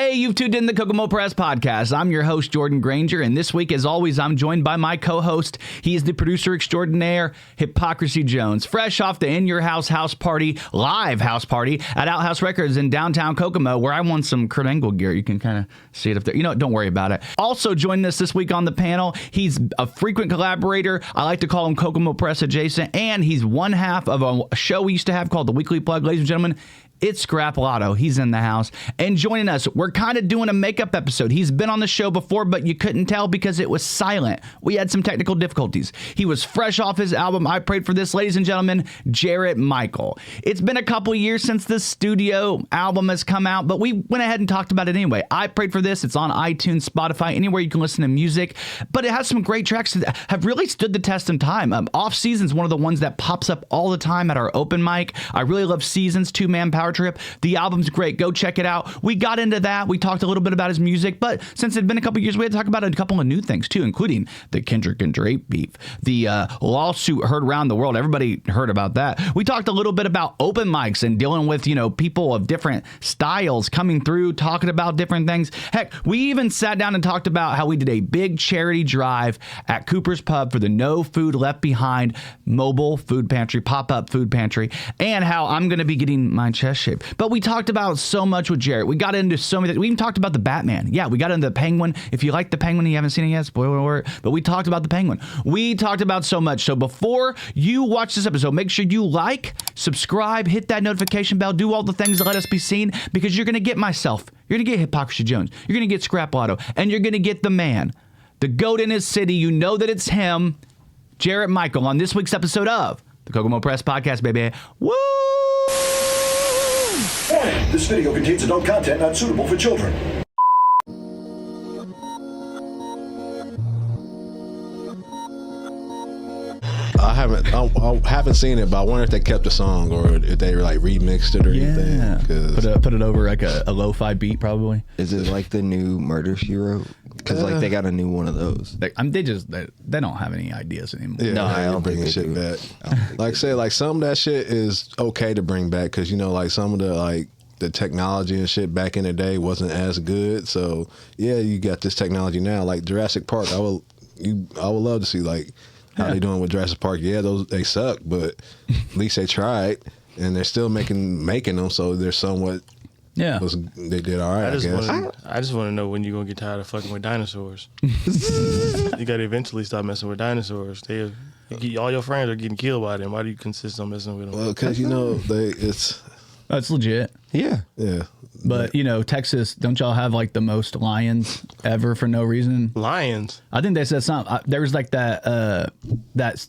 Hey, you've tuned in the Kokomo Press Podcast. I'm your host, Jordan Grainger, and this week, as always, I'm joined by my co-host. He is the producer extraordinaire, Hypocrisy Jones, fresh off the In Your House party, live house party at Outhouse Records in downtown Kokomo, where I won some Kurt Angle gear. You can kind of see it up there. You know, don't worry about it. Also joining us this week on the panel, he's a frequent collaborator. I like to call him Kokomo Press adjacent, and he's one half of a show we used to have called The Weekly Plug. Ladies and gentlemen, it's Scrap Lotto. He's in the house. And joining us, we're kind of doing a makeup episode. He's been on the show before, but you couldn't tell because it was silent. We had some technical difficulties. He was fresh off his album, I Prayed for This. Ladies and gentlemen, Jarrett Michael. It's been a couple years since the studio album has come out, but we went ahead and talked about it anyway. I Prayed for This. It's on iTunes, Spotify, anywhere you can listen to music. But it has some great tracks that have really stood the test of time. Off Season's one of the ones that pops up all the time at our open mic. I really love Seasons, two-man power trip. The album's great. Go check it out. We got into that. We talked a little bit about his music, but since it's been a couple years, we had to talk about a couple of new things too, including the Kendrick and Drake beef, the lawsuit heard around the world. Everybody heard about that. We talked a little bit about open mics and dealing with, you know, people of different styles coming through, talking about different things. Heck, we even sat down and talked about how we did a big charity drive at Cooper's Pub for the No Food Left Behind mobile food pantry, pop-up food pantry, and how I'm going to be getting my chest shaved. But we talked about so much with Jarrett. We got into so many things. We even talked about the Batman. Yeah, we got into the Penguin. If you like the Penguin and you haven't seen it yet, spoiler alert. But we talked about the Penguin. We talked about so much. So before you watch this episode, make sure you like, subscribe, hit that notification bell, do all the things to let us be seen, because you're going to get myself. You're going to get Hypocrisy Jones. You're going to get Scrap Lotto. And you're going to get the man, the GOAT in his city. You know that it's him, Jarrett Michael, on this week's episode of the Kokomo Press Podcast, baby. Woo! Warning, this video contains adult content not suitable for children. I haven't seen it, but I wonder if they kept the song or if they like remixed it or anything. Put it over like a lo-fi beat, probably. Is it like the new Murder, She Wrote? Because like they got a new one of those. They don't have any ideas anymore. Yeah, no, I don't bring shit back. Like say, like some of that shit is okay to bring back because you know, like some of the technology and shit back in the day wasn't as good. So yeah, you got this technology now. Like Jurassic Park, I would love to see like how they doing with Jurassic Park. Yeah, they suck, but at least they tried, and they're still making them. So they're somewhat. Yeah, they did all right. I just want to know when you're gonna get tired of fucking with dinosaurs. You gotta eventually stop messing with dinosaurs. All your friends are getting killed by them. Why do you insist on messing with them? Well, because you know it's legit. Yeah. But you know, Texas, don't y'all have like the most lions ever for no reason? Lions? I think they said something. There was like that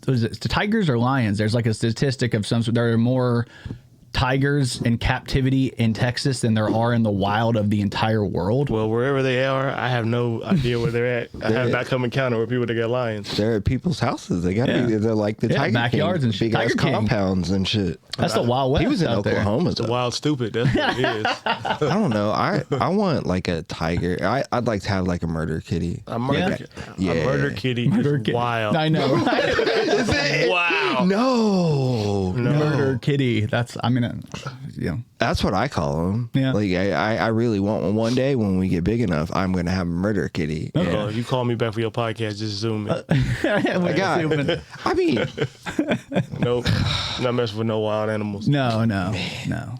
was it tigers or lions? There's like a statistic of some sort. There are more tigers in captivity in Texas than there are in the wild of the entire world. Well, wherever they are, I have no idea where they're at. I have not come encounter where people that got lions. They're at people's houses. They got to be. They're like the tiger backyards and shit. Big ass compounds and shit. That's the Wild West. He was in Oklahoma. It's a wild stupid. That's what it is. I don't know. I want like a tiger. I'd like to have like a murder kitty. A murder kitty is wild. I know. Right? Is it? Wow. No. Murder kitty. That's what I call them. Yeah. Like I really want one. One day when we get big enough, I'm gonna have a murder kitty. Oh, you call me back for your podcast? Just zoom in. I mean, nope. Not messing with no wild animals. No. I don't know, man.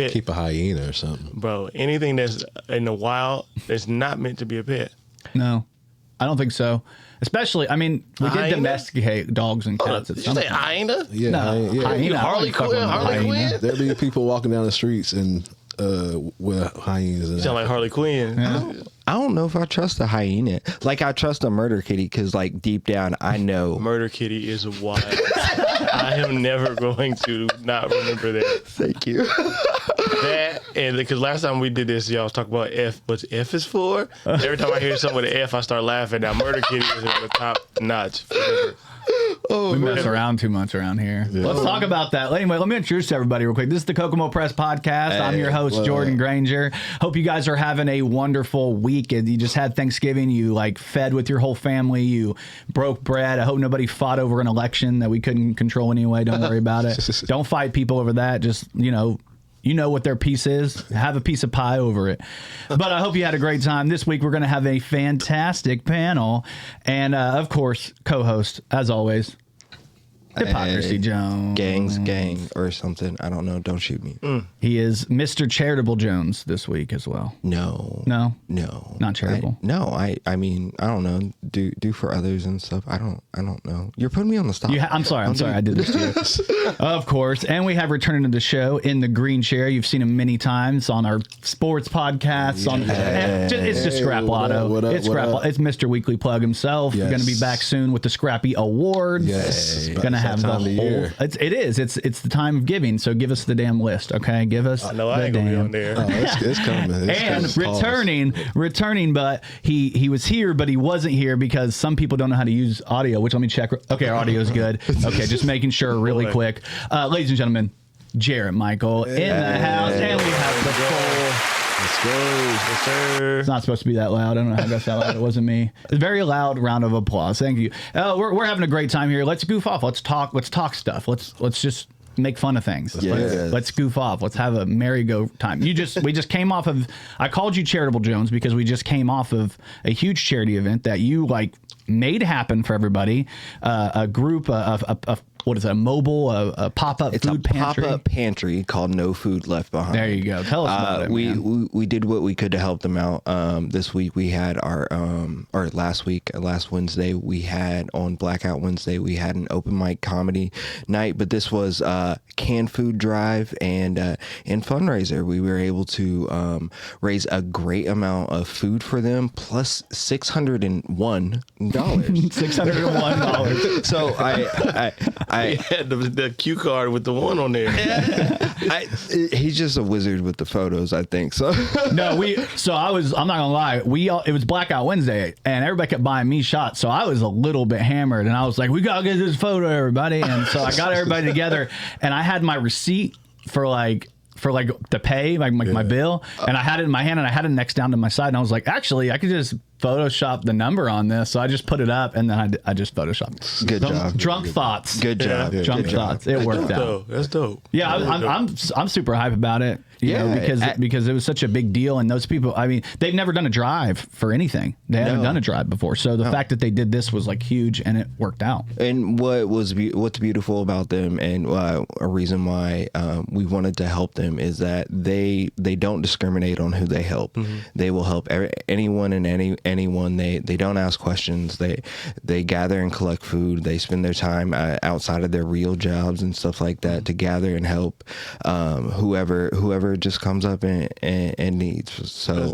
Keep a hyena or something, bro. Anything that's in the wild that's not meant to be a pet. No, I don't think so. Especially, I mean, we did domesticate dogs and cats. Did you say hyena? Yeah, hyena. Harley Quinn. There'll be people walking down the streets and with hyenas. You sound like Harley Quinn. Yeah. I don't know if I trust a hyena. Like I trust a murder kitty because, like, deep down, I know murder kitty is wild. I am never going to not remember that. Thank you. That and because last time we did this, y'all was talking about F. What's F is for? Every time I hear something with an F, I start laughing. Now murder kitty is at the top notch. We mess around too much around here. Yeah. Let's talk about that. Anyway, let me introduce everybody real quick. This is the Kokomo Press Podcast. I'm your host, Jordan Grainger. Hope you guys are having a wonderful week. You just had Thanksgiving. You like fed with your whole family. You broke bread. I hope nobody fought over an election that we couldn't control anyway. Don't worry about it. Don't fight people over that. Just, you know what their piece is. Have a piece of pie over it. But I hope you had a great time. This week we're going to have a fantastic panel. And, of course, co-host, as always, Hypocrisy Jones. Gang or something. I don't know. Don't shoot me. He is Mr. Charitable Jones this week as well. No. Not charitable. I mean, I don't know. Do for others and stuff. I don't know. You're putting me on the spot. I'm sorry. I did this to you. Of course. And we have returning to the show in the green chair. You've seen him many times on our sports podcasts. It's just Scrap Lotto. What up? It's Mr. Weekly Plug himself. Yes. We're going to be back soon with the Scrappy Awards. Yes. Going to have the whole year. It's the time of giving, so give us the damn list, okay? Give us I know I ain't gonna be on there. Oh, it's coming. Returning, but he was here, but he wasn't here because some people don't know how to use audio, which let me check. Okay, our audio is good. Okay, just making sure really quick. Ladies and gentlemen, Jarrett Michael in the house, and we have the full... Let's go. Yes, sir. It's not supposed to be that loud. I don't know how that's that loud. It wasn't me. It's a very loud round of applause. Thank you. We're having a great time here. Let's goof off. Let's talk stuff. Let's just make fun of things. Let's goof off. Let's have a merry-go time. We just came off of, I called you Charitable Jones because we just came off of a huge charity event that you made happen for everybody. A group of what is it, a mobile, a pop-up food pantry? Pop-up pantry called No Food Left Behind. There you go. Tell us about it, man. We did what we could to help them out. This week we had last Wednesday, we had on Blackout Wednesday, we had an open mic comedy night, but this was canned food drive and fundraiser. We were able to raise a great amount of food for them, plus $601. $601. So I had the cue card with the one on there. he's just a wizard with the photos, I think. So I'm not gonna lie, it was Blackout Wednesday and everybody kept buying me shots, so I was a little bit hammered and I was like, we gotta get this photo, everybody. And so I got everybody together and I had my receipt for to pay my bill, and I had it in my hand and I had it next down to my side and I was like, actually I could just Photoshop the number on this, so I just put it up and then I just Photoshopped. Good job. Drunk thoughts. Good job. Yeah. Drunk thoughts. It worked out. That's dope. Yeah, I'm super hype about it. You know, because it was such a big deal, and those people, I mean, they've never done a drive for anything. They haven't done a drive before, so the fact that they did this was huge, and it worked out. And what's beautiful about them, and a reason why we wanted to help them, is that they don't discriminate on who they help. Mm-hmm. They will help anyone and anyone. They don't ask questions. They gather and collect food. They spend their time outside of their real jobs and stuff like that to gather and help whoever just comes up and needs. So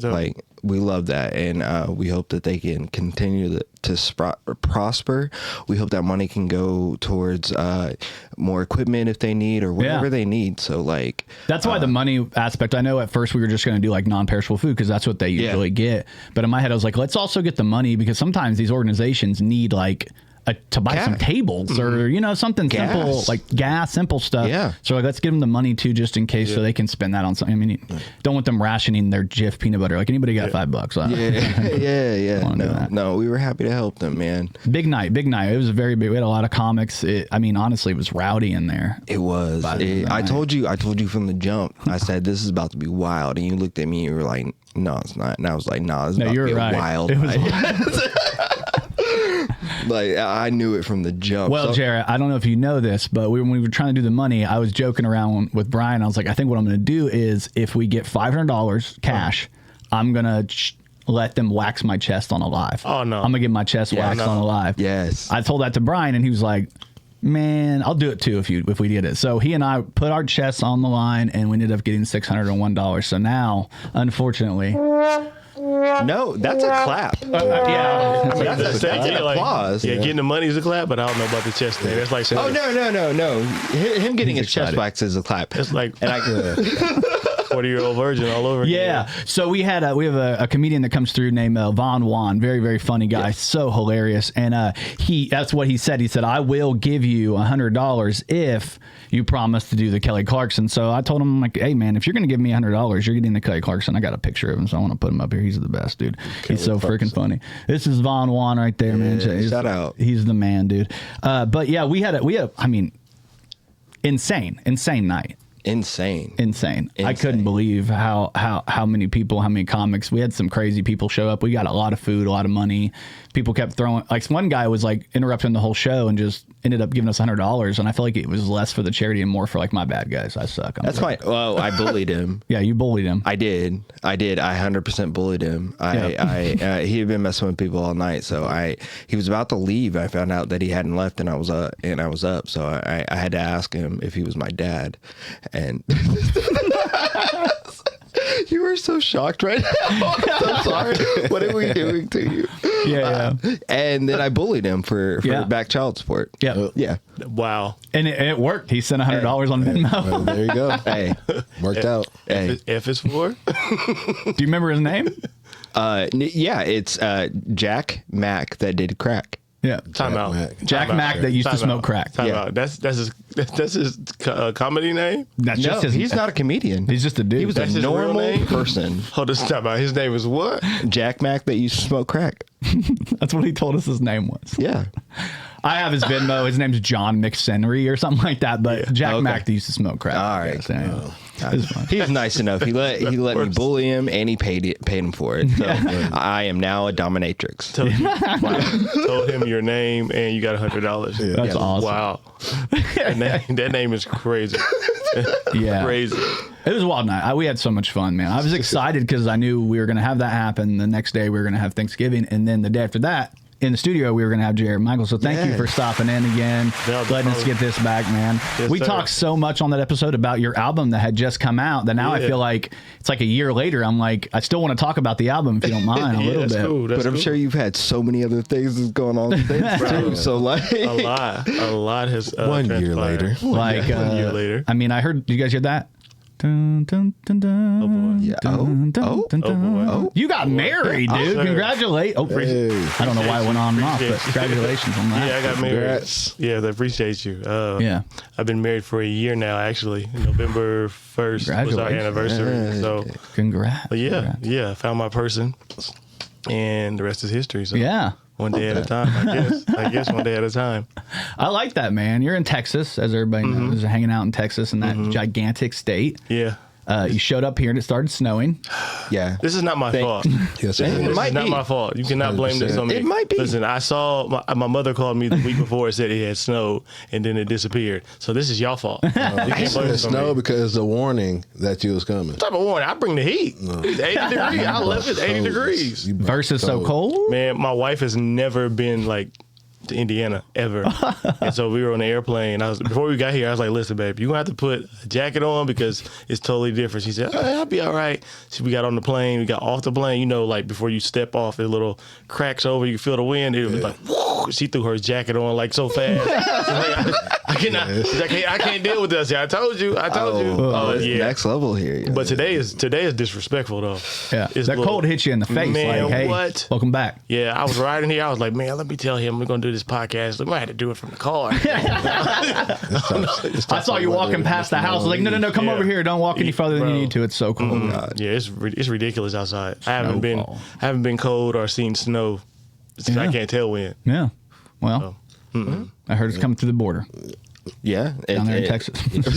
we love that, and we hope that they can continue to prosper. We hope that money can go towards more equipment if they need, or whatever they need. So that's why the money aspect, I know at first we were just going to do non-perishable food because that's what they usually get. But in my head, I was like, let's also get the money, because sometimes these organizations need to buy some tables or something simple, like gas, simple stuff. Yeah. So let's give them the money too, just in case, so they can spend that on something. I mean, don't want them rationing their Jif peanut butter. Anybody got $5? Yeah. No, we were happy to help them, man. Big night. It was very big. We had a lot of comics. Honestly, it was rowdy in there. It was. I told you from the jump. I said this is about to be wild, and you looked at me and you were like, no, it's not. And I was like, nah, it's about to be wild. It was I knew it from the jump. Well, Jarrett, I don't know if you know this, but when we were trying to do the money, I was joking around with Brian. I was like, I think what I'm going to do is, if we get $500 cash, I'm going to let them wax my chest on a live. Oh, no. I'm going to get my chest waxed on a live. Yes. I told that to Brian, and he was like, man, I'll do it too if we did it. So he and I put our chests on the line, and we ended up getting $601. So now, unfortunately... No, that's a clap. That's an applause. Yeah, getting the money is a clap, but I don't know about the chest thing. That's like, oh no. Him getting his chest waxed is a clap. It's like, and 40-year-old virgin all over. Yeah. So we have a comedian that comes through named Von Juan. Very, very funny guy. Yes. So hilarious. And that's what he said. He said, I will give you $100 if you promise to do the Kelly Clarkson. So I told him, hey man, if you're going to give me $100, you're getting the Kelly Clarkson. I got a picture of him, so I want to put him up here. He's the best, dude. He's so freaking funny. This is Von Juan right there, man. Shout out. He's the man, dude. But yeah, we had insane night. Insane. I couldn't believe how many people, how many comics. We had some crazy people show up. We got a lot of food, a lot of money. People kept throwing, like one guy was like interrupting the whole show and just ended up giving us $100. And I feel like it was less for the charity and more for like my bad guys. I suck. That's fine. Well, I bullied him. Yeah, you bullied him. I did. I 100% bullied him. He had been messing with people all night. So he was about to leave. I found out that he hadn't left, and I was up. So I had to ask him if he was my dad. And you were so shocked right now. I'm so sorry. What are we doing to you? Yeah. And then I bullied him for back child support. Yeah. Yeah. Wow. And it worked. He sent $100 on Venmo. Well, there you go. Hey. Worked out. Hey. F is for? Do you remember his name? Yeah, it's Jack Mack that did crack. Yeah. Time out. Jack Mack that used to smoke crack. Time out. That's his comedy name? That's No, just his, he's not a comedian. He's just a dude. He was That's a his real normal name? person. Hold on, time out. His name is what? Jack Mack that used to smoke crack. That's what he told us his name was. Yeah. I have his Venmo. His name's John McSenry or something like that. But Jack Mack that used to smoke crack. All right. So, it was fun. He was nice enough. He let me bully him, and he paid him for it. So I am now a dominatrix. Told him your name, and you got $100. That's awesome. Wow. That name is crazy. Yeah. Crazy. It was a wild night. We had so much fun, man. I was excited because I knew we were going to have that happen. The next day we were going to have Thanksgiving, and then the day after that, in the studio, we were going to have Jarrett Michael. So thank you for stopping in again, letting us get this back, man. Yes, we sir. talked so much on that episode about your album that had just come out that now I feel like it's like a year later. I'm like, I still want to talk about the album if you don't mind a little that's bit. Cool. But I'm sure you've had so many other things that's going on too. So like A lot has 1 year later. Like 1 year later. I mean, I heard. Did you guys hear that? Dun, dun, dun, dun, Oh, boy. Yeah. dun, dun, dun, dun. boy. You got married, dude. sir. Congratulations. Oh, I don't know why it went on and off, but Appreciate you. congratulations on that. Yeah, I got married. Congrats. Yeah, I appreciate you. Yeah. I've been married for a year now, actually. November 1st was our Congratulations. anniversary. So, Congrats. but Congrats. I found my person, and the rest is history. So Yeah. one day at a time, I guess. I guess one day at a time. I like that, man. You're in Texas, as everybody knows, hanging out in Texas in that gigantic state. Yeah. You showed up here and it started snowing. yeah. This is not my fault. Yes, It This might is not be. my fault. You cannot blame this on me. It might be. Listen, I saw my mother called me the week before and said it had snowed, and then it disappeared. So this is y'all fault. You can't blame It this on snowed me. because the warning that you was coming. What type of warning? I bring the heat. It's 80 degrees. I left it 80 degrees. Versus so cold? Man, my wife has never been like to Indiana ever. And so we were on the airplane. Before we got here, I was like, listen, babe, you're gonna have to put a jacket on because it's totally different. She said, I'll be all right. So we got on the plane, we got off the plane, you know, like before you step off, the little cracks over, you can feel the wind. It was like, whoo, she threw her jacket on like so fast. I cannot, I can't deal with this. I told you. It's next level here. But today is disrespectful though. Yeah. It's That little- cold hits you in the face. Man, like, hey, what? welcome back. Yeah, I was riding here. I was like, man, let me tell him we're gonna do this podcast. We might have to do it from the car. I saw you walking past the house. I was like, no, come over here. Don't walk any further than you need to. It's so cold. Yeah, it's ridiculous outside. I haven't been cold or seen snow. Yeah. I can't tell when. Yeah. Well, I heard it's coming through the border Yeah. down there in Texas. He's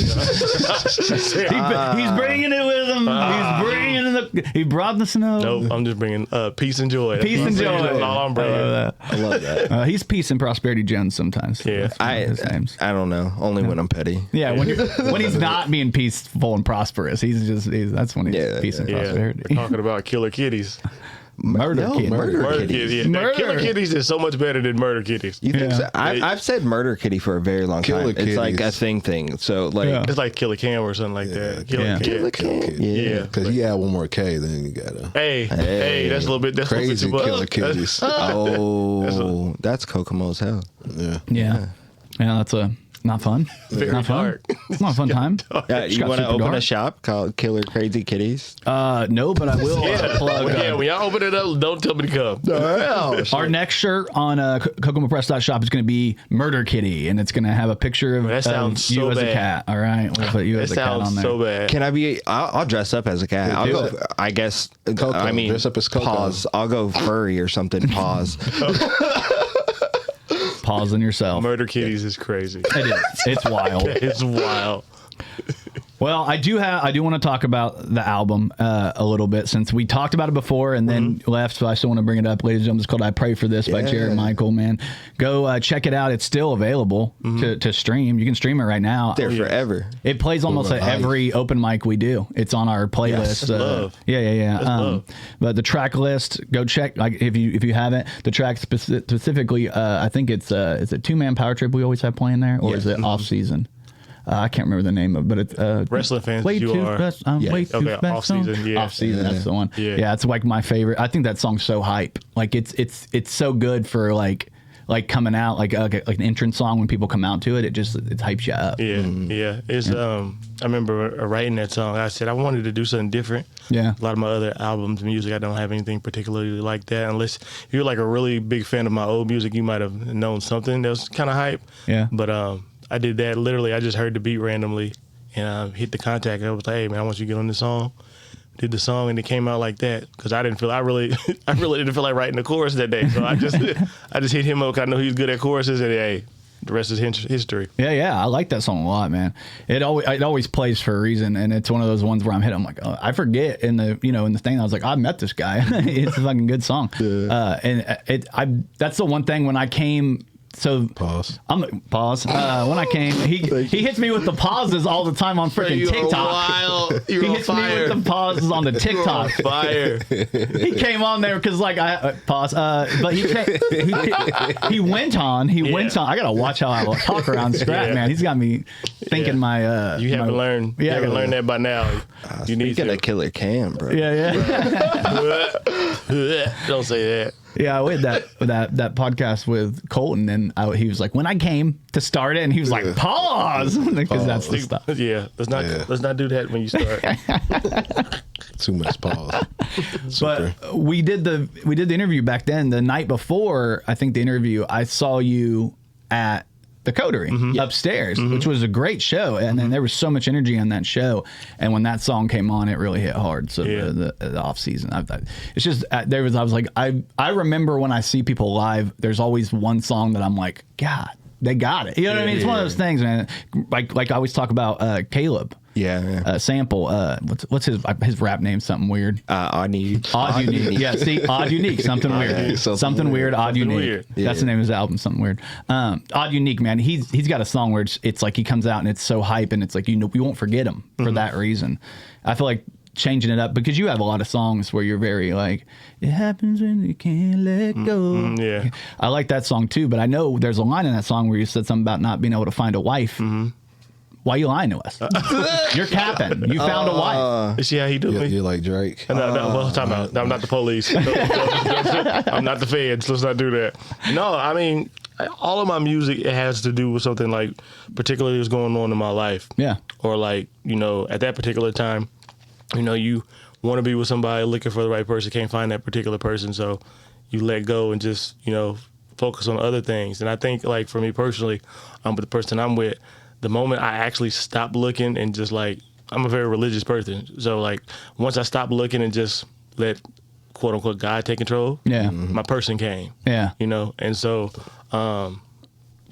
bringing it with him. He brought the snow. Nope, I'm just bringing peace and joy. Peace and joy. That's all I'm bringing. I love that. He's Peace and Prosperity Jones sometimes. Yeah. That's one of his names. I don't know. Only when I'm petty. Yeah, when he's not being peaceful and prosperous, that's when he's peace and Yeah, prosperity. we're talking about killer kitties. Murder kitties. Murder kitties. Yeah. Murder. Killer kitties is so much better than murder kitties. You think Yeah. so? I've said murder kitty for a very long Killer time. It's like a kitties. thing. So like, Yeah. It's like Killer Cam or something like that. Killer Yeah. Kid. yeah. Because you add one more K, then you got a Hey, that's a little bit. That's crazy a little killer bit too much. kitties. Oh, that's Kokomo as hell. Yeah. Yeah. That's not fun. Very Not fun. dark. It's not a fun time. Yeah, Just you got want to super open a dark. shop called Killer Crazy Kitties? No, but I will plug. Yeah, when y'all open it up, don't tell me to come. Our next shirt on kokomopress.shop is going to be Murder Kitty, and it's going to have a picture of That sounds you so as a bad. cat. All right, we'll put you That as a cat on sounds there. so bad. Can I be? I'll dress up as a cat. I'll go. I guess. Coco. I mean, Dress up as Coco. pause. I'll go furry or something. Pause. Pause on yourself. Murder kitties is crazy. It is. It's wild. It's wild. Well, I do want to talk about the album a little bit since we talked about it before and then left, so I still want to bring it up, ladies and gentlemen. It's called I Pray for This by Jarrett Michael, man. Go check it out. It's still available to stream. You can stream it right now. There forever. It plays almost at every open mic we do. It's on our playlist. Yes, love. Yeah. Love. But the track list, go check. Like if you haven't, the track specifically, I think it's is it 2-Man Power Trip we always have playing there, or is it Off Season? I can't remember the name of it, but it's Wrestling fans. way You too are. best. Way too Okay, best. Off Season. Yeah. Off Season. That's the one. Yeah. It's like my favorite. I think that song's so hype. Like it's so good for like coming out like an entrance song when people come out to it. It hypes you up. Yeah. It's I remember writing that song. I said I wanted to do something different. Yeah. A lot of my other albums, music, I don't have anything particularly like that. Unless if you're like a really big fan of my old music, you might have known something that was kind of hype. Yeah. But I did that literally. I just heard the beat randomly and hit the contact. And I was like, hey man, I want you to get on this song. Did the song and it came out like that because I really didn't feel like writing the chorus that day. So I just hit him up. 'Cause I know he was good at choruses and hey, the rest is history. Yeah. I like that song a lot, man. It always plays for a reason, and it's one of those ones where I'm like, oh, I forget in the thing. I was like, I met this guy. It's a fucking good song. And that's the one thing when I came. So Pause. Pause. When I came, he hits me with the pauses all the time on freaking TikTok. You're He hits me with the pauses on the TikTok. Fire. He came on there because like I pause. But he went on. I gotta watch how I talk around Scrap, man. He's got me thinking my. You haven't learned. Yeah, you haven't learned that by now. You need Speaking to. of Killer Cam, bro. Yeah. Don't say that. Yeah, we had that podcast with Colton, and he was like, when I came to start it, and he was like, pause, because that's the stuff. Yeah, let's not do that when you start. Too much pause. Super. But we did the interview back then. The night before, I think the interview, I saw you at the Coterie upstairs, which was a great show, and then there was so much energy on that show. And when that song came on, it really hit hard. So the off season, it's just I was like, I remember when I see people live, there's always one song that I'm like, God, they got it. You know what I mean? It's one of those things, man. Like I always talk about Caleb. Yeah. Sample. What's his rap name? Something weird. Odd Unique. Yeah. See, Odd Unique. Something weird. Something weird. Odd Unique. Weird. That's the name of his album. Something weird. Odd Unique, man. He's got a song where it's like he comes out and it's so hype and it's like you won't forget him for that reason. I feel like changing it up because you have a lot of songs where you're very like it happens when you can't let go. Yeah. I like that song too, but I know there's a line in that song where you said something about not being able to find a wife. Why are you lying to us? You're capping. You found a wife. See how he do me? You're like Drake. No, well, time out. I'm not the police. I'm not the feds. Let's not do that. No, I mean, all of my music, it has to do with something like particularly what's going on in my life. Yeah. Or like, at that particular time, you want to be with somebody looking for the right person, can't find that particular person. So you let go and just, focus on other things. And I think like for me personally, with the person I'm with, the moment I actually stop looking and just like, I'm a very religious person. So like once I stop looking and just let quote unquote God take control, my person came. Yeah. And so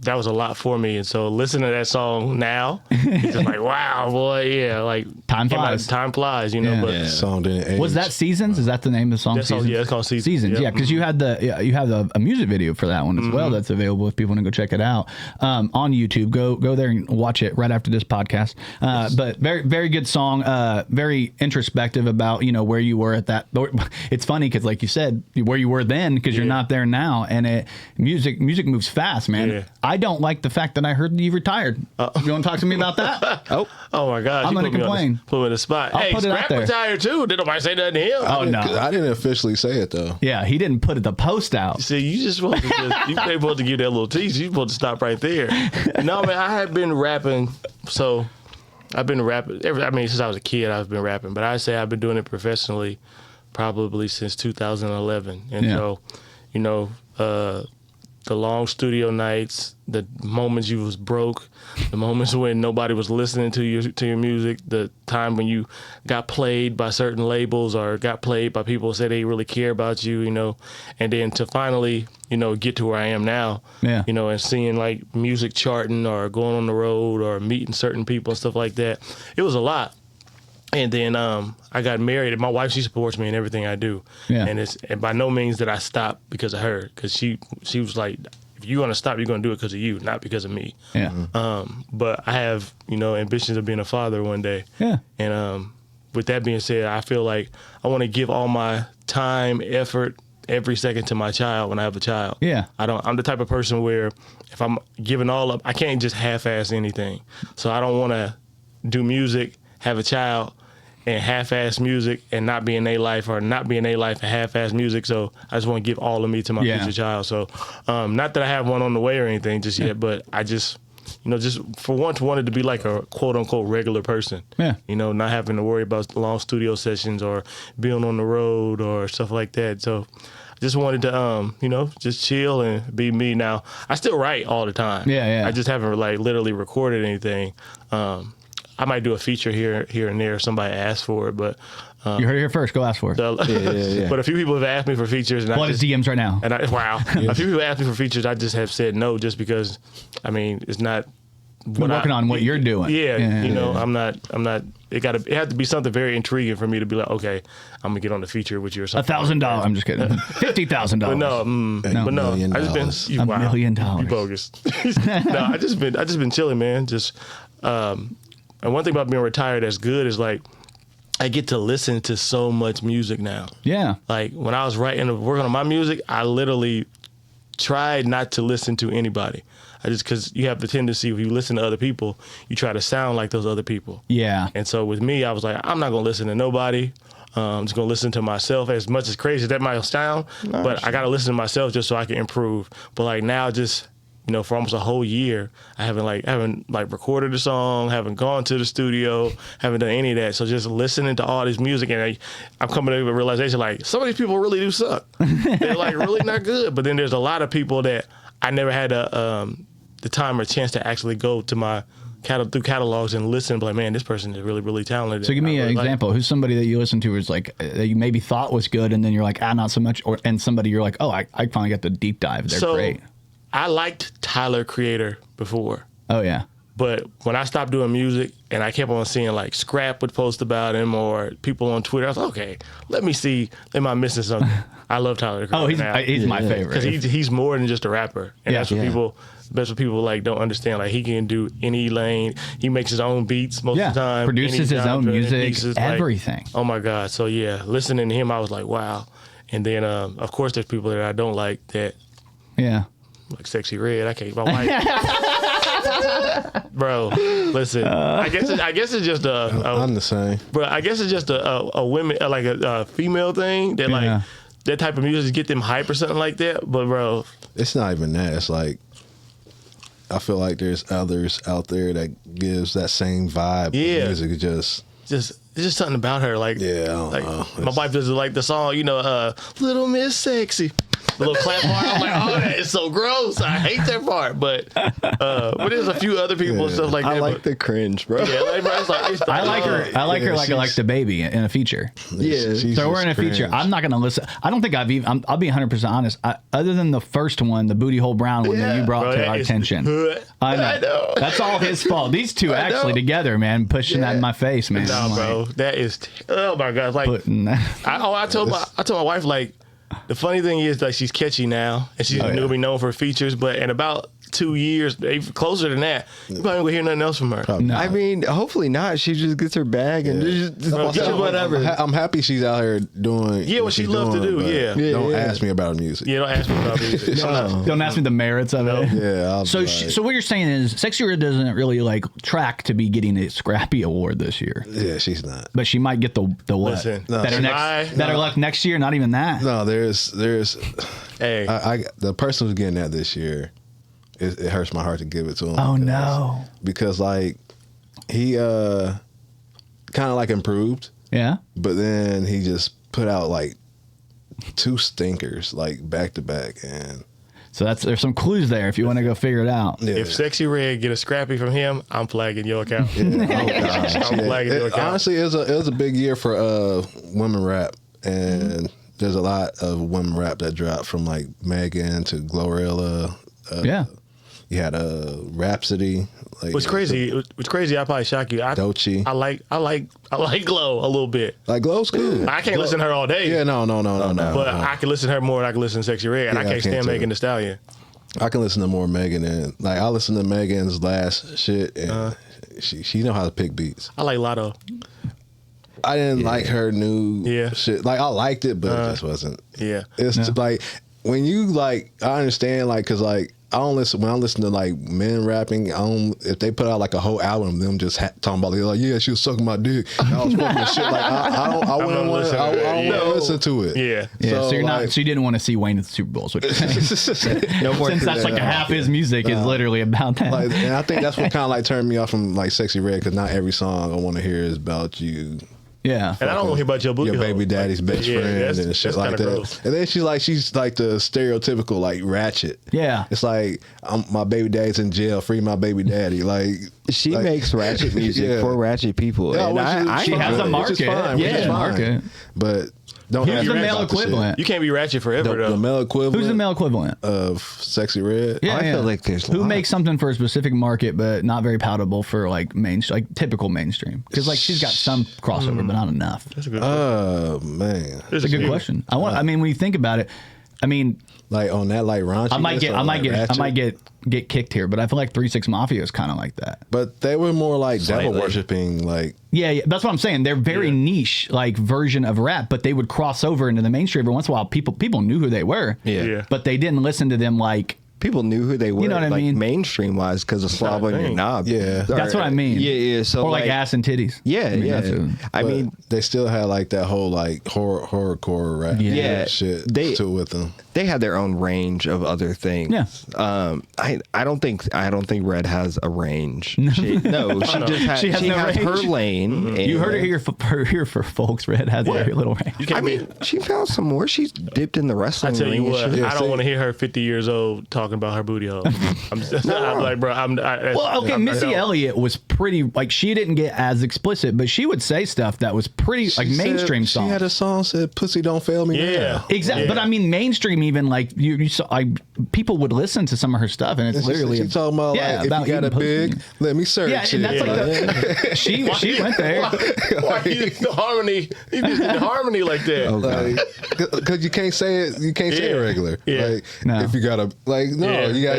that was a lot for me. And so listening to that song now, it's just like, wow, boy, yeah, like Time flies. Time flies, Yeah. but The song didn't age. Was that Seasons? Is that the name of the song? That song, Seasons? yeah, it's called Seasons. Seasons, Yeah. because you had a music video for that one as well. That's available if people want to go check it out on YouTube. Go there and watch it right after this podcast. But very very good song. Very introspective about where you were at that. It's funny because like you said, where you were then because you're not there now, and music moves fast, man. Yeah. I don't like the fact that I heard you retired. You want to talk to me about that? Oh my God! I'm gonna complain. Put me in the spot. I'll Hey, put it out Scrap there. retired too. Did nobody say nothing to him? Oh no. I didn't officially say it though. Yeah, he didn't put the post out. See, you just supposed to you ain't supposed to give that little tease. You supposed to stop right there. No, man, I had been rapping. So I've been rapping. Since I was a kid, I've been rapping. But I say I've been doing it professionally probably since 2011. And so, the long studio nights, the moments you was broke, the moments when nobody was listening to your music, the time when you got played by certain labels or got played by people who said they really care about you, you know, and then to finally, you know, get to where I am now, you know, and seeing like music charting or going on the road or meeting certain people and stuff like that. It was a lot. And then I got married, and my wife, she supports me in everything I do. Yeah. And by no means did I stop because of her, because she was like, if you're going to stop, you're going to do it because of you, not because of me. Yeah. But I have, you know, ambitions of being a father one day. Yeah. And with that being said, I feel like I want to give all my time, effort, every second to my child when I have a child. Yeah. I'm the type of person where if I'm giving all up, I can't just half-ass anything. So I don't want to do music, have a child, and half-ass music and not be in their life, or not be in their life and half-ass music. So I just want to give all of me to my future child. So not that I have one on the way or anything just yet, but I just, you know, just for once wanted to be like a quote-unquote regular person. Yeah. You know, not having to worry about long studio sessions or being on the road or stuff like that. So I just wanted to, you know, just chill and be me. Now, I still write all the time. Yeah. I just haven't like literally recorded anything. I might do a feature here and there if somebody asks for it, but you heard it here first. Go ask for it. But a few people have asked me for features, and what is DMs right now? And a few people asked me for features. I just have said no, just because. I mean, it's not. We're working on what you're doing. Yeah, you know, I'm not. It had to be something very intriguing for me to be like, okay, I'm gonna get on the feature with you or something. $1,000. I'm just kidding. $50,000. But no. I just been $1 million. You bogus. No, I just been chilling, man. Just. And one thing about being retired that's good is like I get to listen to so much music now. Yeah. Like when I was working on my music, I literally tried not to listen to anybody. Because you have the tendency, if you listen to other people, you try to sound like those other people. Yeah. And so with me, I was like, I'm not going to listen to nobody. I'm just going to listen to myself, as much as crazy as that might sound. Nice. But I got to listen to myself just so I can improve. But like now, just, you know, for almost a whole year, I haven't recorded a song, haven't gone to the studio, haven't done any of that. So just listening to all this music, and I'm coming to a realization, like, some of these people really do suck. They're like really not good. But then there's a lot of people that I never had the time or chance to actually go to my through catalogs and listen and be like, man, this person is really, really talented. So give me an example. Who's somebody that you listen to is like, that you maybe thought was good, and then you're like, not so much, and somebody you're like, oh, I finally got the deep dive. They're great. I liked Tyler, Creator, before. Oh, yeah. But when I stopped doing music and I kept on seeing like Scrap would post about him or people on Twitter, I was like, okay, let me see, am I missing something? I love Tyler, the Creator. Oh, he's my favorite. Because he's more than just a rapper. And that's what people like don't understand. Like, he can do any lane. He makes his own beats most of the time. Produces his own music, everything. Like, oh my God. So yeah, listening to him, I was like, wow. And then of course there's people that I don't like that. Yeah. Like Sexy Red. I can't. My wife. Bro, listen. I guess it's just I'm the same. Bro, I guess it's just a women, like a female thing that like that type of music get them hype or something like that. But bro, it's not even that. It's like, I feel like there's others out there that gives that same vibe. Yeah, music is it's just something about her. Like, I don't know. My wife does like the song, you know, Little Miss Sexy. The little clap part, I'm like, oh, that is so gross. I hate that part. But there's a few other people and stuff like that. I like the cringe, bro. Yeah, I like her. I like her like the baby in a feature. Yeah, so we're in a feature. I'm not gonna listen. I don't think I'll be 100% honest. Other than the first one, the Booty Hole Brown one that you brought to our attention. I know. That's all his fault. These two actually together, man, pushing that in my face, man. No, bro, that is. Oh my God, like I told my wife, like, the funny thing is, like, she's catchy now, and she's gonna be known for features. But in about 2 years, even closer than that, you probably won't hear nothing else from her. No. I mean, hopefully not. She just gets her bag and just whatever. I'm happy she's out here doing what she loves to do. Don't ask me about her music. Yeah, don't ask me about music. Don't ask me the merits of it. Yeah. So what you're saying is, Sexy Red doesn't really like track to be getting a Scrappy Award this year. Yeah, she's not. But she might get the what? Listen, better luck next year. Not even that. No, there's. Hey, the person who's getting that this year. It hurts my heart to give it to him. Oh no! Because like he kind of like improved. Yeah. But then he just put out like 2 stinkers like back to back, and So there's some clues there if you want to go figure it out. Yeah. If Sexy Red get a scrappy from him, I'm flagging your account. Oh, gosh. I'm flagging your account. Honestly, it was a big year for women rap, and there's a lot of women rap that dropped from like Megan to Glorilla. Yeah. You had Rhapsody. Like, What's crazy? I probably shock you. Doechii. I like Glow a little bit. Like Glow's cool. I can't listen to her all day. Yeah, no. But I can listen to her more than I can listen to Sexy Red, and I Yeah, I can't can stand too. Megan Thee Stallion. I can listen to more Megan than like I listen to Megan's last shit, and she know how to pick beats. I like Lotto. I didn't like her new shit. Like I liked it, but it just wasn't. Yeah. It's just, like when you like I understand like because like I don't listen when I listen to like men rapping. I don't if they put out like a whole album of them just talking about like yeah she was sucking my dick. And I was fucking shit like I don't want to listen to it. Yeah. Yeah, so you're like, not. So you didn't want to see Wayne at the Super Bowl. Is what you're saying. No more. Since that's like half his music is literally about that. Like, and I think that's what kind of like turned me off from like Sexy Red because not every song I want to hear is about you. Yeah. And I don't want to hear about your booty Your hole. baby daddy's best friend and shit like that. Gross. And then she's like the stereotypical like ratchet. Yeah. It's like my baby daddy's in jail, free my baby daddy. Like She like, makes ratchet music for ratchet people. Yeah, and she has a market. Yeah, market. But don't Who's have the to male about the shit. equivalent? You can't be ratchet forever, The though. male equivalent. Who's the male equivalent? Of Sexy Red? Yeah, I feel like there's who lots. makes something for a specific market, but not very palatable for like typical mainstream. Because like she's got some crossover, but not enough. That's a good Man. It's a good question. I mean, when you think about it, I mean, Like on that like raunchy. I might get kicked here, but I feel like 3 6 Mafia is kind of like that. But they were more like devil Slightly. worshipping. Like Yeah, that's what I'm saying. They're very niche, like version of rap, but they would cross over into the mainstream every once in a while. People knew who they were, Yeah. but they didn't listen to them like. People knew who they were, You know what I like mean? mainstream wise, because of slob on your thing. knob. Yeah. That's what I mean. Yeah. So Or like ass and titties. Yeah, I mean, yeah. that's a- I but mean, they still had like that whole like horrorcore rap Yeah. shit to with them. they had their own range of other things. Yeah. I don't think Red has a range. She just has her lane. You heard and- it here for folks. Red has a little range. I mean, she found some more. She's dipped in the I wrestling tell you ring. what, and shit. I don't want to hear her 50 years old talking about her booty hole. I'm like, bro, Well, okay, Missy Elliott was pretty like she didn't get as explicit, but she would say stuff that was pretty like mainstream She songs. had a song said "Pussy Don't Fail Me." Yeah. Now. Exactly, Yeah. but I mean mainstream. Even like you saw, people would listen to some of her stuff, and it's literally she talking about like if you got eating a pussy. big, let me search. Yeah, and that's like she went there. Why you did the harmony? You just did the harmony like that. Because you can't say it. You can't say it Yeah. regular. Yeah. Like No. if you gotta like no, Yeah,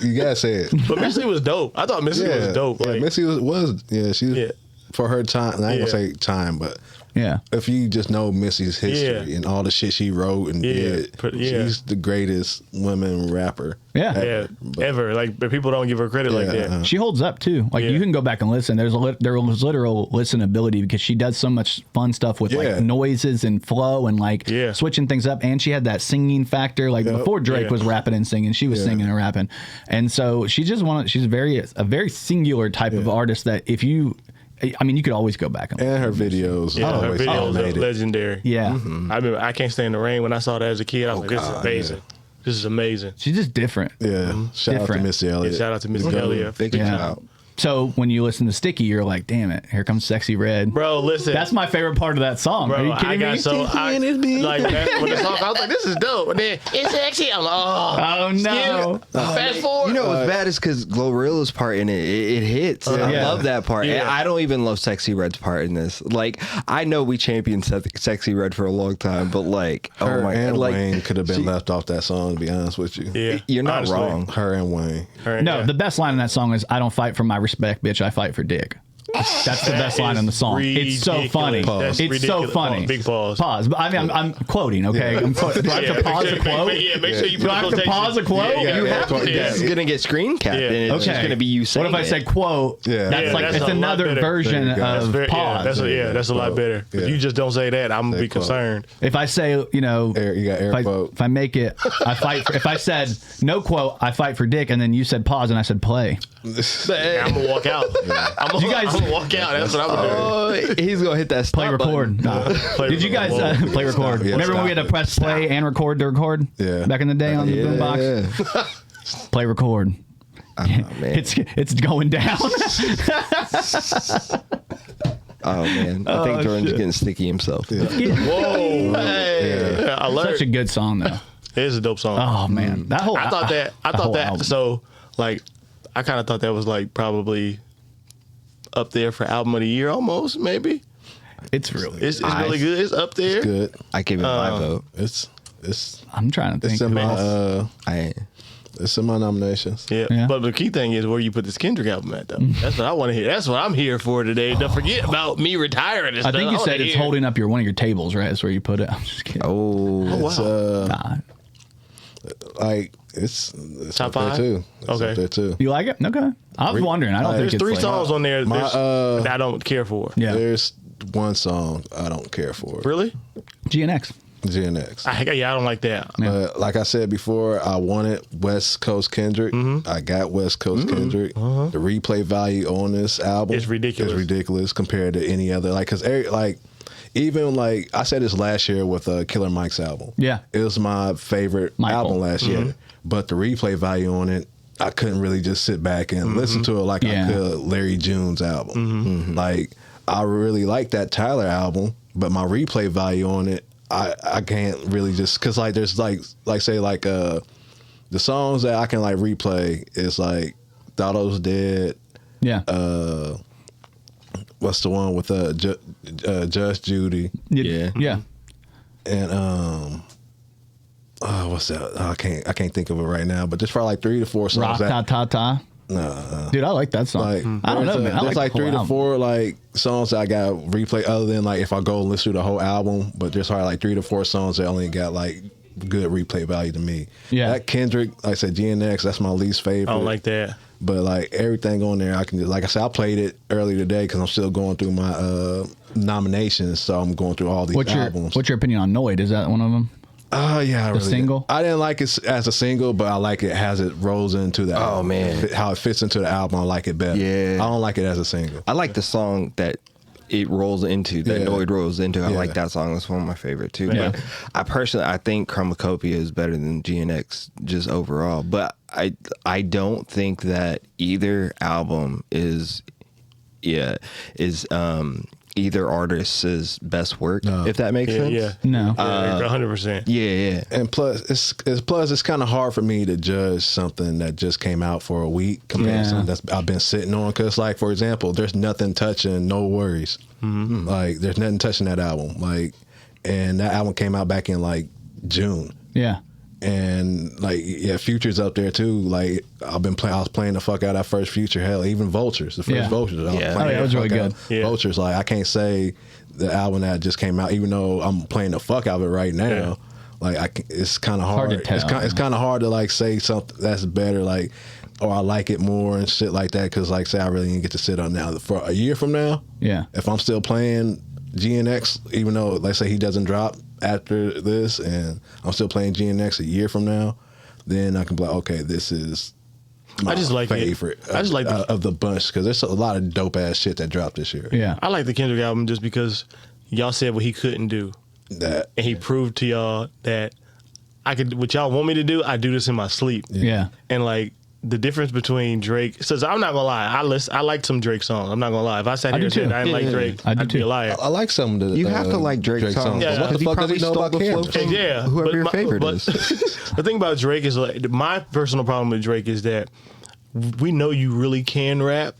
you gotta say it. But Missy was dope. I thought Missy was dope. Yeah, Like, Missy was she was for her time. And I ain't gonna say time, but Yeah, if you just know Missy's history and all the shit she wrote and did, she's the greatest women rapper. yeah. ever. Like, but people don't give her credit like that. She holds up too. Like you can go back and listen. There was literal listenability because she does so much fun stuff with like noises and flow and like switching things up. And she had that singing factor. Like before Drake was rapping and singing, she was singing and rapping. And so she's a very singular type of artist that if you. I mean, you could always go back and her videos, Yeah, her always videos are made it. legendary. Yeah. I remember I Can't Stand the Rain when I saw that as a kid. I was like, this is amazing. yeah. This is amazing. She's just different. Yeah, shout out to Different. Missy Yeah, Elliott. shout out to Miss Elliott. Big Yeah. shout out. So when you listen to Sticky, you're like, damn it, here comes Sexy Red. Bro, listen. That's my favorite part of that song. Are Bro, you I kidding got me? so like when the song, I was like, this is dope. And then it's sexy. I'm like, Oh no. fast forward. You know what's bad is because Glorilla's part in it hits. I Yeah. love that part. Yeah. And I don't even love Sexy Red's part in this. Like, I know we championed Sexy Red for a long time, but like, Her oh my and god, like, Wayne could have been left off that song. To be honest with you, Yeah, you're not honestly. wrong. Her and Wayne. No, the best line in that song is "I don't fight for my respect, bitch. I fight for dick." That's the best line in the song. It's so funny. That's It's so ridiculous. funny. Big pause. Pause. But I mean, I'm quoting. Okay, I'm quoting. Do I have to pause the quote? Yeah, make sure you Do put I have to quotation. pause a quote? Yeah, You yeah, have to. yeah. This is gonna get screen capped, Yeah. and it's just Okay. gonna be you saying. What if I say quote? Yeah. That's Yeah, like that's it's a lot another better. version There you go. of That's very, pause. that's a lot better. Yeah. If you just don't say that, I'm gonna be quote. concerned. If I say, you know, You got air quote. if I make it, I fight. If I said no quote, I fight for dick, and then you said pause, and I said play. I'm gonna walk out. You guys would walk out. That's what I would do. He's gonna hit that Play stop record. button. Did you guys play record? Yeah, Remember when we had to press play and record to record? Yeah. Back in the day on the boombox? Yeah. Play record. Oh, man. It's going down. Oh man, I think Jordan's getting sticky himself. Yeah. Whoa. Hey. Yeah. Alert. Such a good song though. It is a dope song. Oh man, that whole I thought that album. so like I kind of thought that was like probably up there for album of the year almost maybe. It's really It's really good. It's up there. Good. I give it my vote. It's I'm trying to think. it's in my it's in my nominations. Yeah. Yeah. But the key thing is where you put this Kendrick album at though. That's what I want to hear. That's what I'm here for today. Don't forget about me retiring and I stuff. think you wanna said it's hear. holding up one of your tables, right? That's where you put it. I'm just kidding. Oh, It's Nah. like it's Top up there five? too. It's Okay. up there too. You like it? Okay. I was wondering. I don't think There's it's three like, songs on there My, that I don't care for. Yeah. There's one song I don't care for. Really? GNX. GNX. I don't like that. Yeah. Like I said before, I wanted West Coast Kendrick. I got West Coast Kendrick. The replay value on this album It's ridiculous. It's ridiculous compared to any other. Like, cause even like I said this last year with Killer Mike's album. Yeah. it was my favorite Michael. album last year. But the replay value on it, I couldn't really just sit back and listen to it like Yeah. I could Larry June's album. Like I really like that Tyler album, but my replay value on it, I can't really just because like there's like say like the songs that I can like replay is like Thought I Was Dead. Yeah. What's the one with Judge Judy Yeah. Yeah. and what's that? I can't think of it right now. But there's probably like 3 to 4 songs. Rock that, ta ta ta. Dude, I like that song. Like I don't know, man. I There's like like the whole 3 to album. 4 like songs that I got replay other than like if I go and listen to the whole album. But there's probably like 3 to 4 songs that only got like good replay value to me. Yeah. That Kendrick, like I said, GNX, that's my least favorite. I don't like that. But like everything on there, I can just, like I said, I played it earlier today because I'm still going through my nominations, so I'm going through all these albums. What's your opinion on Noid? Is that one of them? Yeah, The single? I didn't like it as a single, but I like it as it rolls into the album. man. How it fits into the album, I like it better. Yeah. I don't like it as a single. I like the song that it rolls into, that Yeah. Noid rolls into. I Yeah. like that song. That's one of my favorite too. Yeah. But I think Chromacopia is better than GNX just overall. But I don't think that either album is either artist's best work, if that makes sense. Yeah. No. 100%. Yeah. And plus, it's kind of hard for me to judge something that just came out for a week compared Yeah. to something that's I've been sitting on. Because, like, for example, there's nothing touching No Worries. Like, there's nothing touching that album. Like, and that album came out back in like June. Yeah. And like, yeah, Future's up there too. Like, I was playing the fuck out of that first Future. Hell, even Vultures, the first Yeah. Vultures. I was Yeah. playing Oh, yeah, it was the really fuck good. out. Yeah. Vultures, like, I can't say the album that just came out, even though I'm playing the fuck out of it right now. Yeah. Like, it's kind of hard. Hard to tell. It's kind of hard to like say something that's better, like, or I like it more and shit like that. Because, like, say I really didn't get to sit on now for a year from now. Yeah. If I'm still playing GNX, even though, let's say he doesn't drop after this, and I'm still playing GNX a year from now, then I can be like, okay, this is my I just like it. favorite I just like of the bunch, because there's a lot of dope ass shit that dropped this year. Yeah. I like the Kendrick album just because y'all said what he couldn't do. That And he proved to y'all that I could, what y'all want me to do, I do this in my sleep. Yeah. And like the difference between Drake, says I'm not gonna lie, I like some Drake songs. I'm not gonna lie. If I sat I here and do said too. I didn't like Yeah. Drake, I do I'd be too. a liar. I like some of the. You have to like Drake songs. Yeah. But what the He fuck does probably he know stole about the flow Kendrick? from Yeah, whoever your but favorite but is. The thing about Drake is like my personal problem with Drake is that we know you really can rap,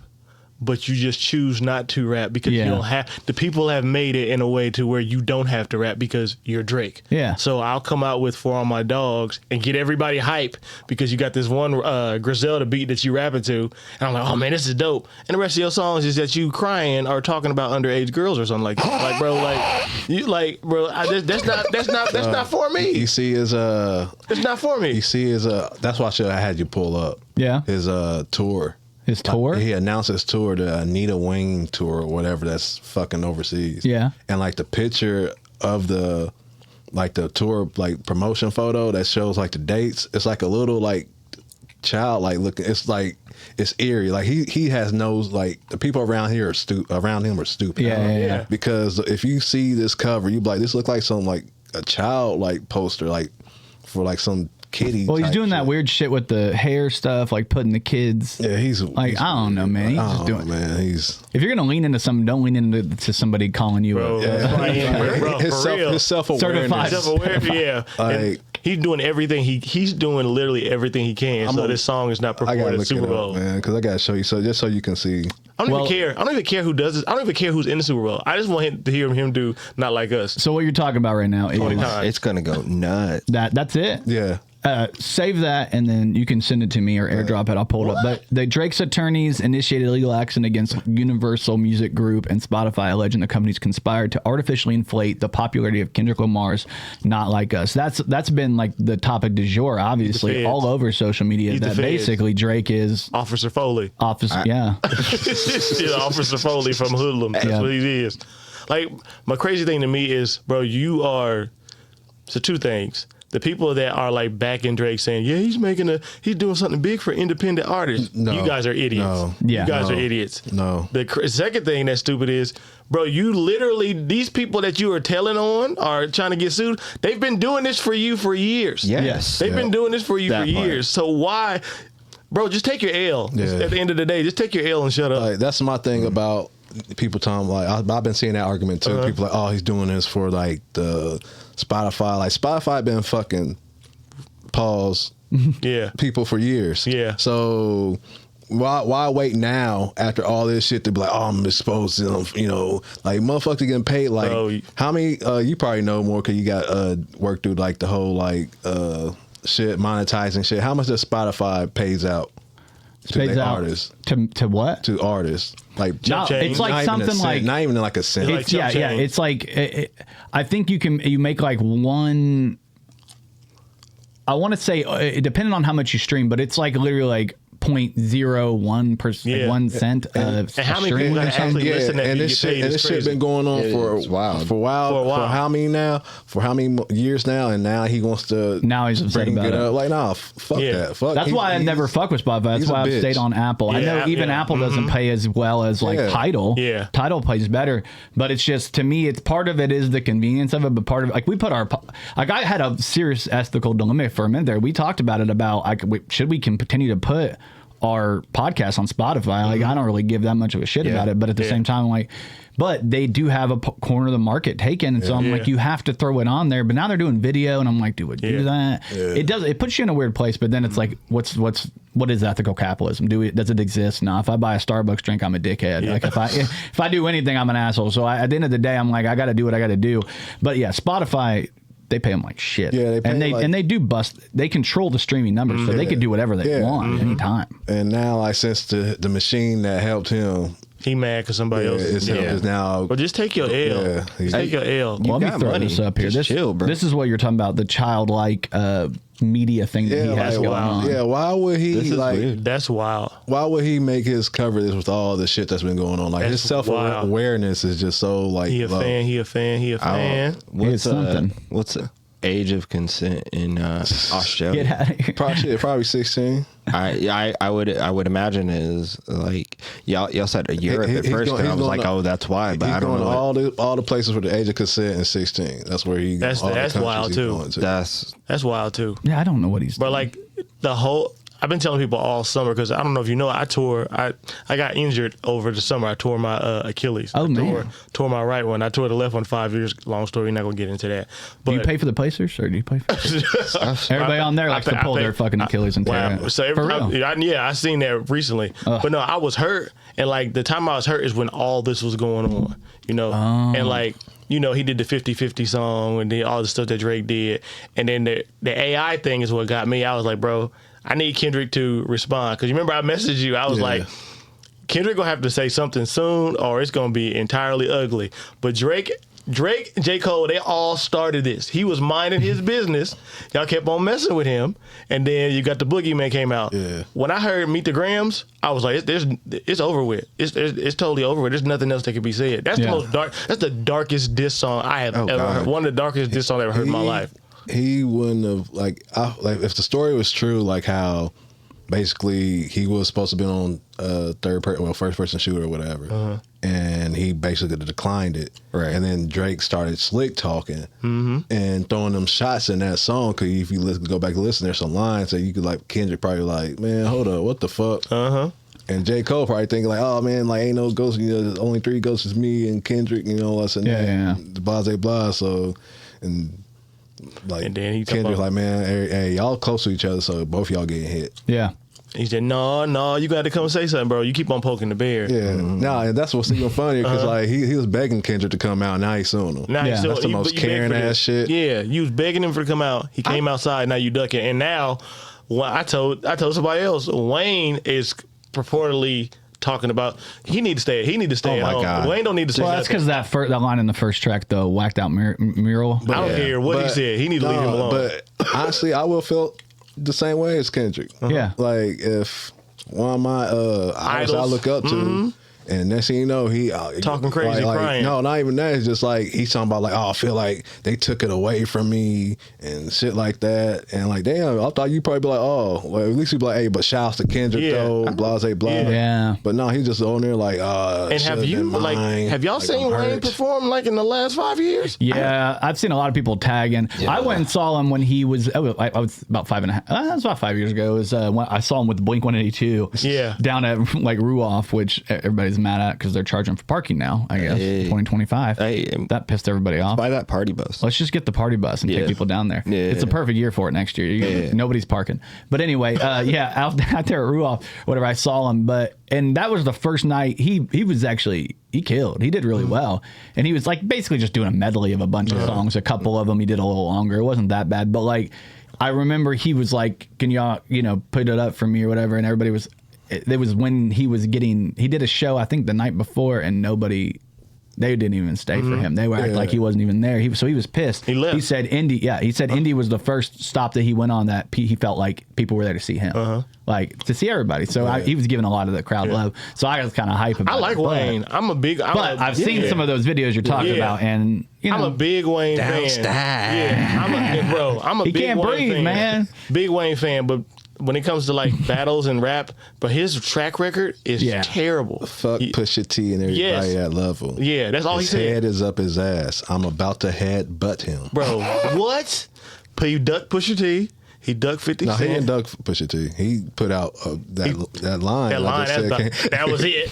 but you just choose not to rap because Yeah. you don't have. The people have made it in a way to where you don't have to rap because you're Drake. Yeah. So I'll come out with For All My Dogs and get everybody hype because you got this one Griselda beat that you rapping to, and I'm like, oh man, this is dope. And the rest of your songs is that you crying or talking about underage girls or something like that. Like, bro, that's not for me. You see his It's not for me. you see his that's why I had you pull up. Yeah. His tour. His tour? He announced his tour, the Anita Wing tour or whatever, that's fucking overseas. Yeah. And like the picture of the tour like promotion photo that shows like the dates, it's like a little like childlike looking. It's eerie. Like he has no, like, the people around here around him are stupid. Yeah. Because if you see this cover, you be like, this look like some, like, a child, like, poster, like, for, like, some kitty. Well, he's type doing shit. that weird shit with the hair stuff, like putting the kids. Yeah, he's like, I don't know, man. He's just doing. Man, If you're gonna lean into something, don't lean into somebody calling you. Bro, his self-awareness. Certified. Yeah. Like, he's doing everything. He's doing literally everything he can. So this song is not I gotta performed at look Super it Bowl. up, man, because I gotta show you. So just so you can see. I don't even care. I don't even care who does this. I don't even care who's in the Super Bowl. I just want to hear him do Not Like Us. So what you're talking about right now is It's gonna go nuts. that's it. Yeah. Save that and then you can send it to me or airdrop it. I'll pull it up. But the Drake's attorneys initiated legal action against Universal Music Group and Spotify, alleging the companies conspired to artificially inflate the popularity of Kendrick Lamar's "Not Like Us." That's been like the topic du jour, obviously, all over social media. That basically Drake is Officer Foley. Yeah. Yeah, Officer Foley from Hoodlum. That's what he is. Like, my crazy thing to me is, bro, you are. So two things. The people that are like backing Drake saying, yeah, he's doing something big for independent artists. No, you guys are idiots. no, you guys are idiots. No. The second thing that's stupid is, bro, you literally, these people that you are telling on are trying to get sued. They've been doing this for you for years. Yes. They've been doing this for you That for part. years. So why, bro, just take your L. Yeah. At the end of the day, just take your L and shut up. Like, that's my thing about people telling, like, I've been seeing that argument too. People like, oh, he's doing this for, like, the Spotify. Like, Spotify been fucking people for years. Yeah. So why wait now after all this shit to be like, oh, I'm exposing them, you know, like, motherfuckers getting paid, like, Bro, how many, you probably know more because you got worked through, like, the whole, like, shit, monetizing shit. How much does Spotify pays out to Pays their out artists? to what? To artists. Like, No, it's like not even something a cent, like not even like a cent. Like it's, yeah. change. It's like I think you make like one. I want to say depending on how much you stream, but it's like literally like 0.01%, 1 cent and how many stream people or actually something. listen that and you this get paid shit, and is this shit crazy. been going on It's wild. for a while. For how many now? For how many years now? And now he wants to. Now he's upset bring about it. up. Like, nah, fuck Yeah. that. Fuck. That's why I never fuck with Spotify. That's he's a why I've bitch. stayed on Apple. I know Yeah, even yeah. Apple doesn't pay as well as like Yeah. Tidal. Yeah. Tidal pays better, but it's just, to me, it's part of it is the convenience of it, but part of, like, we put our, like, I had a serious ethical dilemma for a minute there. We talked about it about, like, should we continue to put our podcast on Spotify? Like, I don't really give that much of a shit about it, but at the same time, like, but they do have a corner of the market taken, and so I'm like, you have to throw it on there. But now they're doing video, and I'm like, do it, do that. It puts you in a weird place, but then it's like, what is ethical capitalism? Does it exist? No. If I buy a Starbucks drink, I'm a dickhead. Like, if I do anything, I'm an asshole. So at the end of the day, I'm like, I got to do what I got to do. But yeah, Spotify, they pay them like shit. Yeah, they pay and they do bust. They control the streaming numbers, so they could do whatever they want anytime. And now, like, since the machine that helped him, He mad because somebody else is now. But just take your L. Yeah, Just take your L. Well, let me got throw money. this up here. Just chill, bro. This is what you're talking about, the childlike media thing that he has like, going on. Yeah, why would he This is like? weird. That's wild. Why would he make his cover this with all the shit that's been going on? Like, his That's wild. self-awareness is just so, like, He a low. fan. He a fan. Here's something. What's the age of consent in Australia? Get out of here. Probably 16. I would imagine is like y'all said Europe at He's first, going- and I he's was going like, to- oh, that's why. But He's I don't going know. to all the places with the age of consent is 16. That's where he. That's all the countries wild, he's too. going to. That's wild too. Yeah, I don't know what he's But doing. like the whole, I've been telling people all summer because I don't know if you know, I got injured over the summer. I tore my Achilles. Oh, I man. tore my right one. I tore the left one 5 years. Long story. We're not gonna get into that. But do you pay for the placers, or do you pay for everybody on there likes to pull their fucking Achilles and tear it? So For every real? time, I seen that recently. But no, I was hurt, and like the time I was hurt is when all this was going on, you know, and like. You know, he did the 50-50 song and then all the stuff that Drake did. And then the AI thing is what got me. I was like, bro, I need Kendrick to respond. Because you remember I messaged you. I was like, Kendrick going to have to say something soon or it's going to be entirely ugly. But Drake, J. Cole, they all started this. He was minding his business. Y'all kept on messing with him. And then you got the Boogeyman came out. Yeah. When I heard Meet the Grams, I was like, it's over with. It's totally over with. There's nothing else that can be said. That's the most dark. That's the darkest diss song I have ever heard. One of the darkest diss songs I've ever heard in my life. He wouldn't have like if the story was true, like how basically he was supposed to be on first person shooter or whatever, and he basically declined it. Right. And then Drake started slick talking and throwing them shots in that song. Cause if you go back and listen, there's some lines that you could like Kendrick probably like, man, hold up, what the fuck? And J. Cole probably thinking like, oh man, like ain't no ghost, only 3 ghosts is me and Kendrick, us and blah blah blah. So and then he Kendrick like, man, hey, y'all close to each other, so both y'all getting hit. Yeah. He said, no, you got to come say something, bro. You keep on poking the bear. Yeah, and that's what's even funnier because like he was begging Kendrick to come out, now he's suing him. That's the most caring ass shit. Yeah, you was begging him for to come out. He came outside. Now you ducking. And now, I told somebody else, Wayne is purportedly talking about he need to stay. He need to stay. Oh my God. Wayne don't need to stay. Well, that's because that line in the first track, the whacked out mural. I don't care what he said. He need to leave him alone. But honestly, I will feel the same way as Kendrick. Yeah. Like if one of my idols I look up to, and next thing you know, he talking crazy, crying. No, not even that. It's just like he's talking about like, oh, I feel like they took it away from me and shit like that. And like, damn, I thought you'd probably be like, oh, well, at least you'd be like, hey, but shouts to Kendrick though, blah, blah, blah. Yeah. But no, he's just on there like, and have y'all seen Wayne perform like in the last 5 years? Yeah, I've seen a lot of people tagging. Yeah. I went and saw him when he was, I was about 5.5. That was about 5 years ago. It was when I saw him with Blink 182. Yeah. Down at like Ruoff, which everybody's mad at because they're charging for parking now, I guess. 2025. That pissed everybody off. Buy that party bus. Let's just get the party bus and take people down there. Yeah. It's a perfect year for it next year. Nobody's parking. But anyway, out there at Ruoff, whatever, I saw him. And that was the first night he was actually, he killed. He did really well. And he was like basically just doing a medley of a bunch of songs. A couple of them he did a little longer. It wasn't that bad. But like, I remember he was like, can y'all, put it up for me or whatever. And everybody was, it was when he did a show, I think the night before, and they didn't even stay for him. They were acting like he wasn't even there. So he was pissed. He left. He said Indy was the first stop that he went on that he felt like people were there to see him. Like to see everybody. So he was giving a lot of the crowd love. So I was kind of hype about it. I like Wayne. I've seen some of those videos you're talking about, and I'm a big Wayne fan. Yeah, I'm a big Wayne fan. He can't breathe, man. Big Wayne fan, but when it comes to like battles and rap, but his track record is terrible. Fuck Pusha T and everybody at level. Yeah, that's all he said. His head is up his ass. I'm about to headbutt him. Bro, what? He ducked Pusha T. He ducked 50 Cent. No, he didn't duck Pusha T. He put out that line. That was it.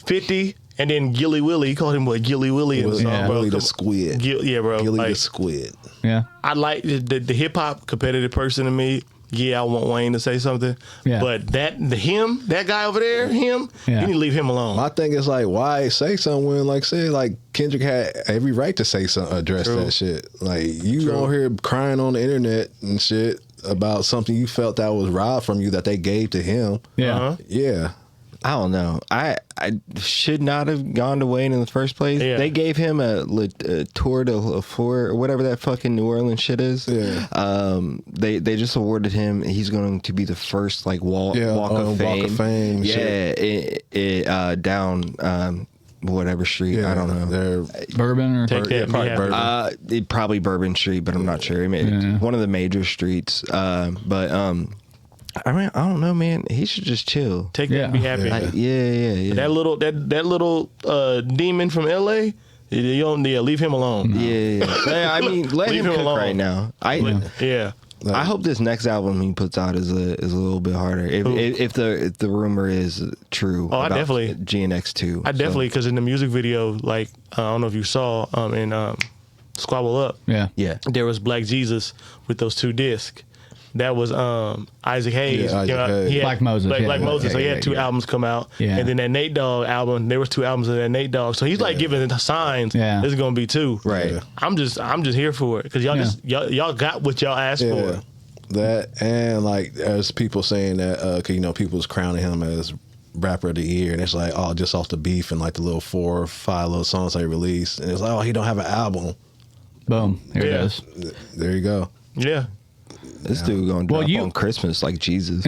50. And then Gilly Willy, he called him Gilly Willy in the song, bro. Gilly the Squid. Bro. Gilly the Squid. Yeah. I like the hip hop competitive person in me. Yeah, I want Wayne to say something. Yeah. But that guy over there, you need to leave him alone. My thing is like, why say something when like Kendrick had every right to say something, address that shit. Like you on here crying on the internet and shit about something you felt that was robbed from you that they gave to him. Yeah. Yeah. I don't know. I should not have gone to Wayne in the first place. Yeah. They gave him a tour de four or whatever that fucking New Orleans shit is. Yeah. They just awarded him. He's going to be the first like Walk of Fame. Yeah. Down whatever street. Yeah, I don't know. They're Bourbon or probably Bourbon. Probably Bourbon Street, but I'm not sure. I mean, one of the major streets. I mean, I don't know, man. He should just chill. Take that and be happy. Yeah. That little demon from LA, leave him alone. Yeah. I mean, let him cook alone right now. I hope this next album he puts out is a little bit harder. If the rumor is true. Oh, I definitely GNX2. I definitely, because in the music video, like I don't know if you saw in Squabble Up. Yeah. There was Black Jesus with those 2 discs. That was Isaac Hayes. Black Moses. Black Moses. So he had 2 albums come out. Yeah. And then that Nate Dogg album, there was 2 albums of that Nate Dogg. So he's like giving the signs. Yeah. This is gonna be 2. Right. Yeah. I'm just here for it because y'all got what y'all asked for. That and like there's people saying that cause people's crowning him as rapper of the year, and it's like just off the beef and like the little 4 or 5 little songs they released, and it's like he don't have an album. Boom. Here it is. There you go. Yeah. This dude gonna drop you- on Christmas like Jesus.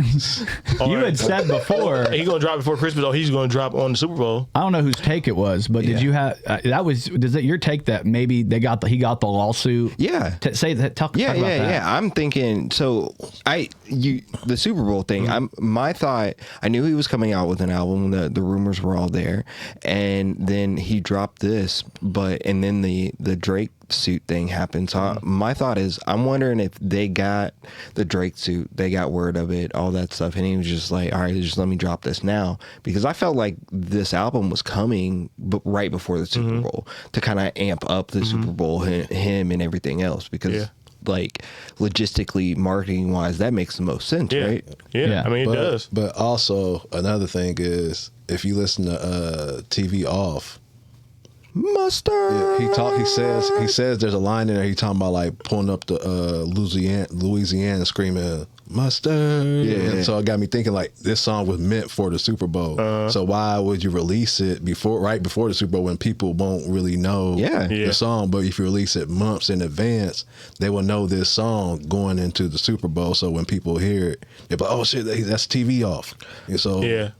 You had said before. He gonna drop before Christmas, or he's gonna drop on the Super Bowl. I don't know whose take it was, but did you have is it your take that maybe he got the lawsuit? Yeah. Talk about that. Yeah. I'm thinking. So the Super Bowl thing. My thought. I knew he was coming out with an album. The rumors were all there, and then he dropped this. And then the Drake suit thing happened. So my thought is, I'm wondering if they got the Drake suit, they got word of it, all that stuff, and he was just like, all right, just let me drop this now, because I felt like this album was coming right before the Super Bowl to kind of amp up the Super Bowl, him and everything else, because like logistically, marketing wise, that makes the most sense, right? Yeah, I mean it does. But also another thing is, if you listen to TV Off, Mustard. Yeah, he says there's a line in there. He talking about like pulling up the Louisiana screaming mustard. Yeah, and so it got me thinking like this song was meant for the Super Bowl. So why would you release it right before the Super Bowl when people won't really know the song? But if you release it months in advance, they will know this song going into the Super Bowl. So when people hear it, they're like, "Oh shit, that's TV Off." And so the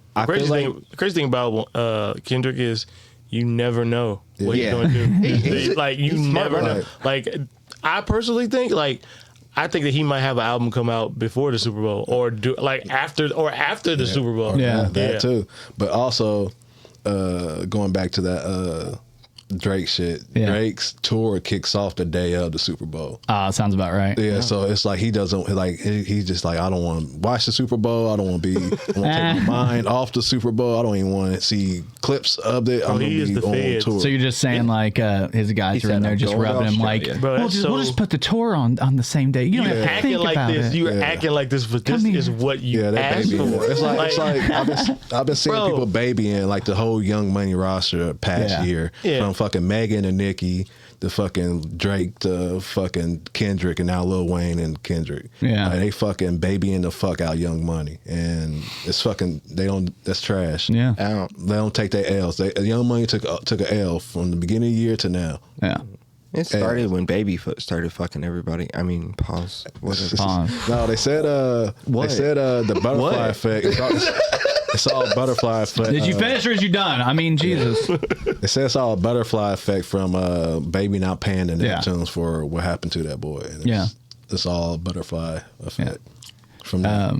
crazy thing about Kendrick is, you never know what he's going to do. Like, you never know. Like, I personally think, I think that he might have an album come out before the Super Bowl, or after the Super Bowl. Yeah, that too. But also, going back to that Drake shit. Yeah. Drake's tour kicks off the day of the Super Bowl. Sounds about right. Yeah, so it's like he doesn't like he's just like, I don't want to watch the Super Bowl. I don't want to take my mind off the Super Bowl. I don't even want to see clips of it. I'm gonna be on tour. So you're just saying his guys are in there just rubbing him like, we'll just put the tour on the same day. You don't have to think about it. You're acting like this, but this is what you asked for. It's like I've been seeing people babying like the whole Young Money roster past year from fucking Megan and Nicki, the fucking Drake, the fucking Kendrick, and now Lil Wayne and Kendrick. Yeah, they fucking babying the fuck out Young Money, and it's fucking that's trash. Yeah, they don't take their L's. Young Money took an L from the beginning of the year to now. Yeah. It started when Babyfoot started fucking everybody. I mean, pause. What is pause? No, they said the butterfly effect. It's all butterfly effect. Did you finish or is you done? I mean, Jesus. It says it's all a butterfly effect from Baby not paying the Neptunes for what happened to that boy. And it's all butterfly effect from that.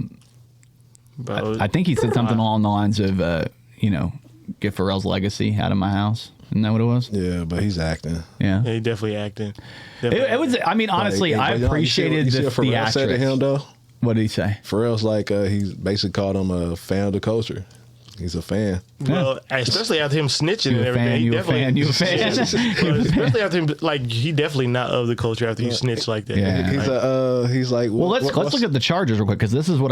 I think he said something along the lines of, get Pharrell's legacy out of my house. Isn't that what it was? Yeah, but he's acting. Yeah, he definitely acting. It was. I mean, honestly, I appreciated the theatrics. Said to him though. What did he say? Pharrell's like he basically called him a fan of the culture. He's a fan. Well, especially after him snitching and everything. You a fan. Especially after him, he definitely not of the culture after you snitch like that. Yeah. He's like. Well, let's look at the charges real quick, because this is what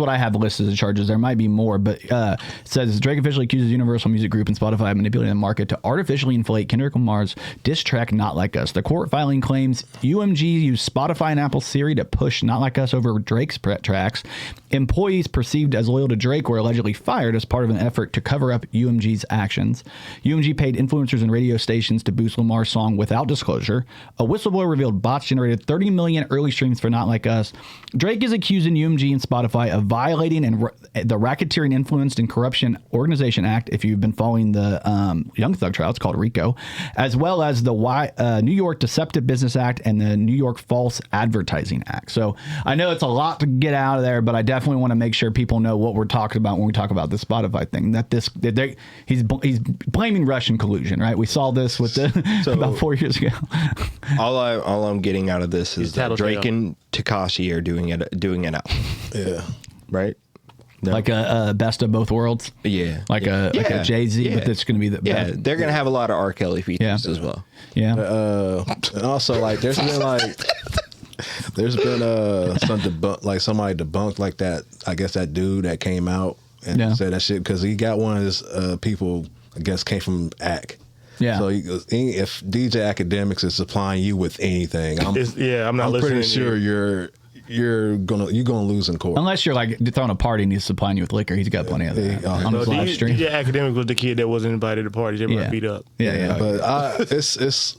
I have listed as charges. There might be more, but it says Drake officially accuses Universal Music Group and Spotify of manipulating the market to artificially inflate Kendrick Lamar's diss track "Not Like Us." The court filing claims UMG used Spotify and Apple Siri to push "Not Like Us" over Drake's tracks. Employees perceived as loyal to Drake were allegedly fired as part of an effort to cover up UMG's actions. UMG paid influencers and radio stations to boost Lamar's song without disclosure. A whistleblower revealed bots generated 30 million early streams for Not Like Us. Drake is accusing UMG and Spotify of violating the Racketeering Influenced and Corruption Organization Act, if you've been following the Young Thug trial, it's called RICO, as well as the New York Deceptive Business Act and the New York False Advertising Act. So I know it's a lot to get out of there, but I definitely want to make sure people know what we're talking about when we talk about the Spotify thing. He's blaming Russian collusion, right? We saw this with about 4 years ago. all I'm getting out of this is that Drake and Tekashi are doing it out. Yeah. Right. No. Like a best of both worlds. Yeah. Like a Jay-Z, but it's going to be the best. They're going to have a lot of R. Kelly features as well. Yeah. And also there's been some somebody debunked like that. I guess that dude that came out and said that shit because he got one of his people. I guess came from AC. Yeah. So if DJ Academics is supplying you with anything, I'm not listening. Pretty sure you're gonna lose in court. Unless you're like throwing a party and he's supplying you with liquor. He's got plenty of that on his live stream. DJ Academic was the kid that wasn't invited to parties. Everybody beat up. Yeah. But it's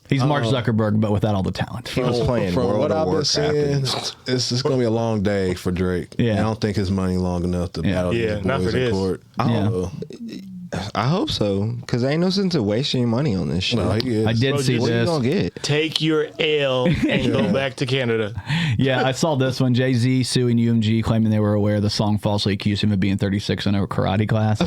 He's Mark Zuckerberg, but without all the talent. He was playing from World what of I've been Warcraft. seeing, it's gonna be a long day for Drake. Yeah. I don't think his money long enough to battle these not boys for in this. court. Yeah. I hope so, because ain't no sense of wasting your money on this shit. No, he is. I did Bro, see What you this. gonna get? Take your L and go back to Canada. Yeah, I saw this one. Jay-Z suing UMG, claiming they were aware the song falsely accused him of being 36 in a karate class.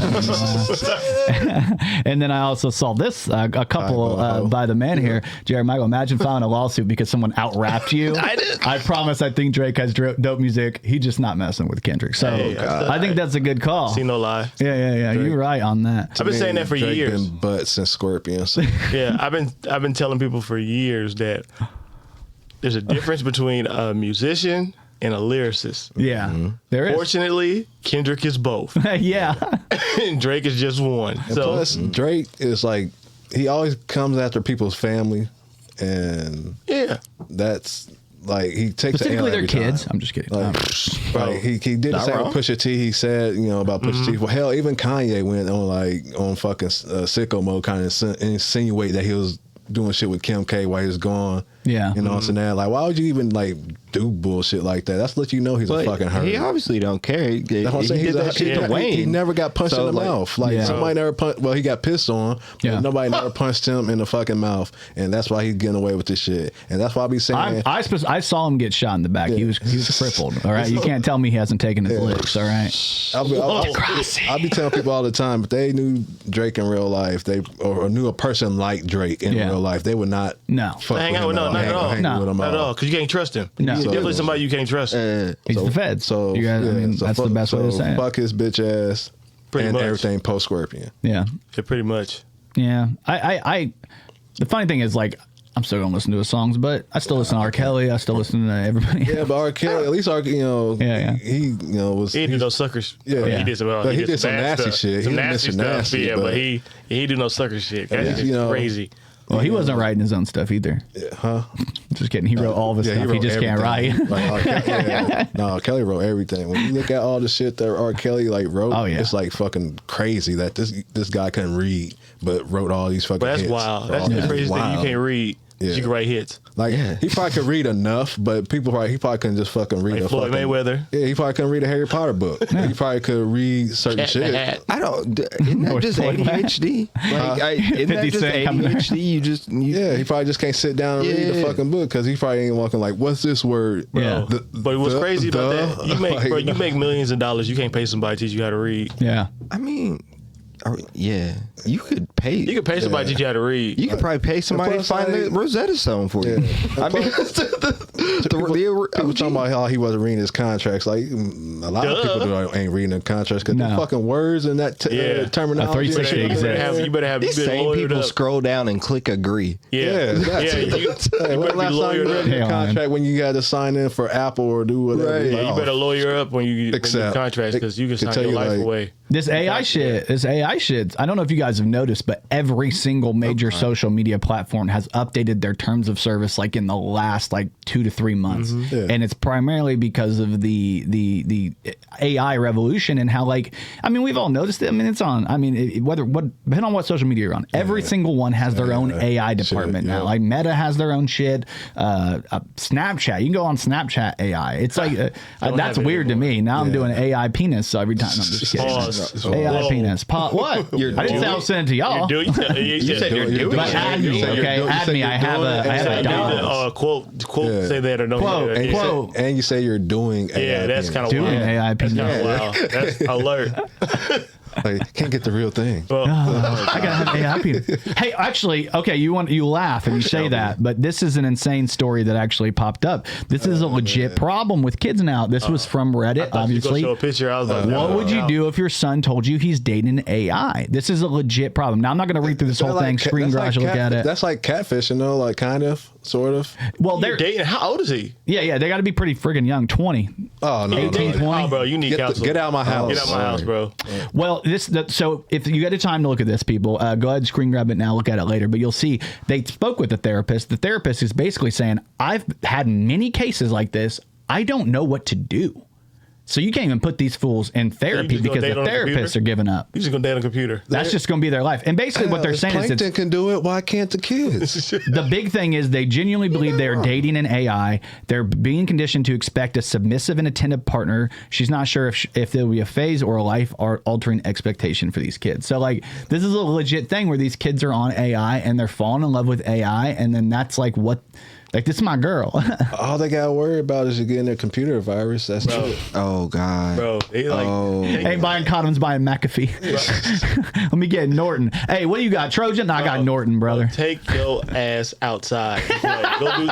And then I also saw this, a couple by the man here, Jarrett Michael. Imagine filing a lawsuit because someone out-rapped you. I promise I think Drake has dope music. He's just not messing with Kendrick. So I think that's a good call. See no lie. Yeah. You're right on that. I've been saying that for Drake years. been butts and scorpions. So. Yeah, I've been telling people for years that there's a difference between a musician and a lyricist. Yeah, there is. Fortunately, Kendrick is both, Yeah. and Drake is just one. And So plus, Drake is like, he always comes after people's family, and yeah, that's like, he takes the Specifically L their every kids. time. I'm just kidding. Like he did the Not same wrong. with Pusha T. He said, about Pusha T. Well, hell, even Kanye went on fucking sicko mode, kind of insinuate that he was doing shit with Kim K while he was gone. Yeah. You know what I'm saying? Like, why would you even like do bullshit like that? That's let you know he's a fucking hurt. He obviously don't care. That's what I'm He saying. did that shit to Wayne. He never got punched So, in the like, mouth. Like, Yeah. somebody never punched. Well, he got pissed on, but Yeah. nobody never punched him in the fucking mouth, and that's why he's getting away with this shit. And that's why I be saying, I saw him get shot in the back. He was crippled. All right, you can't tell me he hasn't taken his licks. All right. I'll be telling people all the time, if they knew Drake in real life, or knew a person like Drake in real life, they would not fuck hang out with him not at all. hang No. with him not at all, because you can't trust him. No. He's So- definitely somebody you can't trust. He's the feds. So you guys, I mean, so that's the best way to say it. Fuck his bitch ass Pretty and much. everything post Scorpion. Yeah. Yeah, pretty much. Yeah. I the funny thing is, like, I'm still gonna listen to his songs, but I still listen to R. Kelly. I still listen to everybody. Yeah, but R. Kelly, at least R. Yeah. he was. He did those suckers. Yeah. He did some. But he did some bad nasty stuff. shit. Some He did nasty Mr. stuff. Nasty, Yeah, but- but he do no sucker shit. That's just you know, crazy. Well, he wasn't writing his own stuff either. Huh? Just kidding. He wrote all of his stuff. He wrote just can't write. everything. Like, R. Kelly, no, Kelly wrote everything. When you look at all the shit that R. Kelly wrote, Oh, yeah. it's like fucking crazy that this guy couldn't read, but wrote all these fucking But that's hits. wild. for That's all the these- craziest thing. You wild. can't read. Yeah. You can write hits. Like, he probably could read enough, but he probably couldn't just fucking read Like a Floyd fucking Mayweather. Yeah, he probably couldn't read a Harry Potter book. He probably could read certain Cat in the shit. Hat. I don't. Isn't that just Floyd Mayweather. ADHD? Isn't that 50 just Cent coming there. ADHD? Yeah, he probably just can't sit down and read the Yeah. fucking book because he probably ain't walking like, what's this word? Yeah. But what's crazy about that? You make millions of dollars. You can't pay somebody to teach you how to read. Yeah. I mean, yeah, you could pay. You can pay somebody to teach you how to read. You could probably pay somebody to plus, find the like- Rosetta Stone for you. Yeah. I mean, People talking about how he wasn't reading his contracts. Like, a lot of people ain't reading the contracts because No. the fucking words and that Yeah. terminology. A 360 You better exists. you better have these you better same lawyer it people up. scroll down and click agree. Yeah, exactly. yeah. You Hey, when better the be last time you lawyered read up. your Hell, man. contract when you had to sign in for Apple or do whatever? Right. Like, Yeah, you better lawyer up when you get Accept. contracts because you can They sign tell your you, life like- away. This AI shit, I don't know if you guys have noticed, but every single major social media platform has updated their terms of service like in the last 2 to 3 months. Yeah. And it's primarily because of the AI revolution and how we've all noticed it. I mean, it's on, depending on what social media you're on, every single one has their own AI department now. yeah. Like Meta has their own shit. Snapchat, you can go on Snapchat AI. It's like, Don't that's have it weird to anymore. me. Now I'm doing AI penis. So every time, I'm just kidding. Pause. AI Whoa. penis. What? I didn't say I was sending it to y'all. You said you're doing But it. add me, okay? Add me. I have a dollar. Quote Yeah. say that or don't. Quote, say that. quote. And you say you're doing AI. Yeah, that's kind of Doing wild. AI That's penis. kind of wild. That's alert. Like, can't get the real thing. Well, I gotta have AI penis. Hey, actually, okay, you laugh and you say that, but this is an insane story that actually popped up. This is a legit problem with kids now. This was from Reddit, obviously. You go show a picture. I was like, What would you do if your son told you he's dating an AI? This is a legit problem. Now, I'm not going to read through this whole thing, screen garage, look at it. That's like catfishing, though, like kind of, sort of. Well, You're they're dating? How old is he? yeah, they got to be pretty friggin' young, 20. Oh, no. 18, 20. Oh, bro, you need counsel. Get out of my house. Get out of my house, bro. Well, so if you get a time to look at this, people, go ahead and screen grab it now, look at it later, but you'll see they spoke with the therapist. The therapist is basically saying, I've had many cases like this. I don't know what to do. So you can't even put these fools in therapy because the therapists are giving up. You're just going to date on a computer. That's just going to be their life. And basically what they're saying is Plankton can do it. Why can't the kids? the big thing is they genuinely believe they're dating an AI. They're being conditioned to expect a submissive and attentive partner. She's not sure if there'll be a phase or a life-altering expectation for these kids. So, like, this is a legit thing where these kids are on AI and they're falling in love with AI. And then that's like what... Like, this is my girl. All they got to worry about is getting their computer virus. That's it. Oh, God. Bro, Ain't buying condoms, buying McAfee. Let me get Norton. Hey, what do you got? Trojan? I got Norton, brother. Take your ass outside. Go do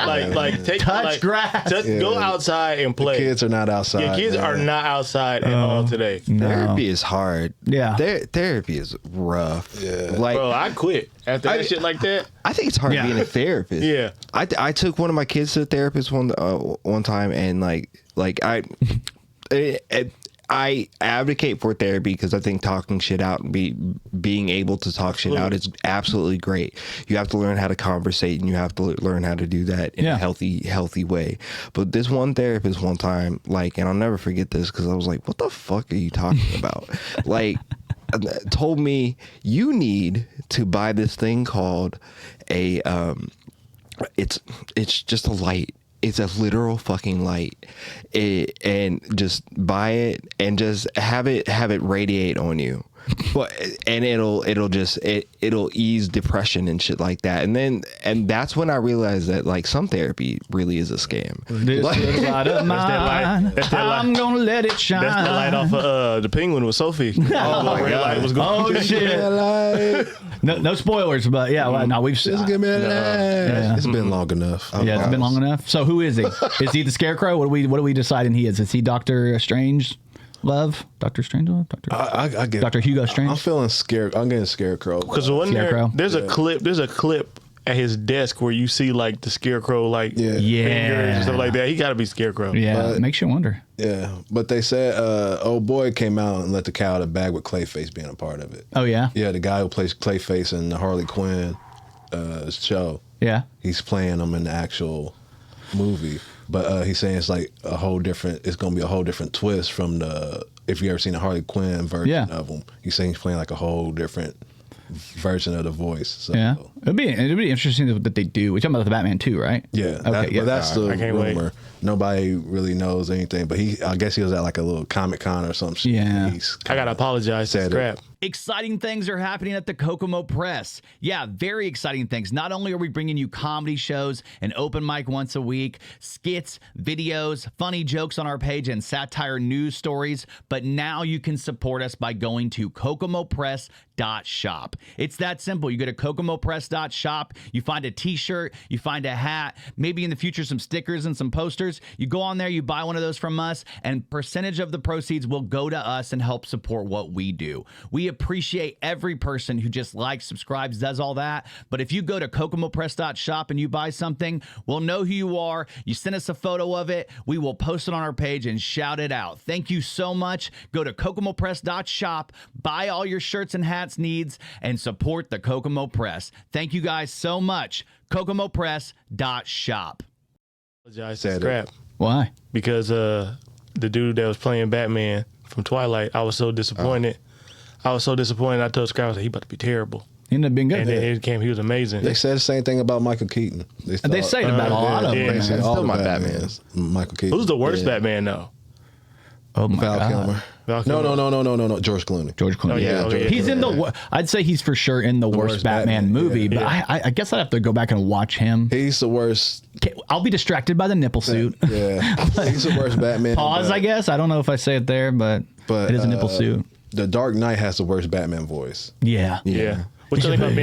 take Touch grass. Just go outside and play. The kids are not outside. Your kids are not outside at all today. Therapy is hard. Yeah. Therapy is rough. Yeah. Like, Bro, I quit after that shit like that. I think it's hard being a therapist. Yeah. I took one of my kids to a therapist one time, and I advocate for therapy because I think talking shit out and being able to talk shit out is absolutely great. You have to learn how to conversate, and you have to learn how to do that in a healthy way. But this one therapist one time, and I'll never forget this because I was like, what the fuck are you talking about? Told me, you need to buy this thing called a it's just a light. It's a literal fucking light, and just buy it and just have it radiate on you. And it'll ease depression and shit like that. And that's when I realized that some therapy really is a scam. This is light of mine. That's that light. I'm gonna let it shine. That's the light off of the Penguin with Sophie. Oh my God. Was going Oh shit. No spoilers, but we've Just give me a light. It's been long enough. it's been long enough. So who is he? Is he the Scarecrow? What are we deciding he is? Is he Dr. Strange? Dr. Strangelove? I get Dr. Hugo Strange? I'm feeling scared. I'm getting Scarecrow. Because Scarecrow. there's a clip at his desk where you see the Scarecrow fingers and stuff like that. He got to be Scarecrow. Yeah, it makes you wonder. Yeah, but they said old boy came out and let the cat out of the bag with Clayface being a part of it. Oh yeah? Yeah, the guy who plays Clayface in the Harley Quinn show. Yeah. He's playing him in the actual movie. But he's saying it's it's going to be a whole different twist from if you ever seen the Harley Quinn version of him. He's saying he's playing a whole different version of the voice. So. Yeah. It'd be interesting that they do. We're talking about the Batman too, right? Yeah. Okay. But that's the rumor. Wait. Nobody really knows anything. But I guess he was at a little Comic-Con or something. Yeah. I got to apologize to Scrap. Exciting things are happening at the Kokomo Press. Yeah, very exciting things. Not only are we bringing you comedy shows, an open mic once a week, skits, videos, funny jokes on our page, and satire news stories, but now you can support us by going to kokomopress.shop. It's that simple. You go to kokomopress.shop, you find a t-shirt, you find a hat, maybe in the future some stickers and some posters. You go on there, you buy one of those from us, and percentage of the proceeds will go to us and help support what we do. We appreciate every person who just likes, subscribes, does all that. But if you go to kokomopress.shop and you buy something, we'll know who you are. You send us a photo of it. We will post it on our page and shout it out. Thank you so much. Go to kokomopress.shop, buy all your shirts and hats needs, and support the Kokomo Press. Thank you guys so much. kokomopress.shop. Apologize to Scrap. Why? Because the dude that was playing Batman from Twilight, I was so disappointed. I told Scrap, I was like, he about to be terrible. He ended up being good. And then he was amazing. They said the same thing about Michael Keaton. They say it about a lot of them. They said Still all my the Batman. Batmans. Michael Keaton. Who's the worst Batman, though? Oh my Val God. Kilmer. Val Kilmer. No. George Clooney. George Clooney. Oh, yeah. George He's Clooney. in the. I'd say he's for sure in the worst Batman movie. But Yeah. I guess I'd have to go back and watch him. He's the worst. I'll be distracted by the nipple suit. Yeah, he's the worst Batman. Pause. I guess I don't know if I say it there, but it is a nipple suit. The Dark Knight has the worst Batman voice. Yeah. Yeah. What you think about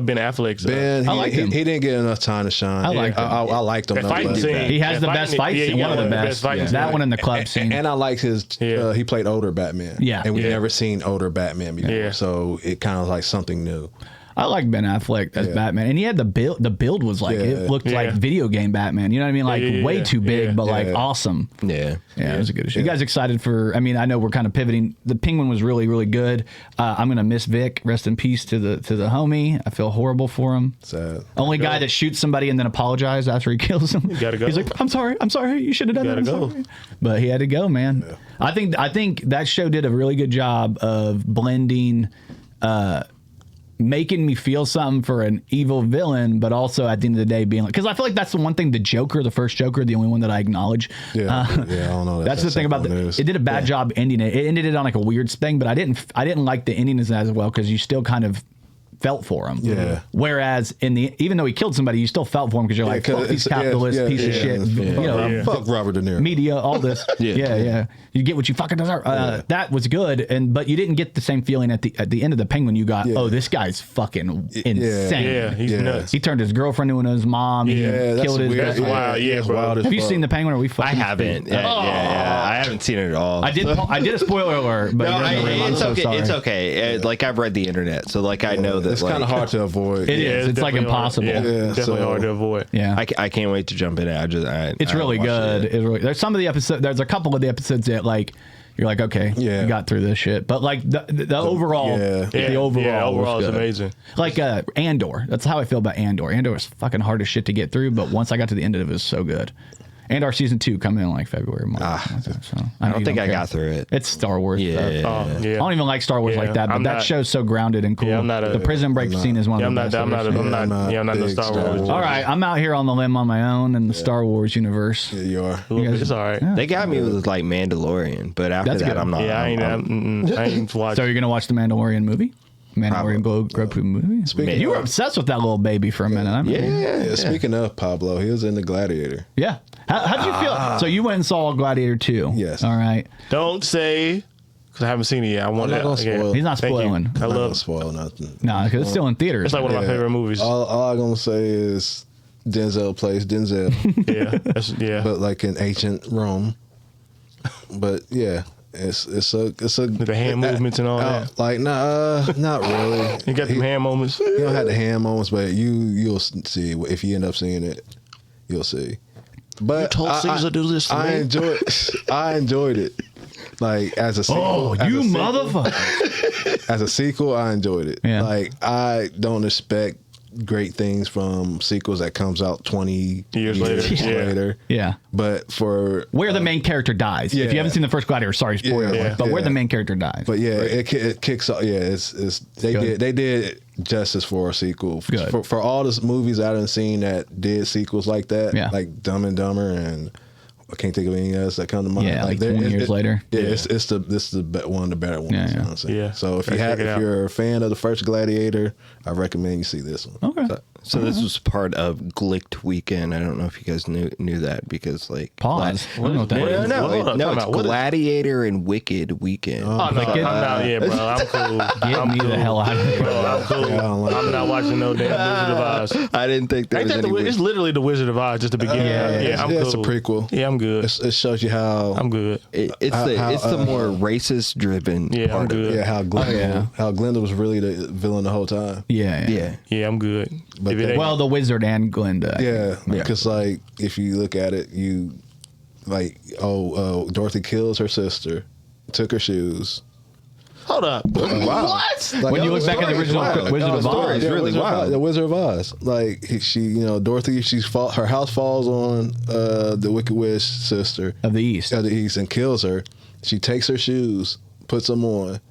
Ben Affleck? Ben, I liked him. He didn't get enough time to shine. I liked him. I liked him. That though, fighting but- scene. He has the best fight scene. One of the best. fighting That scene. one in the club scene. And I like his. Yeah. He played older Batman. Yeah. and we've Yeah. never seen older Batman before, Yeah. so it kind of like something new. I like Ben Affleck as Batman, and he had the build. The build was like it looked like video game Batman. You know what I mean? Like way too big, but like awesome. Yeah, it was a good show. You guys excited for? I mean, I know we're kind of pivoting. The Penguin was really, really good. I'm gonna miss Vic. Rest in peace to the homie. I feel horrible for him. Sad. Only guy that shoots somebody and then apologizes after he kills him. You gotta go. He's like, I'm sorry. You should have done that. I'm sorry." But he had to go, man. Yeah. I think that show did a really good job of blending. Making me feel something for an evil villain, but also at the end of the day being like, because I feel like that's the one thing. The Joker, the first Joker, the only one that I acknowledge. I don't know. That's the thing about it did a bad job ending it. It ended it on like a weird thing, but I didn't like the ending as well because you still kind of felt for him. Yeah. Whereas even though he killed somebody, you still felt for him because you're like, fuck these capitalists, piece of shit. You know, fuck Robert De Niro. Media, all this. Yeah. You get what you fucking deserve. That was good, but you didn't get the same feeling at the end of the Penguin. You got, oh, this guy's fucking insane. Yeah, he's nuts. He turned his girlfriend into his mom. He killed his. That's wild. Yeah, bro. Have you seen the Penguin? Or we fucking? I haven't. Yeah, I haven't seen it at all. I did a spoiler alert, but it's okay. Sorry. It's okay. Like I've read the internet, so like I know that it's kind of hard to avoid. It is. It's like impossible. Definitely hard to avoid. Yeah. I can't wait to jump in it. It's really good. There's some of the episodes. There's a couple of the episodes that like you're like, okay, you got through this shit. But like the overall, the overall is amazing. Like Andor. That's how I feel about Andor. Andor was fucking hard as shit to get through, but once I got to the end of it, it was so good. And our season 2 coming in like February, March. So I don't think I got through it. It's Star Wars stuff. Yeah. I don't even like Star Wars like that, but that show's so grounded and cool. Yeah, I'm not the Prison Break scene is one of the best. I'm not the Star Wars. All right, I'm out here on the limb on my own in the Star Wars universe. Yeah, you are. It's all right. They got me with like Mandalorian, but after that, I'm not. Yeah, I ain't watching. So you're gonna watch the Mandalorian movie? Mandalorian Grogu movie? You were obsessed with that little baby for a minute. Yeah. Speaking of Pablo, he was in the Gladiator. Yeah. How'd you feel? So you went and saw Gladiator 2. Yes. All right. Don't say, because I haven't seen it yet. I want I'm not gonna spoil. He's not spoiling. I love spoil nothing. No, because it's still in theaters. It's like one of my favorite movies. All I'm gonna say is Denzel plays Denzel. Yeah. But like in ancient Rome. But yeah. It's the hand movements and all that. Like not really. You got them hand moments. You don't have the hand moments, but you'll see if you end up seeing it. You'll see. But you told Caesar to do this to me. I enjoyed it. Like as a sequel. Oh, you motherfucker! As a sequel, I enjoyed it. Yeah. Like I don't expect great things from sequels that comes out 20 years later. Yeah. But for where the main character dies. If you haven't seen the first Gladiator, sorry, spoiler. But where the main character dies. But yeah, it kicks off. Yeah, they did justice for a sequel. For all the movies I haven't seen that did sequels like that, like Dumb and Dumber, and I can't think of any else that come to mind. Yeah, like 20 years later. Yeah, this is one of the better ones. Yeah. You know what I'm saying? Yeah. So if you're a fan of the first Gladiator, I recommend you see this one. Okay. So this was part of Glicked Weekend. I don't know if you guys knew that because like pause. I don't know what that is. No, it's Gladiator and Wicked Weekend. Oh, no, I'm not. Bro. I'm cool. Get me the hell out of here. Bro, I'm cool. I'm not watching no damn Wizard of Oz. I didn't think there was any. It's literally the Wizard of Oz, just the beginning. I'm cool. It's a prequel. Yeah, I'm good. It shows you how I'm good. It's the more racist driven. Yeah, I'm good. Yeah, how Glenda was really the villain the whole time. Yeah, I'm good. But the Wizard and Glinda. Yeah, because like if you look at it, you like Dorothy kills her sister, took her shoes. Hold up. What? Like, when you look back at the original Wizard of Oz, it's really wild. The Wizard of Oz, like Dorothy, her house falls on the Wicked Witch sister of the East, and kills her. She takes her shoes, puts them on.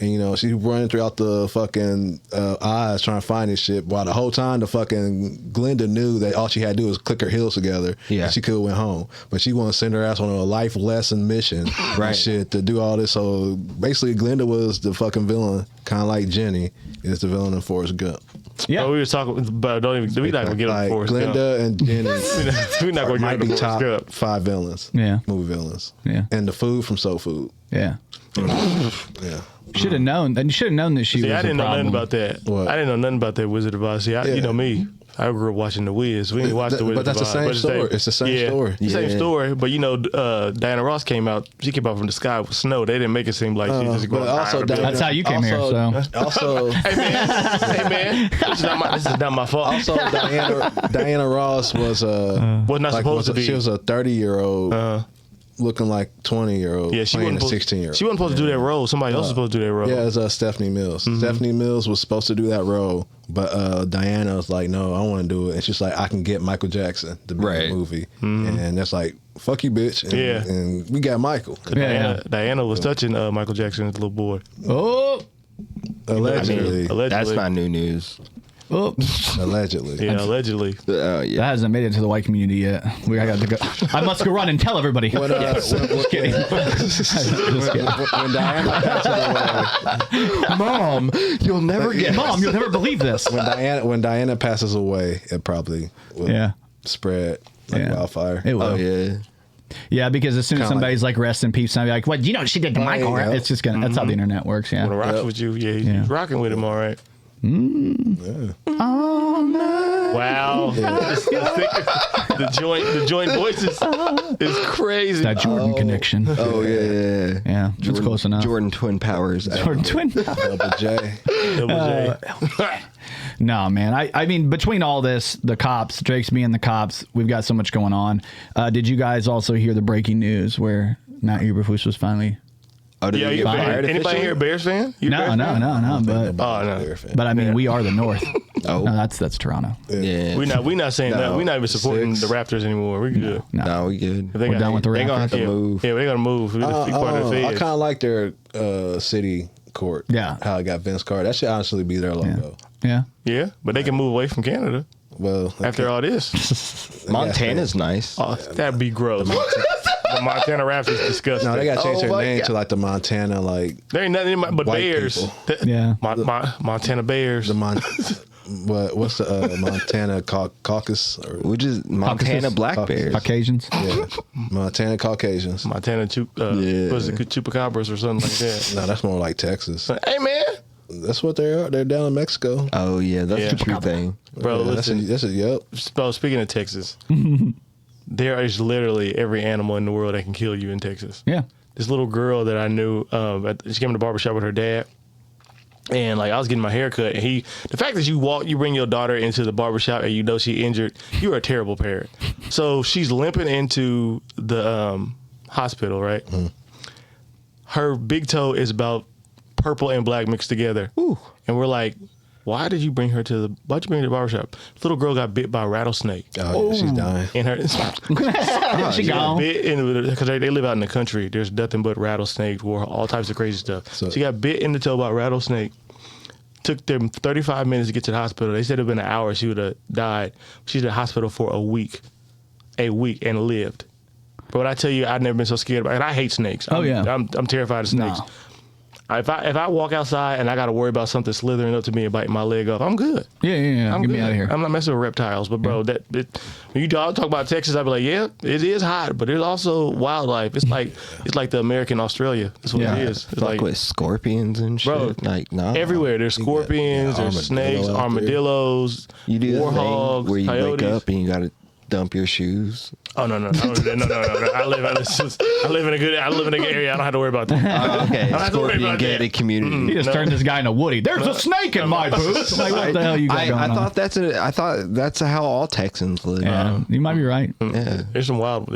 And, she's running throughout the fucking Oz trying to find this shit. While the whole time, the fucking Glinda knew that all she had to do was click her heels together. Yeah. And she could have went home. But she wanted to send her ass on a life lesson mission. Right. Shit, to do all this. So basically, Glinda was the fucking villain, kind of like Jenny is the villain in Forrest Gump. Yeah. But we were talking, but we're not going to get on Forrest Gump. Glinda and Jenny we're not going to might get be on top Gump. 5 villains. Yeah. Movie villains. Yeah. And the food from Soul Food. Yeah. Yeah. Should have known. And you should have known that she was I didn't a problem. know nothing about that. What? I didn't know nothing about that Wizard of Oz. See, you know me. I grew up watching The Wiz. We didn't watch The Wiz. But that's the same story. It's the same story. The same story. But, you know, Diana Ross came out. She came out from the sky with snow. They didn't make it seem like she just going also That's how you came here, so. Also, hey, man. This is not my fault. Also, Diana Ross was not supposed to be. She was a 30-year-old looking like 20-year-old playing a 16-year-old. She wasn't supposed to do that role. Somebody else was supposed to do that role. Yeah, it was Stephanie Mills. Stephanie Mills was supposed to do that role, but Diana was like, no, I want to do it. And she's like, I can get Michael Jackson to be in the movie. And that's like, fuck you, bitch. And, and we got Michael. Diana was touching Michael Jackson as a little boy. Oh. Allegedly. That's not new news. Oops. Allegedly. Yeah, allegedly. That hasn't made it to the white community yet. I got to go. I must go run and tell everybody. Just kidding. When Diana passes away, Mom, you'll never get. Mom, you'll never believe this. when Diana passes away, it probably will spread like wildfire. It will. Oh yeah. Yeah, because as soon as somebody's like rest in peace, I'll be like, what? You know what she did to Michael? Yeah. It's just gonna. That's how the internet works. Yeah. When it rocks with you, he's rocking with him, all right. Wow. The joint voices is crazy. That Jordan connection. Oh yeah. Yeah, it's close enough. Jordan twin powers. Jordan twin. Double J. No, man. I mean, between all this, the cops, Drake's being the cops, we've got so much going on. Did you guys also hear the breaking news where Matt Eberflus was finally... Oh, did he get fired? Anybody here a Bears fan? No. But I mean, we are the North. No, that's Toronto. Yeah. We're not saying that. We're not even supporting the Raptors anymore. We're good. No, we good. We're done with the Raptors. They're gonna have to move. Yeah, they're gonna move. I kind of like their city court. Yeah. How it got Vince Carter. That should honestly be their logo. Yeah. But they can move away from Canada. Well, after all this, Montana's nice. Oh, that'd be gross. The Montana Raptors is disgusting. No, they got to change their name to like the Montana There ain't nothing but Bears. Montana Bears. What's the Montana caucus? Which is Montana Black Bears. Caucasians. Yeah, Montana Caucasians. Montana was it Chupacabras or something like that? No, that's more like Texas. Hey man, that's what they are. They're down in Mexico. Oh yeah, that's the true thing, bro. Listen, that's a yep. Bro, speaking of Texas. There is literally every animal in the world that can kill you in Texas. Yeah. This little girl that I knew, she came to the barbershop with her dad. And like I was getting my hair cut. And the fact that you bring your daughter into the barbershop and you know she injured, you're a terrible parent. So she's limping into the hospital, right? Her big toe is about purple and black mixed together. Ooh. And we're like, why did you bring her to the barbershop? This little girl got bit by a rattlesnake. Oh, yeah, she's dying. And her, she got bit because they live out in the country. There's nothing but rattlesnakes, all types of crazy stuff. So she got bit in the toe by a rattlesnake. Took them 35 minutes to get to the hospital. They said it would have been an hour. She would have died. She's in the hospital for a week, and lived. But when I tell you, I've never been so scared about it. And I hate snakes. I'm terrified of snakes. No. If I walk outside and I got to worry about something slithering up to me and biting my leg off, I'm good. Yeah. I'm Get good. me out of here. I'm not messing with reptiles, but bro, when you talk about Texas, I'd be like, yeah, it is hot, but there's also wildlife. It's like the American Australia. That's what it is. It's like with scorpions and shit. Bro, everywhere. There's scorpions, there's snakes, armadillos, you do warthogs, where you coyotes. wake up and you got to dump your shoes. Oh no! I live in a good area. I don't have to worry about that. Okay, scorpion gated community. He just turned this guy into Woody. There's a snake in my boots. Like, what the hell you got going on? I thought that's how all Texans live. Yeah, you might be right. Yeah, there's some wild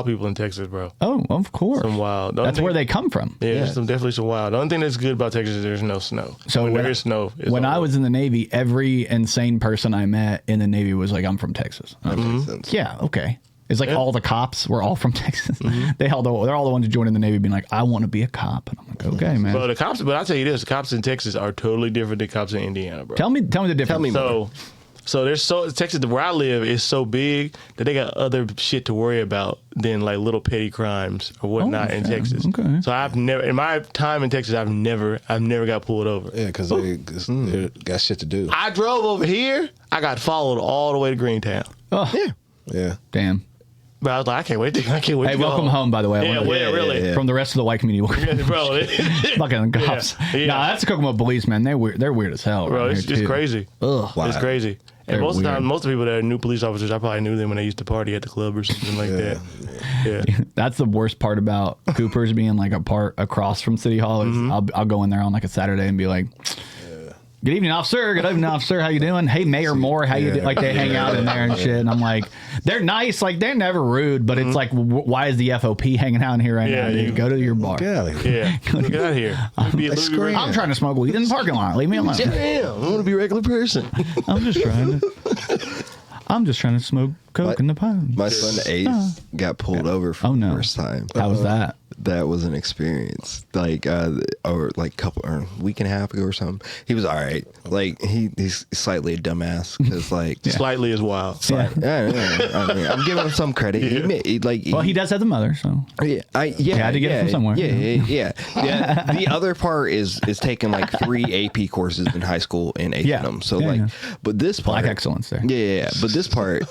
people in Texas, bro. Oh, of course. Some wild. That's where they come from. Yeah, there's definitely some wild. The only thing that's good about Texas is there's no snow. So when there is snow, when I was in the Navy, every insane person I met in the Navy was like, "I'm from Texas." That makes sense. Yeah. Okay. It's like all the cops were all from Texas. They're all the ones who joined in the Navy being like, I want to be a cop. And I'm like, okay, man. Well, but I'll tell you this, the cops in Texas are totally different than cops in Indiana, bro. Tell me the difference. Tell me more. So there's Texas, where I live, is so big that they got other shit to worry about than like little petty crimes or whatnot in Texas. Okay. So I've never, in my time in Texas, I've never got pulled over. Yeah, because they got shit to do. I drove over here. I got followed all the way to Greentown. Oh yeah. Damn. But I was like, I can't wait to Hey, welcome home, by the way. Really. From the rest of the white community. Bro. Fucking cops. Yeah. Nah, that's the Kokomo police, man. They're weird as hell. Bro, it's crazy. Ugh. Wow. It's crazy. And most of the weird. time, most of the people that are new police officers, I probably knew them when they used to party at the club or something like that. Yeah. That's the worst part about Cooper's being like across from City Hall. Is I'll go in there on like a Saturday and be like, "Good evening, officer. Good evening, officer. How you doing? Hey, Mayor Moore. How you doing?" Like they hang out in there and shit. And I'm like, they're nice. Like they're never rude. But it's like, why is the FOP hanging out in here right now? Dude? Go to your bar. Get out of here. Yeah. Get out of here. I'm trying to smoke weed in the parking lot. Leave me alone. Damn, I want to be a regular person. I'm just trying to smoke coke in the pipe. My son Ace got pulled over for the first time. How was that? That was an experience. Like or like a week and a half ago or something. He was all right. Like he's slightly a dumbass because like Slightly as wild. Yeah. I mean, I'm giving him some credit. He does have the mother, so he had to get it from somewhere. Yeah. The other part is taking like 3 AP courses in high school in H&M. So but this part, Black excellence there. Yeah. But this part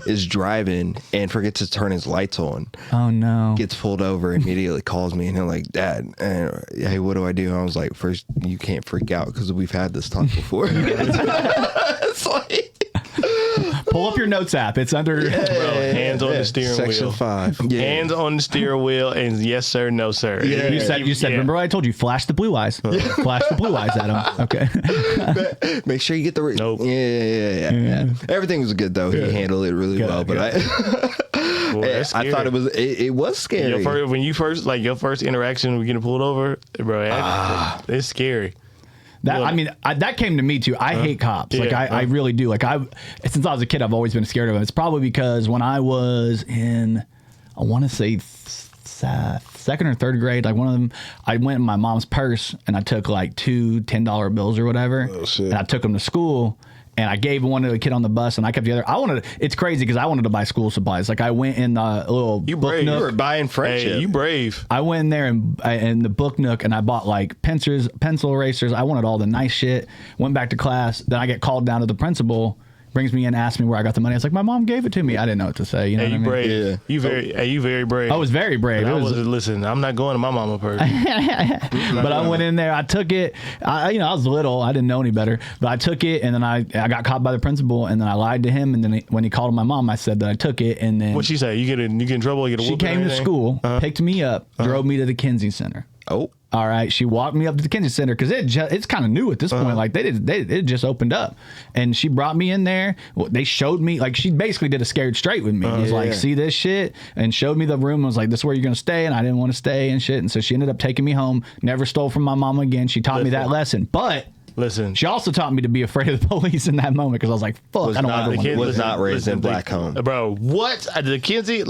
is driving and forgets to turn his lights on. Oh no! Gets pulled over, immediately calls me and he's like, "Dad, hey, what do I do?" I was like, "First, you can't freak out because we've had this talk before." It's like, pull up your notes app. It's under hands on the steering Section wheel. 5. Hands on the steering wheel and yes sir, no sir. Yeah. You said. Remember, I told you, flash the blue eyes. Flash the blue eyes at him. Okay. make sure you get the. Nope. Yeah. Everything was good though. He handled it really well, but Boy, I thought it was scary. Your first interaction with getting pulled over, bro, it's scary. That came to me too. I hate cops. Like I really do. Like since I was a kid, I've always been scared of them. It's probably because when I was in, I want to say second or third grade, like one of them, I went in my mom's purse and I took like two $10 bills or whatever, and I took them to school. And I gave one to a kid on the bus, and I kept the other. It's crazy because I wanted to buy school supplies. Like I went in the little book nook. You were buying friendship. Hey, you brave. I went in there in the book nook, and I bought like pencil erasers. I wanted all the nice shit. Went back to class. Then I get called down to the principal. Brings me in, asks me where I got the money. I was like, my mom gave it to me. I didn't know what to say. You know what I mean? Brave. Yeah. You very brave. I was very brave. Listen, I'm not going to my mama purse. But I went in there. I took it. I was little. I didn't know any better. But I took it, and then I got caught by the principal, and then I lied to him. And then when he called my mom, I said that I took it. And then What'd she say? You get in trouble? You get a she came to school, picked me up, drove me to the Kinsey Center. Oh. All right, she walked me up to the Kinsey Center because it's kind of new at this point. Like it just opened up, and she brought me in there. They showed me, like, she basically did a scared straight with me. It was like, see this shit, and showed me the room. I was like, this is where you're gonna stay, and I didn't want to stay and shit. And so she ended up taking me home. Never stole from my mama again. She taught me that lesson, but. Listen, she also taught me to be afraid of the police in that moment because I was like, "Fuck, I don't ever want to." Was not raised in black home, bro. What the Kinsey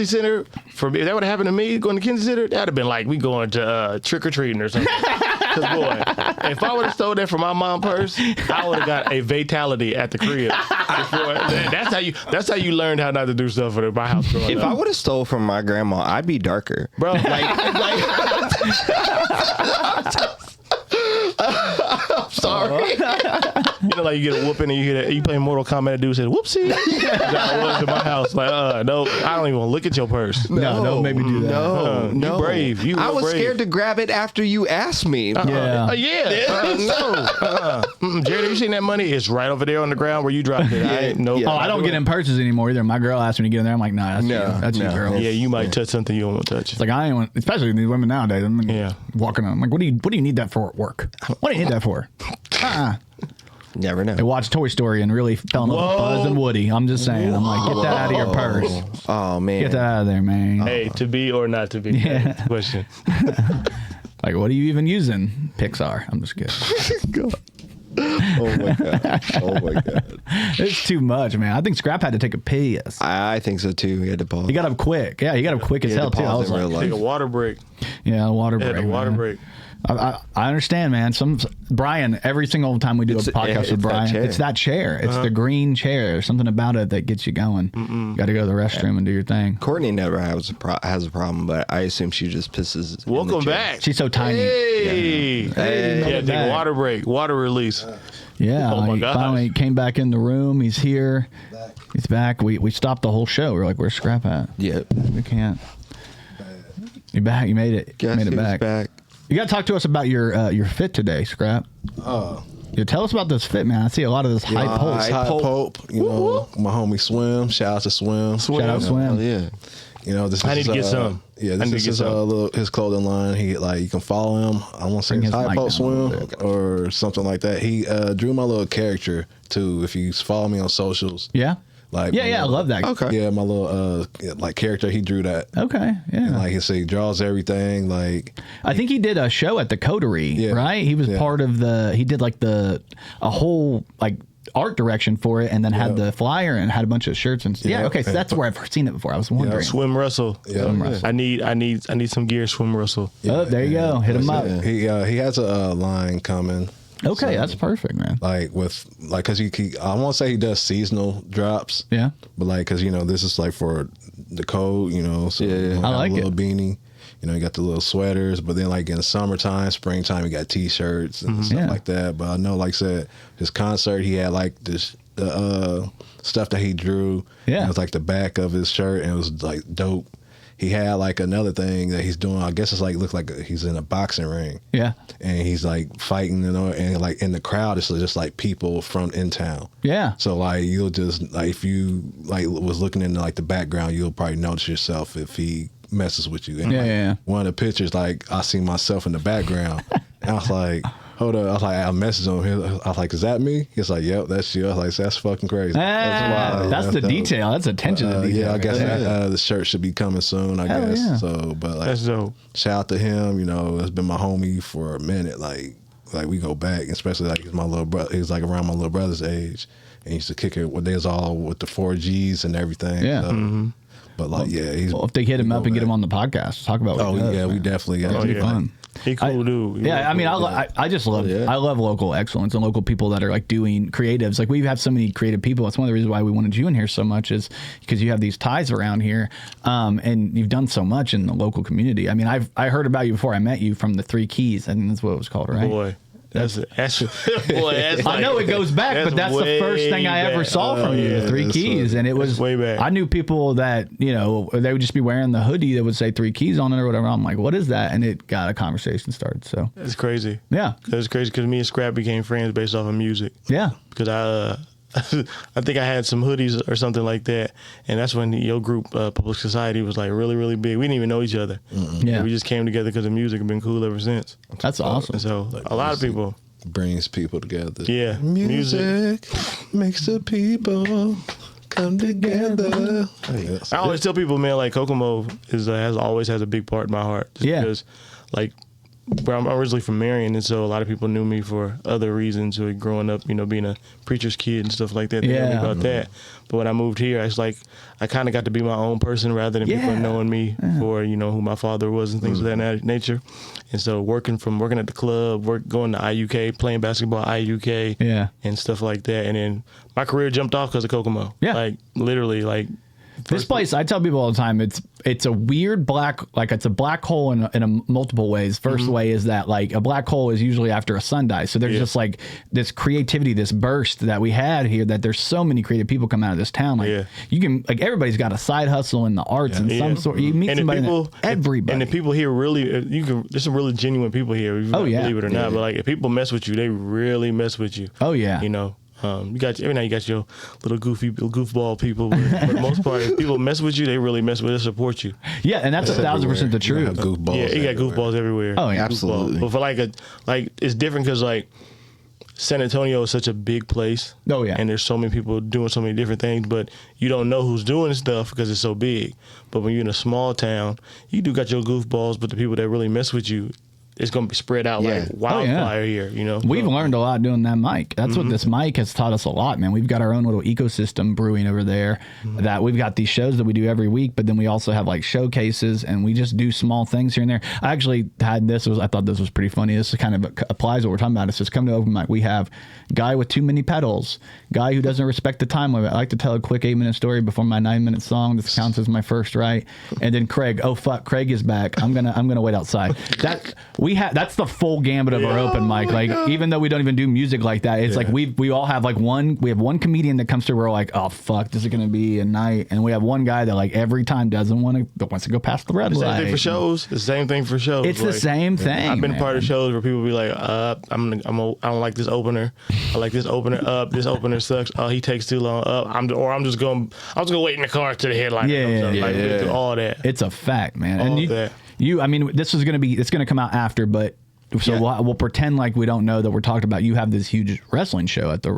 Center for me? If that would have happened to me going to Kinsey Center, that'd have been like we going to trick or treating or something. Because boy, if I would have stole that from my mom's purse, I would have got a fatality at the crib. That's how you learned how not to do stuff at my house. If I would have stole from my grandma, I'd be darker, bro. I'm sorry. You know, like you get a whooping and you hear that you play Mortal Kombat, a dude said, "Whoopsie." That was in my house. Like, no, I don't even want to look at your purse. No, don't make me do that. No. You brave. I was scared to grab it after you asked me. No. Jared, have you seen that money? It's right over there on the ground where you dropped it. I don't get in purses anymore either. My girl asked me to get in there. I'm like, nah, that's you, girl. Yeah, you might touch something you don't want to touch. It's like I ain't want, especially these women nowadays. Walking on. I'm like, what do you need that for at work? What do you need that for? Never know. They watched Toy Story and really fell in love with Buzz and Woody. I'm just saying. I'm like, get that out of your purse. Oh man, get that out of there, man. Hey, to be or not to be? Yeah. Question. Like, what are you even using? Pixar. I'm just kidding. Oh my god. It's too much, man. I think Scrap had to take a piss. I think so too. He had to pause. He got up quick. Yeah, he got up quick as hell too. I was like, take a water break. Yeah, a water break. A water break. I understand, man. Brian, every single time we do a podcast with Brian, it's that chair. It's the green chair. Something about it that gets you going. Got to go to the restroom and do your thing. Courtney never has a problem, but I assume she just pisses. Welcome back. She's so tiny. Hey, yeah, take a water break, water release. Yeah, oh my he gosh. finally came back in the room. He's here. He's back. We stopped the whole show. We're like, where's Scrap at? Yep. We can't. You're back. You made it. Guess made it back. Back. You got to talk to us about your fit today, Scrap. Yeah, tell us about this fit, man. I see a lot of this high pulse. High Pope, you know, my homie Swim. Shout out to Swim. Shout out Swim. Oh, yeah. You know, this I is need to get some. Yeah, I need this to is get some. his clothing line. He like you can follow him. I want to say Bring his it's High mic Pope down a little Swim or something like that. He drew my little character too. If you follow me on socials, Yeah. like Yeah, my I little- love that. Okay. Yeah, my little like character. He drew that. Okay. Yeah. And, like he draws everything. Like I think he did a show at the Coterie, Yeah. right? He was Yeah. part of he did like a whole like art direction for it and then had the flyer and had a bunch of shirts and yeah, Yeah. okay, so that's where I've seen it before. I was wondering. Swim Russell. Yeah. I need some gear. Swim Russell. Oh, there you go. Hit him up. he has a line coming. Okay, So, that's perfect, man. like because he I won't say he does seasonal drops. Yeah. But like, cause you know this is like for the cold, you know. So Yeah, yeah. you know, I got like a little it. beanie. You know, you got the little sweaters, but then like in the summertime, springtime, you got t-shirts and stuff Yeah. like that. But I know, like I said, his concert, he had like the stuff that he drew. Yeah. It was like the back of his shirt, and it was like dope. He had like another thing that he's doing. I guess it's like looks like he's in a boxing ring. Yeah. And he's like fighting, you know, and like in the crowd, it's just like people from in town. Yeah. So like you'll just like if you like was looking into like the background, you'll probably notice yourself if he messes with you. And Yeah, like, yeah. one of the pictures, like I see myself in the background. And I was like, hold up. I was like, I messaged him. I was like, is that me? He's like, yep, that's you. I was like, that's fucking crazy. That's the dope. detail. That's attention to detail. Yeah, I right guess there. the shirt should be coming soon, I Hell guess. yeah. So, but like, That's dope. shout out to him. You know, it's been my homie for a minute. Like we go back, especially like he's my little brother. He's like around my little brother's age, and he used to kick it when they was all with the 4Gs and everything. Yeah. So, but like, yeah, he's. Well, if they hit him up and get him on the podcast, talk about what Oh he does, yeah, we man. definitely. That'd be yeah. fun. He cool dude. He Yeah, I really mean, cool. I just love yeah. I love local excellence and local people that are like doing creatives. Like we have so many creative people. That's one of the reasons why we wanted you in here so much is because you have these ties around here, and you've done so much in the local community. I mean, I heard about you before I met you from the Three Keys. I think that's what it was called, right? Boy. That's boy. That's I know like- it goes back, but that's the first way thing I ever back. saw from you, yeah, the Three that's Keys. And it was way back. I knew people that, you know, they would just be wearing the hoodie that would say Three Keys on it or whatever. I'm like, what is that? And it got a conversation started. So, That's crazy. yeah. That's crazy because me and Scrap became friends based off of music. Yeah. Because I think I had some hoodies or something like that, and that's when your group, Public Society, was like really, really big. We didn't even know each other. Yeah. We just came together because the music had been cool ever since. That's awesome. And so a lot of people, brings people together. yeah, Music makes the people come together. I always tell people, man, like Kokomo always has a big part in my heart. Just Yeah. Because, like, where I'm originally from Marion, and so a lot of people knew me for other reasons. Like growing up, you know, being a preacher's kid and stuff like that. They knew me Yeah. about that. But when I moved here, it's like I kind of got to be my own person rather than people Yeah. knowing me for, you know, who my father was and things of that nature. And so working at the club, going to IUK, playing basketball at IUK, Yeah. and stuff like that. And then my career jumped off because of Kokomo. Yeah. Like literally, like. This place, I tell people all the time, it's a weird it's a black hole in a multiple ways. First way is that like a black hole is usually after a sun dies. So there's Yeah. just like this creativity, this burst that we had here that there's so many creative people come out of this town. Like Yeah. you can, like everybody's got a side hustle in the arts and some sort. You meet And the somebody, people, everybody. and the people here really, there's some really genuine people here. If you Oh, yeah. believe it or not, but like if people mess with you, they really mess with you. Oh, yeah. You know, you got every now you got your little goofball people, but for the most part, if people mess with you, they really mess with you, support you. yeah, and that's 1,000% the You have truth. goofballs. Yeah, you got everywhere. goofballs everywhere. Oh, yeah. Goofballs. Absolutely. But for like it's different because like San Antonio is such a big place. Oh, yeah. And there's so many people doing so many different things, but you don't know who's doing stuff because it's so big. But when you're in a small town, you do got your goofballs, but the people that really mess with you, it's going to be spread out Yeah. like wildfire here, you know? We've learned a lot doing that mic. That's what this mic has taught us a lot, man. We've got our own little ecosystem brewing over there that we've got these shows that we do every week, but then we also have like showcases and we just do small things here and there. I actually had I thought this was pretty funny. This kind of applies what we're talking about. It's just come to open mic. We have guy with too many pedals, guy who doesn't respect the time limit. I like to tell a quick 8-minute story before my 9-minute song. This counts as my first, right? And then Craig, oh fuck, Craig is back. I'm gonna wait outside. That that's the full gambit of our open mic. Like even though we don't even do music like that, it's like we all have like we have one comedian that comes through. We're like, oh fuck, this is gonna be a night, and we have one guy that like every time wants to go past the red light. Same thing for shows. The same thing for shows. It's the same thing. I've been man. part of shows where people be like, I don't like this opener. I like this opener. This opener sucks. Oh, he takes too long. I'm just gonna wait in the car to the headline. We do all that. It's a fact, man. All And that. I mean, it's going to come out after, but so we'll pretend like we don't know that we're talking about. You have this huge wrestling show at the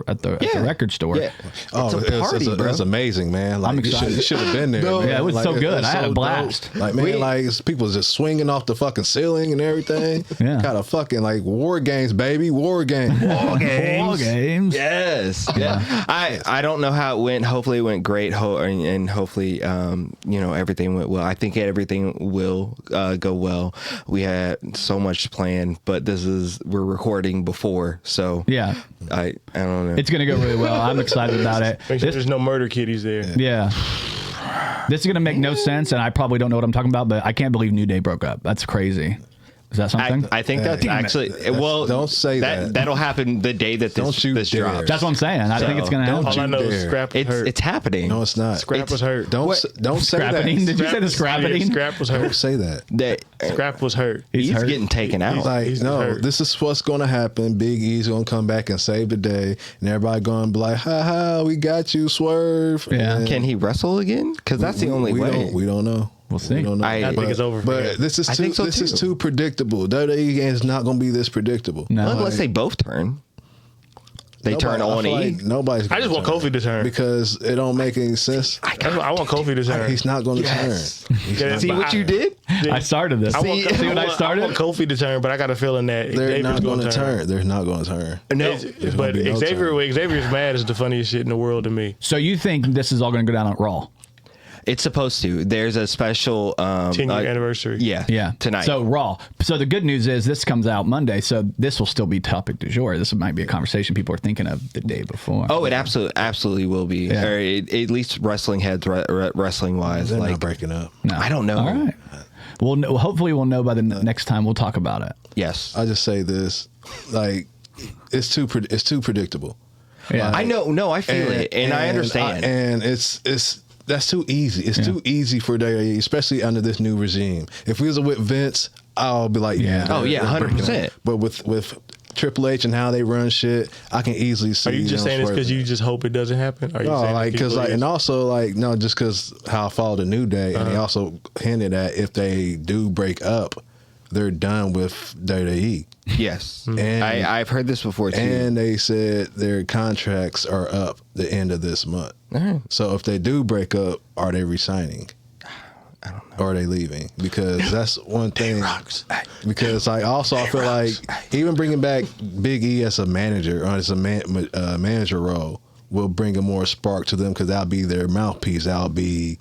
record store. Yeah. Oh, it's a party, bro. It's amazing, man. Like, I'm excited. You should have been there. Man. Yeah, it was like, so good. it's I had a so blast. dope. Like, man, like people just swinging off the fucking ceiling and everything. Yeah. Kind of fucking like war games, baby. War games. War games. Yes. Yeah. I don't know how it went. Hopefully it went great. And hopefully, everything went well. I think everything will go well. We had so much planned, but we're recording before. So Yeah. I don't know. It's going to go really well. I'm excited about it. Make sure there's no murder kitties there. Yeah. This is going to make no sense, and I probably don't know what I'm talking about, but I can't believe New Day broke up. That's crazy. Is that something? I think that's actually don't say that. That'll happen the day that Don't you this dare. drops. That's what I'm saying. I think it's going to don't happen. All I know is Scrap was hurt. It's happening. No, it's not. Scrap was hurt. Don't say Scrapping? that. Did you say the scrapping? Scrap was Don't hurt. say that. That Scrap was hurt. he's hurt. getting taken out. Like, He's no, hurt. this is what's going to happen. Big E's going to come back and save the day, and everybody going to be like, "Ha ha, we got you, Swerve." Yeah. And Can he wrestle again? Because that's the only way. We don't know. We'll see. We don't know. I think it's over for But him. this is I too. think so, this is too. too predictable. WWE is not going to be this predictable. No. Unless they both turn. They turn on I feel E. like nobody's. I just gonna want Kofi to turn. because it don't make any sense. I want Kofi to turn. He's not going to Yes. turn. He's Yeah, not- See but what you did? I started this. I want, See what I started? I want Kofi to turn, but I got a feeling that They're Xavier's not going to turn. turn. They're not going to turn. No. There's But gonna be no Xavier's mad is the funniest shit in the world to me. So you think this is all going to go down on Raw? It's supposed to. There's a special 10-year anniversary. Yeah. Yeah. Tonight. So Raw. So the good news is this comes out Monday, so this will still be topic du jour. This might be a conversation people are thinking of the day before. Oh, it absolutely will be. Yeah. Or at least wrestling heads, wrestling wise. They're Like, not breaking up. No. I don't know. All right. Well, hopefully we'll know by the next time we'll talk about it. Yes. I just say this, like it's too predictable. Yeah. I know. No, I feel it, and I understand. And it's that's too easy. It's too easy for WWE, especially under this new regime. If we was with Vince, I'll be like, Yeah. Oh, yeah, they're breaking 100%. up. But with Triple H and how they run shit, I can easily see. Are you just saying this because you just hope it doesn't happen? Are you No, saying like because and also like no, just because how I follow the New Day, and they also hinted at if they do break up, they're done with WWE. Yes. And I've heard this before too. And they said their contracts are up the end of this month. So if they do break up, are they resigning? I don't know. Or are they leaving? Because that's one thing. Because I feel like even bringing back Big E as a manager or as a manager role will bring a more spark to them because that'll be their mouthpiece. That'll be.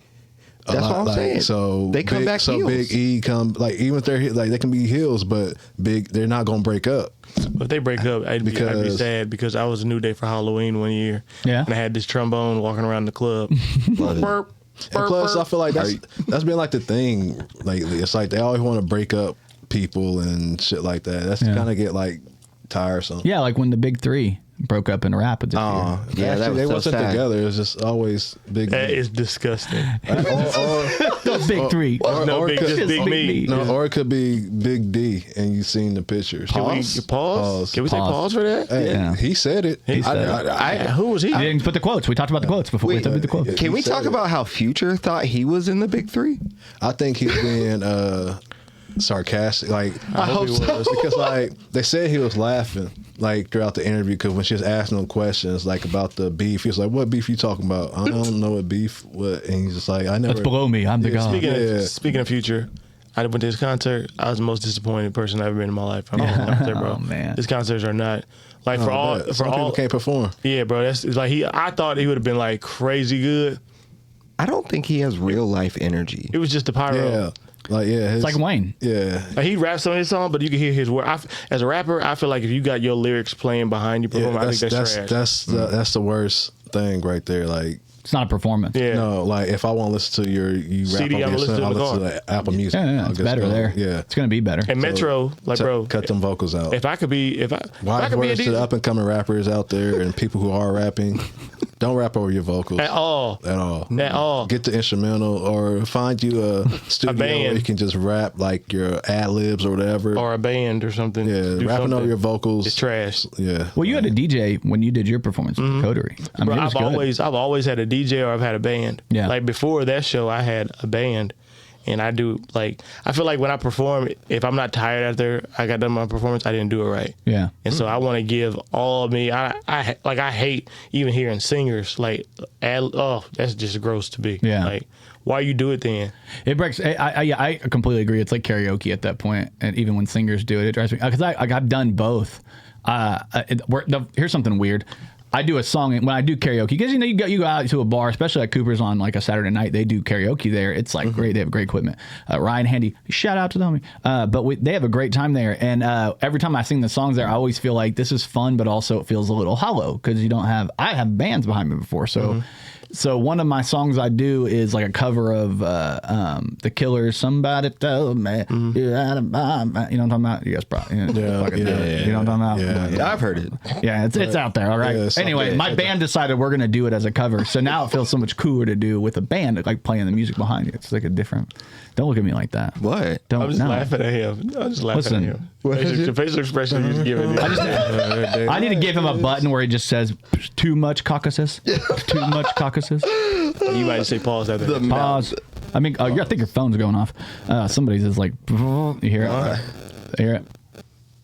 That's what I'm saying. So they come back So heels. Big E come like even if they're like they can be heels, but they're not gonna break up. But if they break up, I'd be sad because I was a New Day for Halloween one year. Yeah. And I had this trombone walking around the club. Burp, And plus, I feel like that's been like the thing lately. It's like they always want to break up people and shit like that. That's kind of get like tiresome. Yeah, like when the big three broke up in rap. This year. yeah, that Actually, was they so wasn't sad. together. It was just always big. That is disgusting. The big three. No big, just just big big me. me. No, or it could be Big D, and you've seen the pictures. Can we pause? Can we say pause for that? Hey, Yeah. he said it. He said it. Who was he? You didn't put the quotes. We talked about the quotes before. We took the quotes. Can we said talk it. about how Future thought he was in the big three? I think he's being sarcastic. Like I hope so. because like they said he was laughing like throughout the interview because when she was asking him questions like about the beef, he was like, "What beef you talking about? I don't know what beef." What? And he's just like, "I never." That's below me. I'm the god. Speaking of Future, I went to his concert. I was the most disappointed person I've ever been in my life. I'm at this concert, bro. Oh, man. His concerts are not like Some people can't perform. Yeah, bro. That's it's like I thought he would have been like crazy good. I don't think he has real life energy. It was just the pyro. Yeah, like It's like Wayne. Yeah, Like he raps some of his songs, but you can hear his word. As a rapper, I feel like if you got your lyrics playing behind you performing, I think that's trash. that's the worst thing right there. Like It's not a performance. Yeah. No, like if I want to listen to you rap CD, on I'm your listening son, I'll to the listen car. to Apple Music. Yeah, I'll it's just better go, there. Yeah. It's gonna be better. And Metro, like, bro, cut them vocals out. if I could be a Wise words to the up and coming rappers out there and people who are rapping. Don't rap over your vocals at all. at all. At all. Get the instrumental or find you a studio band. where you can just rap like your ad libs or whatever. Or a band or something. yeah, Do rapping something. over your vocals. It's trash. Yeah. Well, you had a DJ when you did your performance with Coterie. I mean, Bro, it was good. I've always had a DJ or I've had a band. Yeah. Like before that show, I had a band, and I do like I feel like when I perform, if I'm not tired after I got done my performance, I didn't do it right. Yeah. And so I want to give all of me. I hate even hearing singers like that's just gross to me. Yeah. Like why you do it then? It breaks. I completely agree. It's like karaoke at that point, and even when singers do it, it drives me because I've done both. Here's something weird. I do a song when I do karaoke because you go out to a bar, especially at Cooper's on like a Saturday night. They do karaoke there. It's like great. They have great equipment. Ryan Handy, shout out to them. But they have a great time there. And every time I sing the songs there, I always feel like this is fun, but also it feels a little hollow because you don't have. I have bands behind me before, so. So one of my songs I do is like a cover of The Killers. Somebody told me you had a bomb. You know what I'm talking about? You guys probably you know what I'm talking about. Yeah. I've heard it. Yeah, it's out there. All right. Yeah, Anyway, my band decided we're gonna do it as a cover. So now it feels so much cooler to do with a band, like playing the music behind you. It's like a different. Don't look at me like that. What? Don't. I'm just no. laughing at him. I'm just laughing Listen. at him. The facial expression he's giving me. I need to give him a button where he just says too much Caucasus. Too much Caucasus. You might say pause after that. Pause. I mean, I think your phone's going off. Somebody's just like, you hear it? You hear it?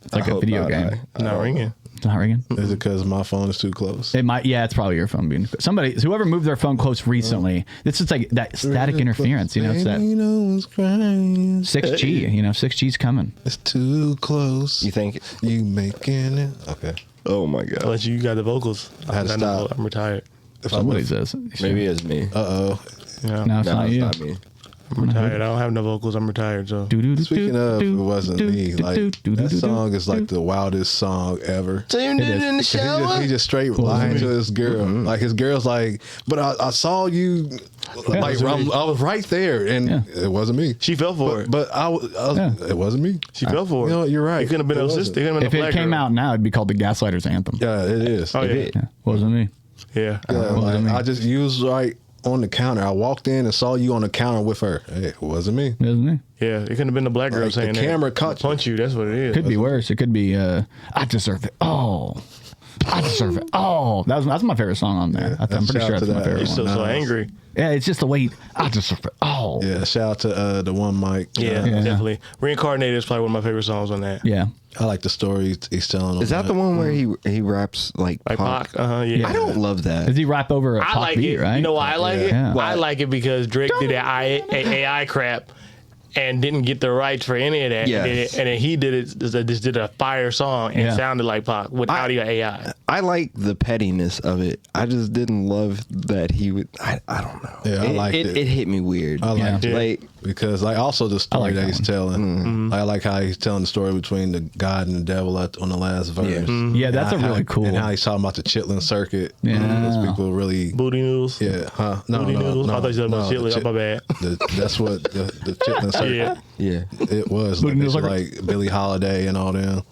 It's like a video game. Not ringing. It's not ringing. Is it because my phone is too close? It might. Yeah, it's probably your phone being. Whoever moved their phone close recently. This is like that static interference. You know, it's that Baby, no one's crying. 6G. You know, 6G's coming. It's too close. You think? You making it? Okay. Oh my god. Unless you got the vocals. I had to stop. I'm retired. Somebody says. Maybe it's me. Yeah. No, it's No, not it's you. not me. I'm retired. I don't have no vocals. I'm retired. So Speaking of, it wasn't me. Like that song is like the wildest song ever. So you did it in the shower? He just straight lying to his girl. Like his girl's like, but I saw you. Like I was right there, and it wasn't me. she fell for it. But it wasn't me. She fell for it. You know, you're right. It couldn't have been It no wasn't. sister. It couldn't have been If no it black came girl. out now, it'd be called the Gaslighters Anthem. Yeah, it is. Oh yeah. Yeah, wasn't me. Yeah. Yeah, like, I just used right on the counter. I walked in and saw you on the counter with her. Hey, it wasn't me. It wasn't me. Yeah. It couldn't have been the black girl Like, the saying camera that. caught you. Punch you. That's what it is. Could be worse. It could be. I deserve it. Oh, I deserve it. Oh, that's my favorite song on there. I'm pretty shout sure out that's to my that. favorite You're one. still so Nice. angry. Yeah, it's just the way I deserve it. Oh, Yeah, shout out to the one mic. Yeah, definitely. Reincarnated is probably one of my favorite songs on that. yeah. I like the story he's telling. Is that the one where he raps like Like Pac? Pac. Yeah. I don't love that. Does he rap over a I pop like beat, it. right? You know why I like it? Yeah. I like it because Drake did that AI crap and didn't get the rights for any of that. Yeah. And then he did it. Just did a fire song and Yeah. sounded like Pac without your AI. I like the pettiness of it. I just didn't love that he would. I don't know. Yeah, I liked it. It hit me weird. I liked it. Like because like also the story like that that he's one. telling. I like how he's telling the story between the God and the devil on the last verse. Yeah, that's And a how- really cool. And how he's talking about the chitlin circuit. Yeah. Those people really. Booty noodles. Yeah, huh? No, Booty no, noodles. no. I thought you said about the chitlins. My bad. That's what the chitlin circuit. Yeah. yeah. It was Booty like, noodles like Billie Holiday and all them.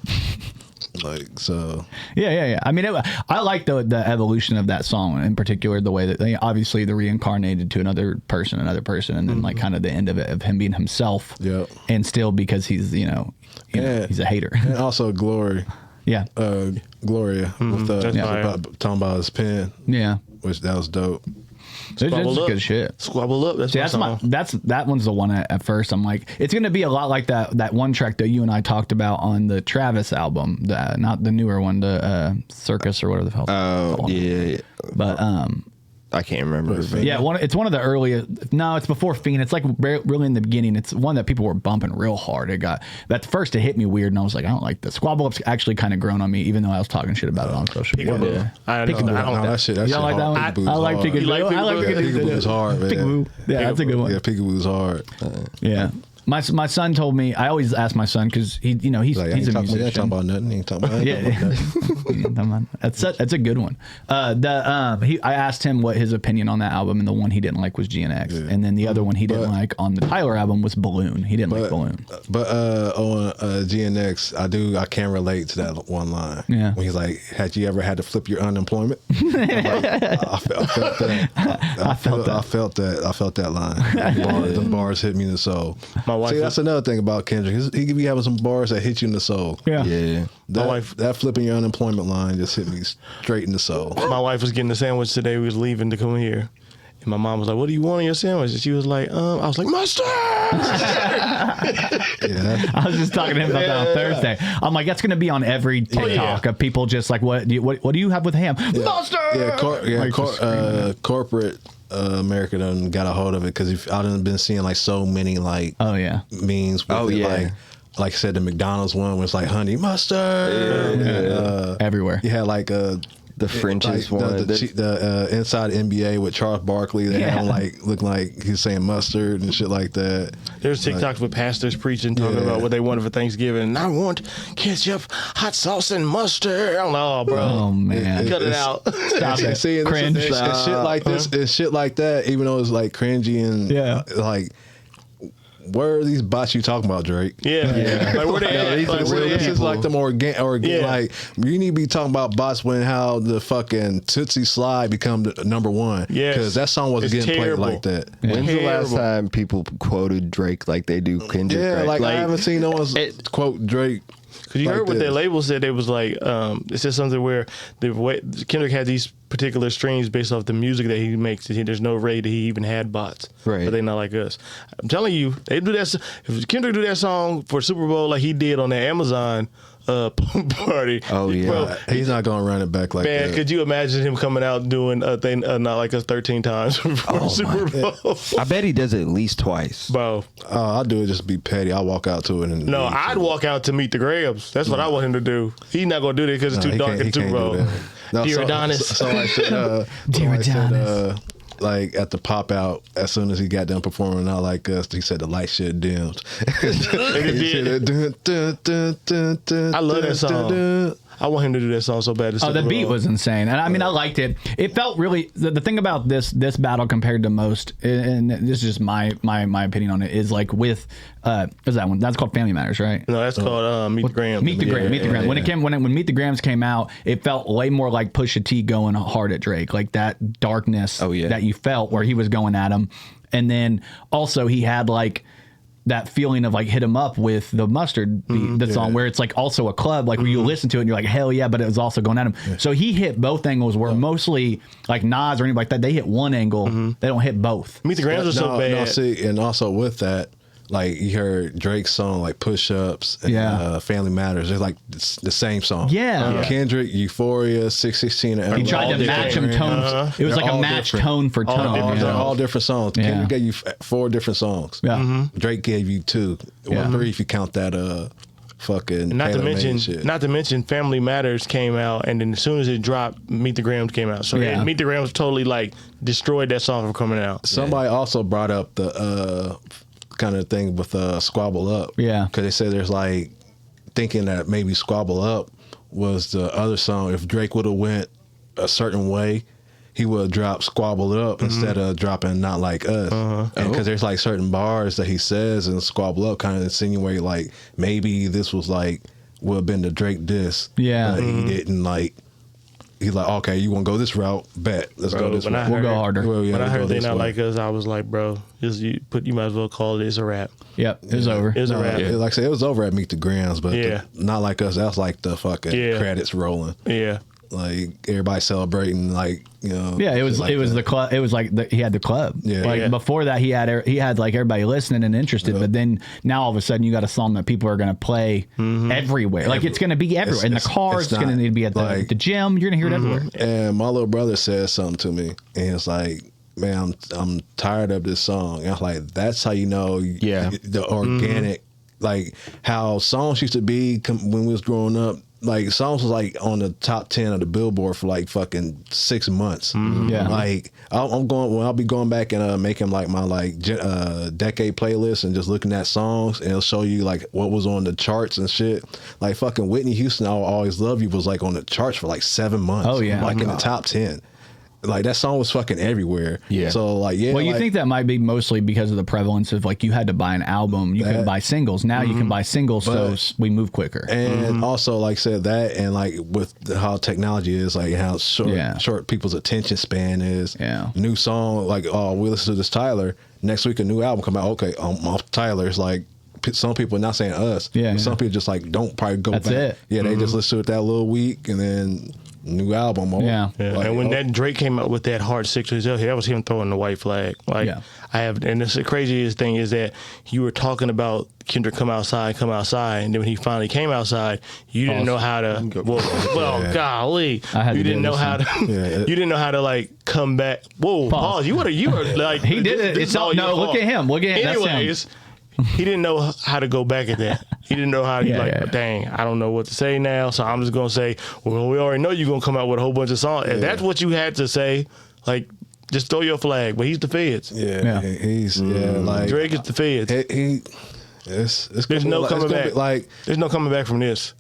Like so. Yeah. I mean, I like the evolution of that song in particular. The way that they obviously the reincarnated to another person, and then like kind of the end of it of him being himself. Yep. And still because he's he's a hater. And also Gloria Yeah. Gloria with That's fire. talking about his pen, Yeah. which that was dope. It's Squabble up. good shit. Squabble up. That's See, my song. that one's the one at first I'm like it's gonna be a lot like that one track that you and I talked about on the Travis album, not the newer one, the Circus or whatever the hell. Oh yeah. But I can't remember. yeah, it's one of the earliest. No, it's before Fiend. It's like really in the beginning. It's one that people were bumping real hard. At first it hit me weird, and I was like, I don't like this. Squabble Up's actually kind of grown on me, even though I was talking shit about it on social media. Peekaboo. I don't know. I don't No, that shit You don't like that one? hard. I like Peekaboo. You like I like Peekaboo? Peekaboo. Peekaboo is hard, man. Peekaboo. Yeah, that's a good one. Yeah, Peekaboo is hard. Yeah. My son told me. I always ask my son because he's Like, a I ain't musician. talking about nothing. He ain't talking about nothing. That's a good one. I asked him what his opinion on that album, and the one he didn't like was GNX, and then the other one he didn't like on the Tyler album was Balloon. He didn't like Balloon. But on GNX, I can relate to that one line. Yeah. When he's like, "Had you ever had to flip your unemployment?" I felt that. I felt that line. The bars hit me in the soul. My wife. See, that's another thing about Kendrick. He could be having some bars that hit you in the soul. Yeah. That flipping your unemployment line just hit me straight in the soul. My wife was getting a sandwich today. We was leaving to come here. And my mom was like, "What do you want on your sandwich?" And she was like, I was like, "Mustard!" I was just talking to him about that on Thursday. I'm like, that's going to be on every TikTok of people just like, what do you have with ham? Mustard! Corporate America done got a hold of it because I done been seeing like so many like memes with like I said, the McDonald's one was like honey mustard. Everywhere. You had like the French's one. The Inside NBA with Charles Barkley. They had him like look like he's saying mustard and shit like that. There's TikToks with pastors preaching, talking about what they wanted for Thanksgiving. And I want ketchup, hot sauce, and mustard. I'm like, oh, bro. Oh, man. Cut it out. Stop it. See, Cringe. And shit like this and shit like that, even though it's like cringy and like, where are these bots you talking about, Drake? Yeah. Like, where they at? Like, This is like them organic. Yeah. Like, you need to be talking about bots when how the fucking Tootsie Slide become the number one. Yes. Because that song wasn't It's getting terrible. played like that. When's the last time people quoted Drake like they do Kendrick? Yeah, right? like I haven't seen no one quote Drake. Because you like heard what this. their label said. It was like, it said something where Kendrick had these particular streams based off the music that he makes. There's no way that he even had bots. Right. But they not like us. I'm telling you, they do that. If Kendrick do that song for Super Bowl like he did on the Amazon party. Oh, yeah. Bro, He's not gonna run it back like man, that. could you imagine him coming out doing a thing Not Like Us 13 times for Super Bowl? I bet he does it at least twice. Bro. I'll do it just to be petty. I'll walk out to it and No, I'd walk out to Meet the Grams. That's what I want him to do. He's not going to do that because it's too dark in the Super Bowl. Dear Adonis. So I said, Dear Adonis. Like at the pop out, as soon as he got done performing Not Like Us, he said the light should dimmed. I love that song. I want him to do that song so bad. The beat was insane, and I mean, I liked it. It felt really. The thing about this battle compared to most, and this is just my opinion on it, is like with what's that one? That's called Family Matters, right? No, that's called Meet the Grams. Meet the Grams. Meet the Grams. When Meet the Grams came out, it felt way more like Pusha T going hard at Drake, like that darkness that you felt where he was going at him, and then also he had like that feeling of like hit him up with the mustard beat, the song where it's like also a club, like where you listen to it and you're like, hell yeah, but it was also going at him. So he hit both angles where mostly like Nas or anybody like that, they hit one angle, they don't hit both. Meet the Grams was so bad. No, see, and also with that, like you heard Drake's song like Push Ups and Family Matters. They're like the same song. Yeah. Kendrick, Euphoria, 616. He tried to match them tones. It was like a match tone for tone. They're all different songs. Yeah. Kendrick gave you 4 different songs. Yeah. Drake gave you 2. Or 3 if you count that fucking Not to tailor-made shit. mention, Family Matters came out, and then as soon as it dropped, Meet the Grams came out. So Meet the Grams totally like destroyed that song from coming out. Somebody also brought up the kind of thing with Squabble Up. Yeah. Because they said there's like thinking that maybe Squabble Up was the other song. If Drake would have went a certain way, he would have dropped Squabble Up instead of dropping Not Like Us. Because there's like certain bars that he says in Squabble Up kind of insinuate like maybe this was like would have been the Drake diss. Yeah. But he didn't like. He's like, okay, you want to go this route? Bet. Let's go this route. We'll go harder. When I heard They Not Like Us, I was like, bro, you might as well call it. It's a wrap. Yep, it was over. It was a wrap. Like I said, it was over at Meet the Grams, but Not Like Us, that's like the fucking credits rolling. Yeah. Like everybody celebrating, like, you know. Yeah, it was like the club. It was like he had the club. Yeah. Like before that, he had like everybody listening and interested. But then now all of a sudden, you got a song that people are going to play everywhere. Like it's going to be everywhere in the car. It's going to need to be at the gym. You're going to hear it everywhere. And my little brother said something to me, and it's like, man, I'm tired of this song. And I was like, that's how you know, the organic, like how songs used to be when we was growing up. like songs was like on the top 10 of the Billboard for like fucking 6 months. Yeah. Like I'll be going back and making like my like decade playlist and just looking at songs, and it'll show you like what was on the charts and shit. Like fucking Whitney Houston, I'll Always Love You was like on the charts for like 7 months. Oh, yeah. Like in the top 10. Like that song was fucking everywhere. Yeah. So like, yeah. Well, you like, think that might be mostly because of the prevalence of like you had to buy an album, you could buy singles. Now you can buy singles, so we move quicker. and also like said that, and like with how technology is, like how short people's attention span is. Yeah. New song, like, oh, we listen to this Tyler. Next week a new album come out. Okay, off Tyler. It's like some people, not saying us, but some people just like don't probably go That's back. it. Yeah, they just listen to it that little week and then new album. Yeah. Like, and when that Drake came out with that Hard 60s, that was him throwing the white flag. Like and the craziest thing is that you were talking about Kendrick come outside, and then when he finally came outside, you didn't know how to. Well, golly, you didn't know how to. You didn't know how to like come back. Whoa, pause. You were like he did it. It's all no. Look at him. Look at him. Anyways. He didn't know how to go back at that. He didn't know how to dang, I don't know what to say now, so I'm just gonna say, well, we already know you're gonna come out with a whole bunch of songs. And that's what you had to say, like, just throw your flag. But he's the feds. He's like Drake is the feds. There's no coming back. There's no coming back from this.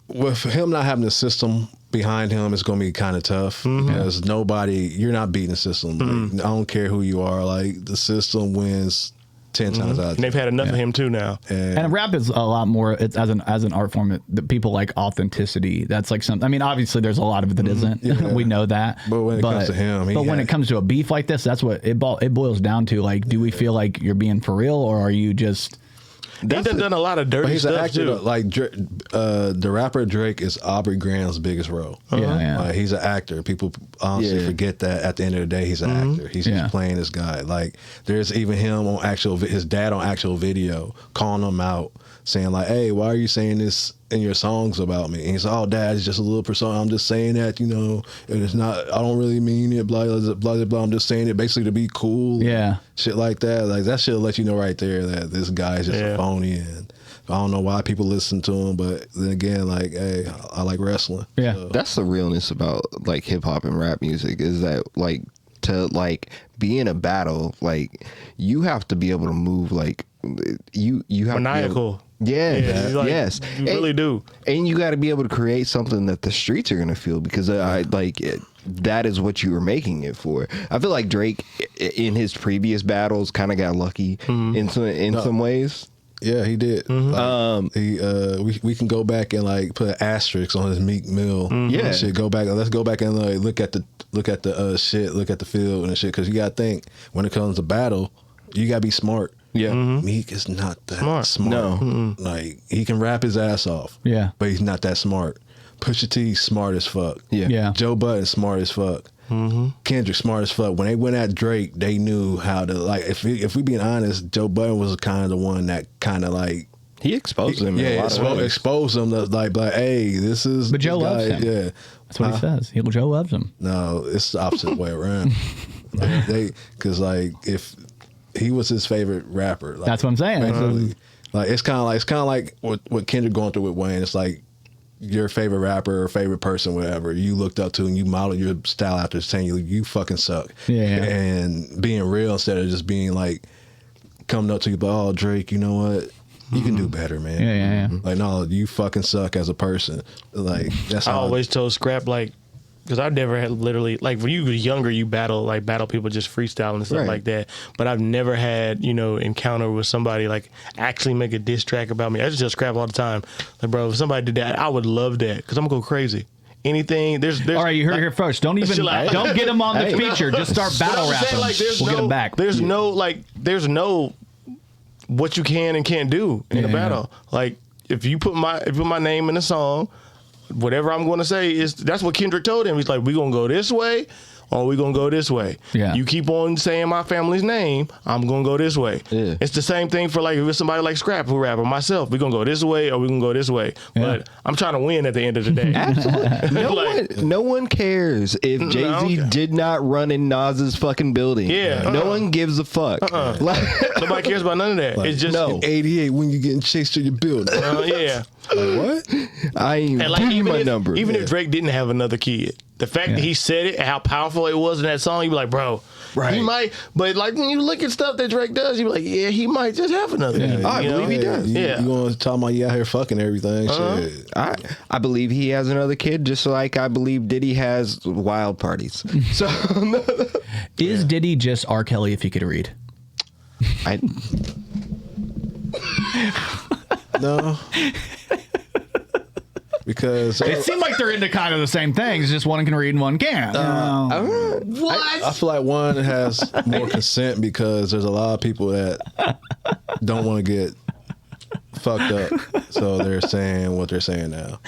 With him not having a system behind him, it's going to be kind of tough because you're not beating the system. Like, I don't care who you are. Like, the system wins 10 times out of 10. And they've had enough of him too now. And rap is a lot more. It's as an art form that people like authenticity. That's like something. I mean, obviously, there's a lot of it that isn't. We know that. But when it comes to him, when it comes to a beef like this, that's what it boils down to. Like, do we feel like you're being for real, or are you just? He's done a lot of dirty stuff, an actor, too. Like the rapper Drake is Aubrey Graham's biggest role. Like, he's an actor. People honestly forget that at the end of the day, he's an actor. He's just playing this guy. Like, there's even him on his dad on actual video calling him out, saying like, "Hey, why are you saying this in your songs about me?" And he's like, "Oh, Dad, it's just a little persona. I'm just saying that, and it's not. I don't really mean it. Blah blah blah blah. I'm just saying it basically to be cool. Shit like that. Like that shit'll let you know right there that this guy is just a phony. And I don't know why people listen to him, but then again, like, hey, I like wrestling. Yeah, so. That's the realness about like hip hop and rap music is that like to like be in a battle, like you have to be able to move like you have maniacal. Yes. You really do. And you got to be able to create something that the streets are going to feel because that is what you were making it for. I feel like Drake in his previous battles kind of got lucky in some ways. Yeah, he did. We can go back and like put an asterisk on his Meek Mill. Shit. Go back. Let's go back and like look at the shit. Look at the field and shit. Because you got to think when it comes to battle, you got to be smart. Yeah, Meek is not that smart. No, like he can rap his ass off. Yeah, but he's not that smart. Pusha T smart as fuck. Yeah. Joe Budden smart as fuck. Kendrick smart as fuck. When they went at Drake, they knew how to like. If we being honest, Joe Budden was kind of the one that kind of like he exposed him. Exposed him to like, hey, this is. But Joe loves him. Yeah, that's what he says. Joe loves him. No, it's the opposite way around. Because like if. He was his favorite rapper. Like, that's what I'm saying. Like it's kind of like what Kendrick going through with Wayne. It's like your favorite rapper or favorite person, whatever you looked up to, and you modeled your style after saying you fucking suck. Yeah. And being real instead of just being like coming up to you, oh Drake, you know what? You can do better, man. Yeah. Like no, you fucking suck as a person. Like that's. I always told Scrap like. Because I've never had literally, like when you were younger, you battle people just freestyling and stuff like that. But I've never had, encounter with somebody like actually make a diss track about me. I just Scrap all the time. Like, bro, if somebody did that, I would love that because I'm going to go crazy. Anything, there's all right, you heard it here first. Don't get him on the feature. Just start battle rapping. Like, we'll get him back. There's no what you can and can't do in a battle. Like, if you put my name in a song, whatever I'm going to say that's what Kendrick told him. He's like, we're going to go this way or we're going to go this way. Yeah. You keep on saying my family's name, I'm going to go this way. Yeah. It's the same thing for like if it's somebody like Scrap who rap or myself. We're going to go this way or we're going to go this way. Yeah. But I'm trying to win at the end of the day. Absolutely. No one cares if Jay-Z did not run in Nas's fucking building. Yeah. No one gives a fuck. Nobody cares about none of that. It's just 88 when you're getting chased through your building. Yeah. Like, what? I ain't And like give you my if, number. even if Drake didn't have another kid, the fact that he said it and how powerful it was in that song, you be like, bro, he might. But like when you look at stuff that Drake does, you be like, yeah, he might just have another kid. I believe he does. You want to talk about you out here fucking everything? Shit. I believe he has another kid, just like I believe Diddy has wild parties. So Is Diddy just R. Kelly if he could read? No. Because It seemed like they're into kind of the same things, just one can read and one can't. I feel like one has more consent because there's a lot of people that don't want to get fucked up, so they're saying what they're saying now.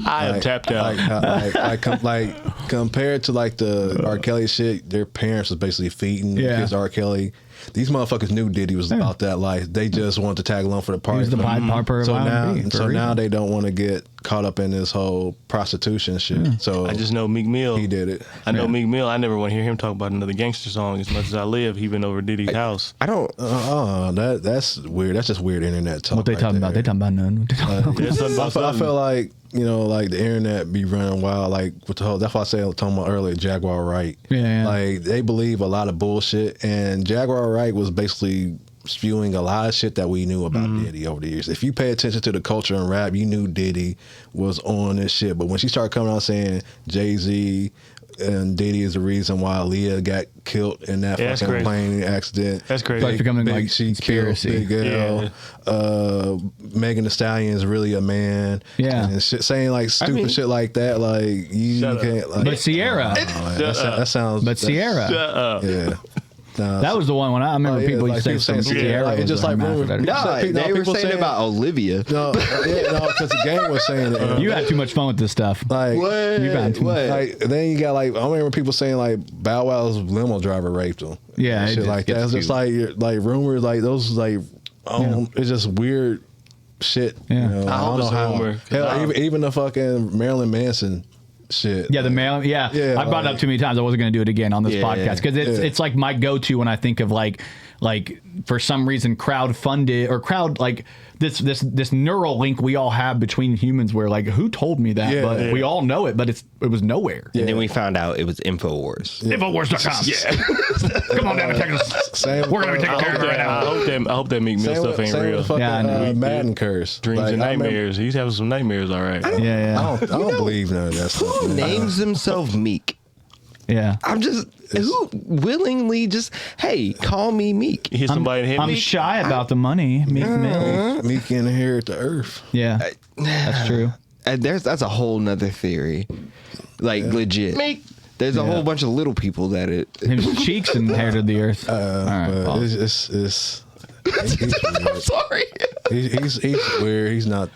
I am tapped out. Like compared to like the R. Kelly shit, their parents was basically feeding kids R. Kelly. These motherfuckers knew Diddy was about that life. They just wanted to tag along for the party. He was the Pied Piper of so R&B, now they don't want to get caught up in this whole prostitution shit. So I just know Meek Mill. he did it. I know Meek Mill. I never want to hear him talk about another gangster song. As much as I live, he been over Diddy's house. I don't. That's weird. That's just weird internet talk. What they talking about? They talking about nothing. There's something about I feel like, you know, like the internet be running wild, like with the whole. That's why I talking about earlier, Jaguar Wright. Yeah. Like they believe a lot of bullshit, and Jaguar Wright was basically spewing a lot of shit that we knew about Diddy over the years. If you pay attention to the culture in rap, you knew Diddy was on this shit. But when she started coming out saying Jay-Z and Diddy is the reason why Aaliyah got killed in that fucking plane accident. That's crazy. Like becoming like She conspiracy. killed Big L. Megan Thee Stallion is really a man. Yeah. And shit, saying like stupid shit like that. Like you can't. Like, But Sierra. that sounds. But Sierra. Shut up. Yeah. Nah, That was the one when I remember people used to say some Sierra. like, was just like hermaphrodite. They were saying about Olivia. No, because the game was saying it. You had too much fun with this stuff. Like, You got too much. like then you got like I remember people saying like Bow Wow's limo driver raped him. Yeah, And it shit just like that. gets It's just like rumors like those like it's just weird shit. Yeah. You know, I hope don't it's know a how. rumor, 'cause Hell, even the fucking Marilyn Manson shit. Yeah, the mail. Yeah, I brought it up too many times. I wasn't going to do it again on this podcast because it's like my go-to when I think of like for some reason crowd-funded or crowd like this neural link we all have between humans where like who told me that, but we all know it, but it was nowhere. And then we found out it was Infowars. Infowars.com. Yeah, come on down and take us. Same. We're gonna be taking care of it right now. I hope that Meek Mill stuff ain't same real. with fucking, Yeah, I know. Madden curse. Dreams Like, and I remember- nightmares. He's having some nightmares, all right. Yeah, I don't believe none of that stuff. Who names himself Meek? yeah. I'm just who willingly just call me Meek. Hit somebody and hit I'm me. shy about the money. Meek Mill. Meek inherit the earth. Yeah, that's true. That's a whole nother theory. Like legit. Meek. There's a whole bunch of little people that His cheeks inherited the earth. All right, But well. he's I'm sorry. He's weird. He's not.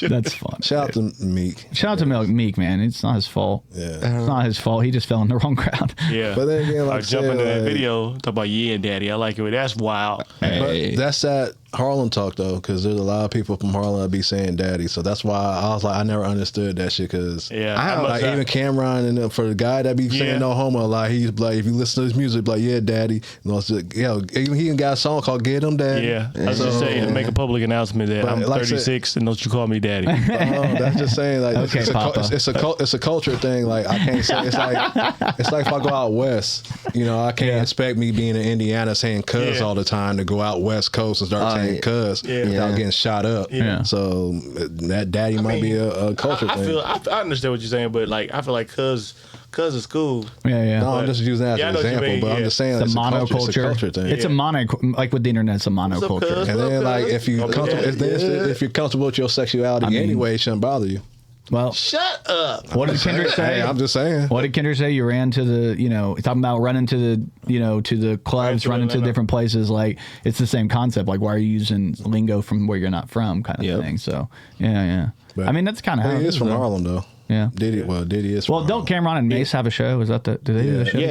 That's fun. Shout out to Meek. Shout out to Meek, man. It's not his fault. Yeah. It's not his fault. He just fell in the wrong crowd. Yeah. But then again, like I jump I said, into that like- video, talk about daddy. I like it. That's wild. Hey. But that's that Harlem talk though, because there's a lot of people from Harlem that be saying daddy. So that's why I was like, I never understood that shit. Because like even Cameron and for the guy that be saying no homo, like he's like, if you listen to his music, like daddy. You know, even he got a song called "Get Him Daddy." Yeah, I was just saying to make a public announcement that But I'm like I said- 36 and don't you call me daddy. That's just saying like Okay, Papa. it's a culture thing. Like I can't say it's like if I go out west, you know, I can't expect me being in Indiana saying "cuz" all the time to go out West Coast and start saying "cuz" without getting shot up. Yeah. So that daddy might be a culture thing. I understand what you're saying, but like I feel like cuz is cool. Yeah. No, I'm just using that Yeah, I as know an what you example, mean, but I'm yeah. just saying It's a it's a monoculture. culture thing. It's a mono, like with the internet, it's a monoculture. cuz? And then, like, if you if you're comfortable with your sexuality anyway, it shouldn't bother you. Well, Shut up. what did Kendrick say? Hey, I'm just saying. What did Kendrick say? You ran to the, talking about running to the, to the clubs, Right, running to Atlanta. different places. Like, it's the same concept. Like, why are you using lingo from where you're not from, kind of thing. So, yeah. But I mean, that's kind of how he it is from though. Harlem, though. Yeah. Diddy is from Well, don't Harlem. Cameron and Mace have a show? Is that do they do the show? Yeah,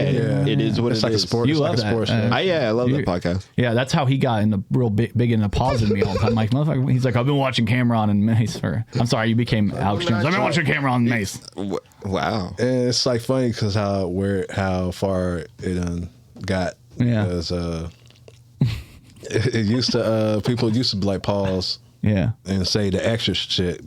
it is what It's it like a is. sport. You It's love like a that. sports show. I love that podcast. Yeah, that's how he got in the real big in the pausing me all the time. Like, motherfucker, he's like, I've been watching Cameron and Mace. I'm sorry, you became Alex Jones. I've been watching Cameron and Mace. Wow. And it's like funny because how far it got. Yeah. Because it used to people used to be like pause. Yeah. and say the extra shit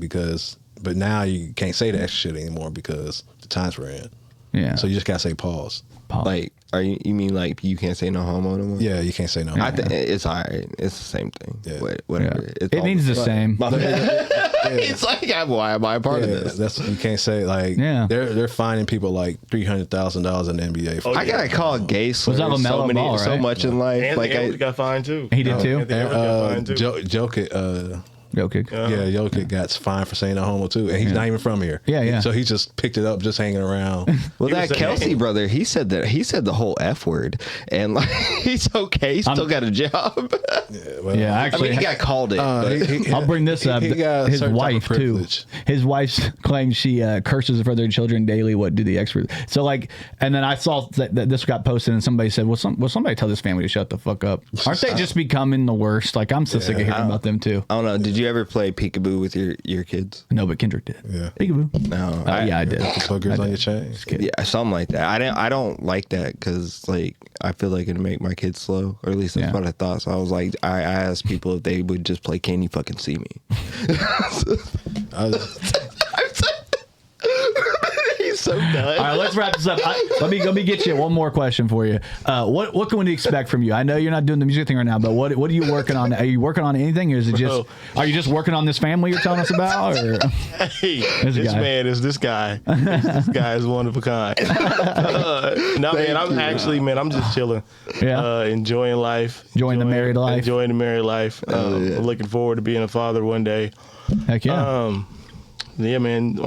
but now you can't say the extra shit anymore because the times we're in. Yeah. So you just gotta say pause. Like, you mean like you can't say no homo no more? Yeah, you can't say no. I think it's all right. It's the same thing. Yeah. Whatever. Yeah. It's It means the same. It's like, why am I a part of this? That's you can't say like. Yeah. They're finding people like $300,000 in the NBA. For Oh, I gotta call gay slurs that LaMelo Ball, so right? much in life. And Like Edwards got fined too. He did too? Anthony Edwards got fined too. Jokic. Jokic. Jokic got fined for saying a homo too, and he's not even from here. Yeah. So he just picked it up, just hanging around. Well, He that was saying- Kelsey brother, he said the whole F word, and like he's okay. He still got a job. Yeah, I actually, mean, he got called it. but- I'll bring this up. He got a His certain type of wife too. privilege. His wife claims she curses for their children daily. What do the experts? So like, and then I saw that this got posted, and somebody said, "Well, somebody tell this family to shut the fuck up." Aren't they just becoming the worst? Like, I'm so sick of hearing about them too. I don't know. Did you ever play peekaboo with your kids? No, but Kendrick did. Yeah. Peekaboo. No. Yeah, I did. Hookers on your chain. Just kidding. Yeah, something like that. I don't like that because like I feel like it'd make my kids slow, or at least that's Yeah. what I thought. So I was like, I asked people if they would just play "Can You Fucking See Me." He's so done. All right, let's wrap this up. Let me get you one more question for you. What can we expect from you? I know you're not doing the music thing right now, but what are you working on? Are you working on anything, or is it just? Are you just working on this family you're telling us about? Or Hey, There's a this guy. man is this guy. This guy is one of a kind. No, man, I'm just chilling. Yeah. Enjoying life. Enjoying the married life. Enjoying the married life. I'm looking forward to being a father one day. heck yeah, Yeah, man,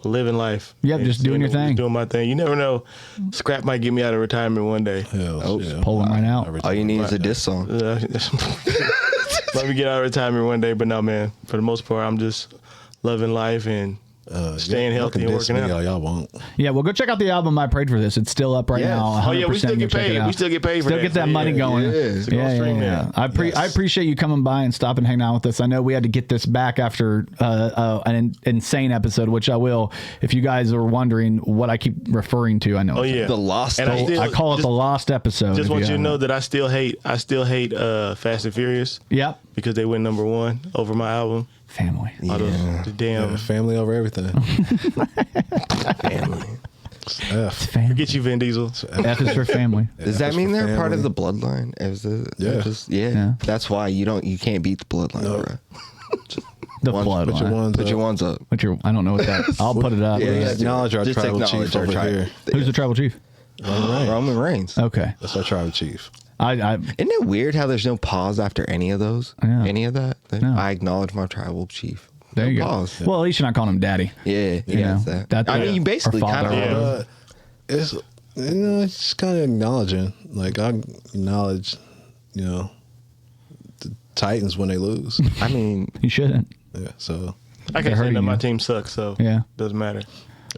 living life. Yeah, just doing your thing. Doing my thing. You never know. Scrap might get me out of retirement one day. Hell, yeah. pull him right out. All you need is a diss song. Let me get out of retirement one day. But no, man, for the most part, I'm just loving life and staying healthy and working out. Y'all won't. Yeah, well, go check out the album I Prayed for This. It's still up right Yes. now. 100%. Oh yeah, we still Go get check it paid. out. We still get paid for Still that. get that So, money yeah. going. Yeah. So go stream that. I appreciate you coming by and stopping and hanging out with us. I know we had to get this back after an insane episode, which I will. If you guys are wondering what I keep referring to, I know. Oh it's- yeah, The Lost. And I call it just, the lost episode. Just if want you to haven't. know that I still hate Fast and Furious Yep. because they went #1 over my album. Family. All the damn. Yeah, family over everything. Family. F. Family. Get you, Vin Diesel. F is for family. Does that F mean for they're part of family. the bloodline? Yeah. Yeah. That's why you can't beat the bloodline, bro. The Put bloodline. Put your ones Put your ones up. I don't know what that. I'll put it up. Yeah, yeah. Acknowledge our Just tribal acknowledge chief our over tribe. here. Who's the tribal chief? Roman Reigns. Okay. That's our tribal chief. Isn't it weird how there's no pause after any of those? Yeah. Any of that? No. I acknowledge my tribal chief. There No you pause. go. Well, at least you're not calling him daddy. Yeah, You yeah. know, That. I that's mean, you basically our kind father. of. Yeah. It's it's just kind of acknowledging. Like I acknowledge, the Titans when they lose. I mean, You shouldn't. Yeah, so I They're can't say hurting that my you. team sucks, so Yeah. doesn't matter.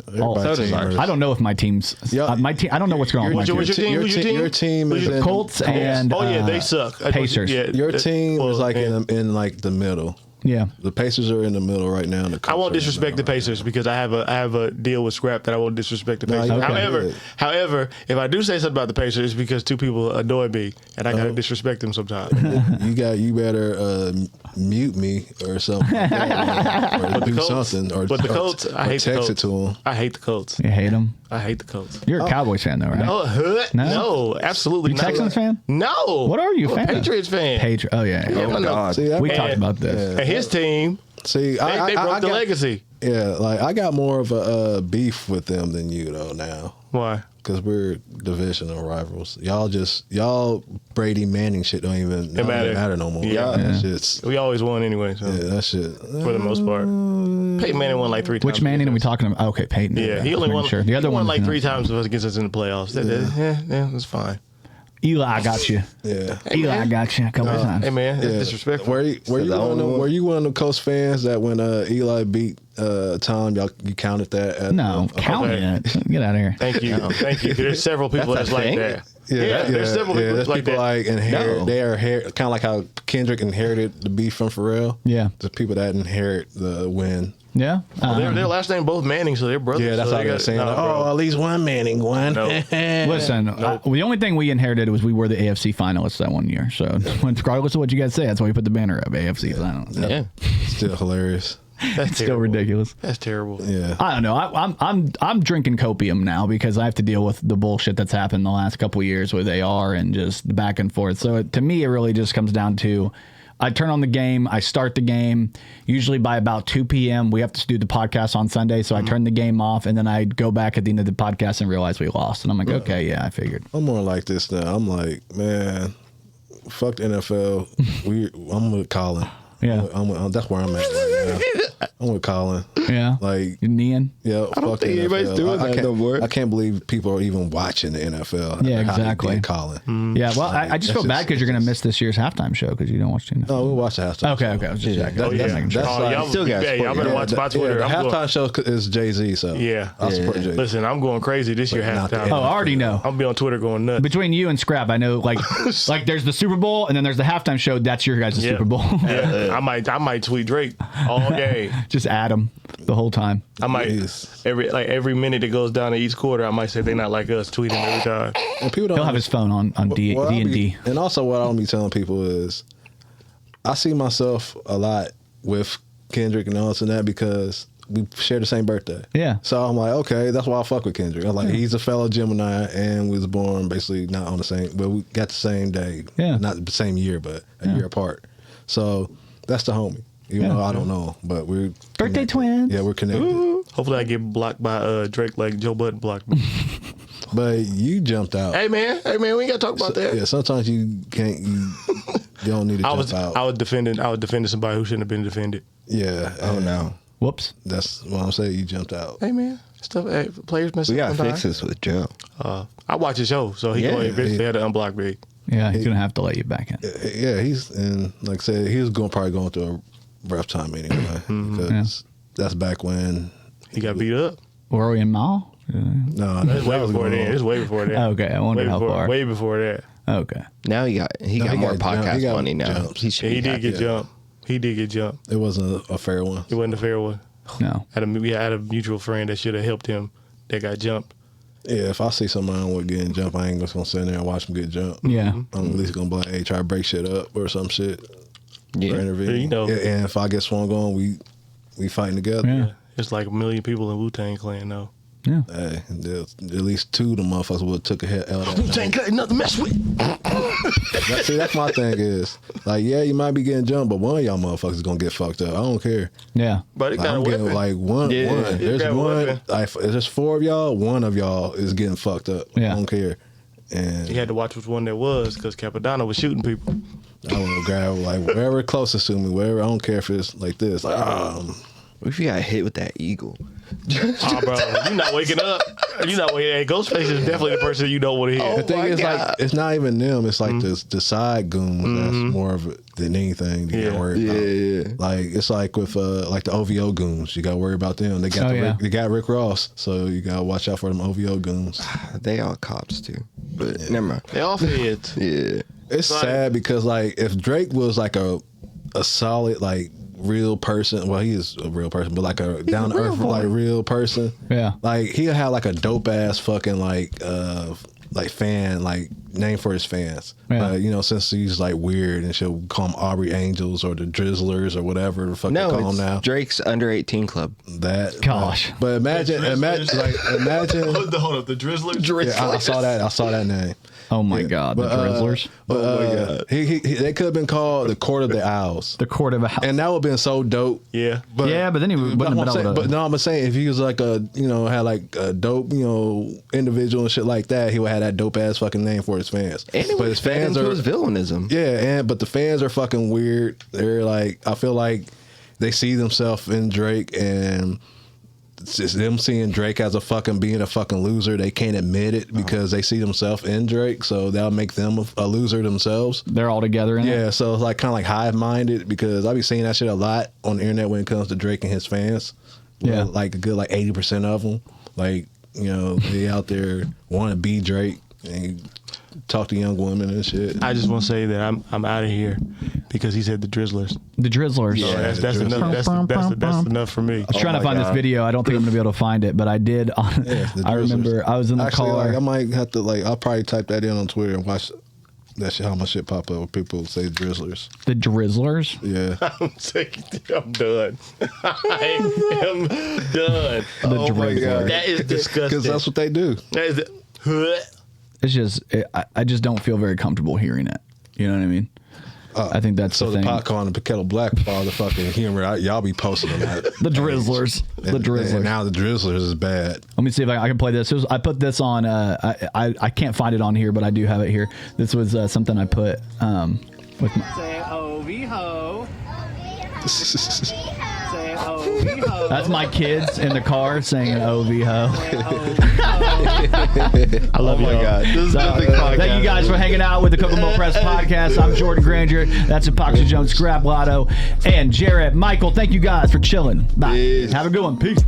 everybody's so does team ours. is- I don't know if my team's. Yeah. My team. I don't know what's going on. with my What's team. your team? Who's your team? Your team Who's is your- in, Colts and Oh yeah, they suck. Pacers. Yeah, your team well, is like yeah. in like the middle. Yeah. The Pacers are in the middle right now. And the I Colts won't are in the disrespect the middle right Pacers because I have a deal with Scrap that I won't disrespect the No, Pacers. you can't do it. However, if I do say something about the Pacers, it's because two people annoy me and I gotta disrespect them sometimes. now. You better mute me or something, like that, or But do the Colts, something, or but the or- Colts, I or hate the text Colts. it to them. I hate the Colts. You hate them. I hate the Colts. You're a Cowboys fan, though, right? Oh, no, absolutely You not. Texans fan? No. What are you, I'm a a fan of? Patriots fan. Oh yeah. Yeah, oh no. God. See, We I, talked about this. And his team, see, they I broke the got, legacy. Yeah, like I got more of a beef with them than you though now, Why? because we're divisional rivals. Y'all Brady Manning shit don't even matter no more. Yeah. That shit's We always won anyway, so that shit. for the most part. Peyton Manning won like 3 times. Which Manning are we against us. talking about? Okay, Peyton. Yeah, he only Making won. Sure. The other he won one like 3 times against us in the playoffs. Yeah, that's fine. Eli got you. Yeah. Eli got you a couple of times. Hey man, that's Yeah. disrespectful. Were you the only one? were you one of them Coast fans that when Eli beat Tom, you counted that? As No, count Okay. it. Get out of here. Thank you. There's several people That's that's, a like thing? that. there's several people there's like people that. like inherit. No. They are kind of like how Kendrick inherited the beef from Pharrell. Yeah. The people that inherit the win. Yeah. Their last name both Manning, so they're brothers. Yeah, that's so how they're saying. Nah, bro. At least one Manning, one. No. Listen, the only thing we inherited was we were the AFC finalists that one year. So regardless of what you guys say, that's why we put the banner up, AFC finalists. Yeah. Still hilarious. That's Still terrible. ridiculous. That's terrible. Yeah. I don't know. I'm drinking copium now because I have to deal with the bullshit that's happened the last couple of years with AR and just the back and forth. So to me, it really just comes down to I turn on the game, I start the game. Usually by about 2 p.m. we have to do the podcast on Sunday, so I turn the game off and then I go back at the end of the podcast and realize we lost. And I'm like, okay, yeah, I figured. I'm more like this now. I'm like, man, fuck the NFL. I'm with Colin. Yeah. That's where I'm at right now. I'm with Colin. Yeah. Like, You're kneeing. yeah, I don't fuck think the anybody's NFL. doing I that can't- no more. I can't believe people are even watching the NFL. Yeah, How they exactly. did Colin. Yeah, well, I just That's feel bad just- because you're going to miss this year's halftime show because you don't watch the NFL. No, we'll watch the halftime. Okay, show. okay. I was just Yeah, checking. that- Oh, yeah. that's Oh, like- y'all, Still got y'all better support. watch my Twitter. The I'm halftime show is Jay-Z, so Yeah. I'll support Jay-Z. Listen, I'm going crazy this year But not the halftime. Oh, I already know. I'm gonna be on Twitter going nuts. Between you and Scrap, I know, like there's the Super Bowl and then there's the halftime show. That's your guys' Yeah. Super Bowl. Yeah, I might tweet Drake all day. Just add them the whole time. I might Yes. every minute that goes down in each quarter, I might say they not like us. Tweet him every time. And people don't He'll have his phone on D what I'll and be- D. And also, what I'll be telling people is, I see myself a lot with Kendrick and all this and that because we share the same birthday. Yeah. So I'm like, okay, that's why I fuck with Kendrick. I'm like, he's a fellow Gemini and we was born basically not on the same, but we got the same day. Yeah. Not the same year, but a year apart. So that's the homie. Even though I don't know, but we're Birthday connected. twins. Yeah, we're connected. Hopefully, I get blocked by Drake like Joe Budden blocked me. But you jumped out. Hey man, we ain't gotta talk about that. Yeah, sometimes you can't. You don't need to I jump was out. defending somebody who shouldn't have been defended. Yeah. Oh and no. Whoops. That's what I'm saying. You jumped out. Hey man, players mess We up got sometimes. fixes with Joe. I watch his show, so he Yeah, gonna eventually had to unblock me. Yeah, he's gonna have to let you back in. Yeah, he's and like I said, he was probably going through a rough time anyway because that's back when. He got beat up. Were we in Mall? No, It's way was before going that. on. It's way before that. Okay, I wonder way how before, far. Way before that. Okay. Now he got more got- podcast he got money now. jumps. He should Yeah, be he did happy get though. jumped. He did get jumped. It wasn't a fair one. It wasn't a fair one. No. We had a mutual friend that should have helped him that got jumped. Yeah, if I see somebody with getting jumped, I ain't just gonna sit there and watch them get jumped. Yeah. I'm at least gonna be like, hey, try to break shit up or some shit. Yeah. Or intervene. Yeah, you know. Yeah, and if I get swung on, we fighting together. Yeah. It's like 1 million people in Wu-Tang Clan now. Yeah. Hey, there's at least 2 of the motherfuckers would have took a hit out of that. Wu-Tang Clan, nothing to mess with. See, that's my thing is, like, yeah, you might be getting jumped, but one of y'all motherfuckers is gonna get fucked up. I don't care. Yeah. But it Like, got a I'm getting weapon. like one. Yeah, one. it There's got a one. weapon. Like, there's 4 of y'all. One of y'all is getting fucked up. Yeah. I don't care. And He had to watch which one that was because Capadonna was shooting people. I want to grab like wherever closest to me, wherever. I don't care if it's like this. Like, What if you got hit with that eagle? Oh, bro, you not waking up. You not waking. Hey, Ghostface is definitely the person you don't want to hear. the thing my is, God. like, it's not even them. It's like the side goons. That's more of it than anything you got to Yeah. worry about. Yeah. Like it's like with like the OVO goons. You got to worry about them. They got they got Rick Ross, so you got to watch out for them OVO goons. They all cops too. But never mind. They all feds. Yeah. It's Like- sad because like if Drake was like a solid like real person, well he is a real person, but like a down to earth like real person, Yeah. like he'll have like a dope ass fucking like fan like name for his fans. Yeah. You know, since he's like weird and she'll call them Aubrey Angels or the Drizzlers or whatever the fuck they No, call them it's now. Drake's under 18 club. That Gosh. but imagine imagine. Hold up, the Drizzler. Yeah, I saw that name. Oh my God. The Drizzlers. But they could have been called the Court of the Owls. The Court of a House. And that would have been so dope. Yeah. But, Yeah, but then he wouldn't have I'm been saying, able to- but no, I'm saying if he was like a, had like a dope, individual and shit like that, he would have that dope ass fucking name for his fans. And it but would his fit fans into are, his villainism. yeah, but the fans are fucking weird. They're like, I feel like they see themselves in Drake and it's just them seeing Drake as being a fucking loser. They can't admit it because they see themselves in Drake, so that'll make them a loser themselves. They're all together in it. Yeah, so it's like kind of like hive minded because I be seeing that shit a lot on the internet when it comes to Drake and his fans. Yeah. Well, like a good 80% of them, like they out there want to be Drake and you talk to young women and shit. I just want to say that I'm out of here because he said the Drizzlers. The Drizzlers. So that's enough. That's enough for me. I was trying to find this video. I don't think I'm going to be able to find it, but I did. I remember I was in the car. Like, I might have to I'll probably type that in on Twitter and watch that shit. How much shit pop up where people say Drizzlers. The Drizzlers. Yeah. I'm done. I am done. The Drizzlers. That is disgusting. Because that's what they do. That is. It's just I just don't feel very comfortable hearing it. You know what I mean? I think that's So the thing. the popcorn and the kettle black for the fucking humor. Y'all be posting on that. The Drizzlers. The Drizzlers. And now the Drizzlers is bad. Let me see if I can play this. I put this on. I can't find it on here, but I do have it here. This was something I put with my. Say oh-wee-ho. Say oh-wee-ho. That's my kids in the car saying "OVHO." I love you. Oh my God. This is the big podcast. Thank you guys for hanging out with the Kokomo Press Podcast. I'm Jordan Grainger. That's Hypocrisy Jones, Scrap Lotto, and Jarrett Michael. Thank you guys for chilling. Bye. Peace. Have a good one. Peace.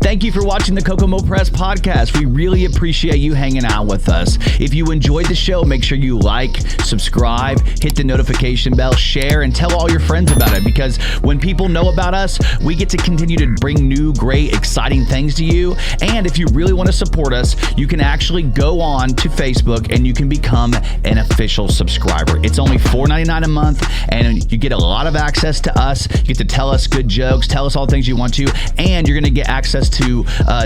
Thank you for watching the Kokomo Press Podcast. We really appreciate you hanging out with us. If you enjoyed the show, make sure you like, subscribe, hit the notification bell, share, and tell all your friends about it, because when people know about us, we get to continue to bring new, great, exciting things to you. And if you really want to support us, you can actually go on to Facebook and you can become an official subscriber. It's only $4.99 a month, and you get a lot of access to us. You get to tell us good jokes, tell us all the things you want to, and you're going to get access to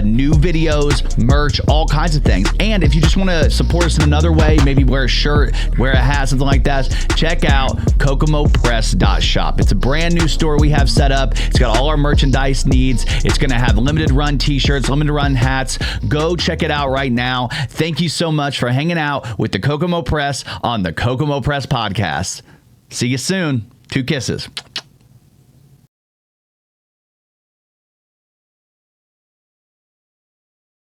new videos, merch, all kinds of things. And if you just want to support us in another way, maybe wear a shirt, wear a hat, something like that, check out kokomopress.shop. It's a brand new store we have set up. It's got all our merchandise needs. It's going to have limited run t-shirts, limited run hats. Go check it out right now. Thank you so much for hanging out with the Kokomo Press on the Kokomo Press Podcast. See you soon. 2 kisses.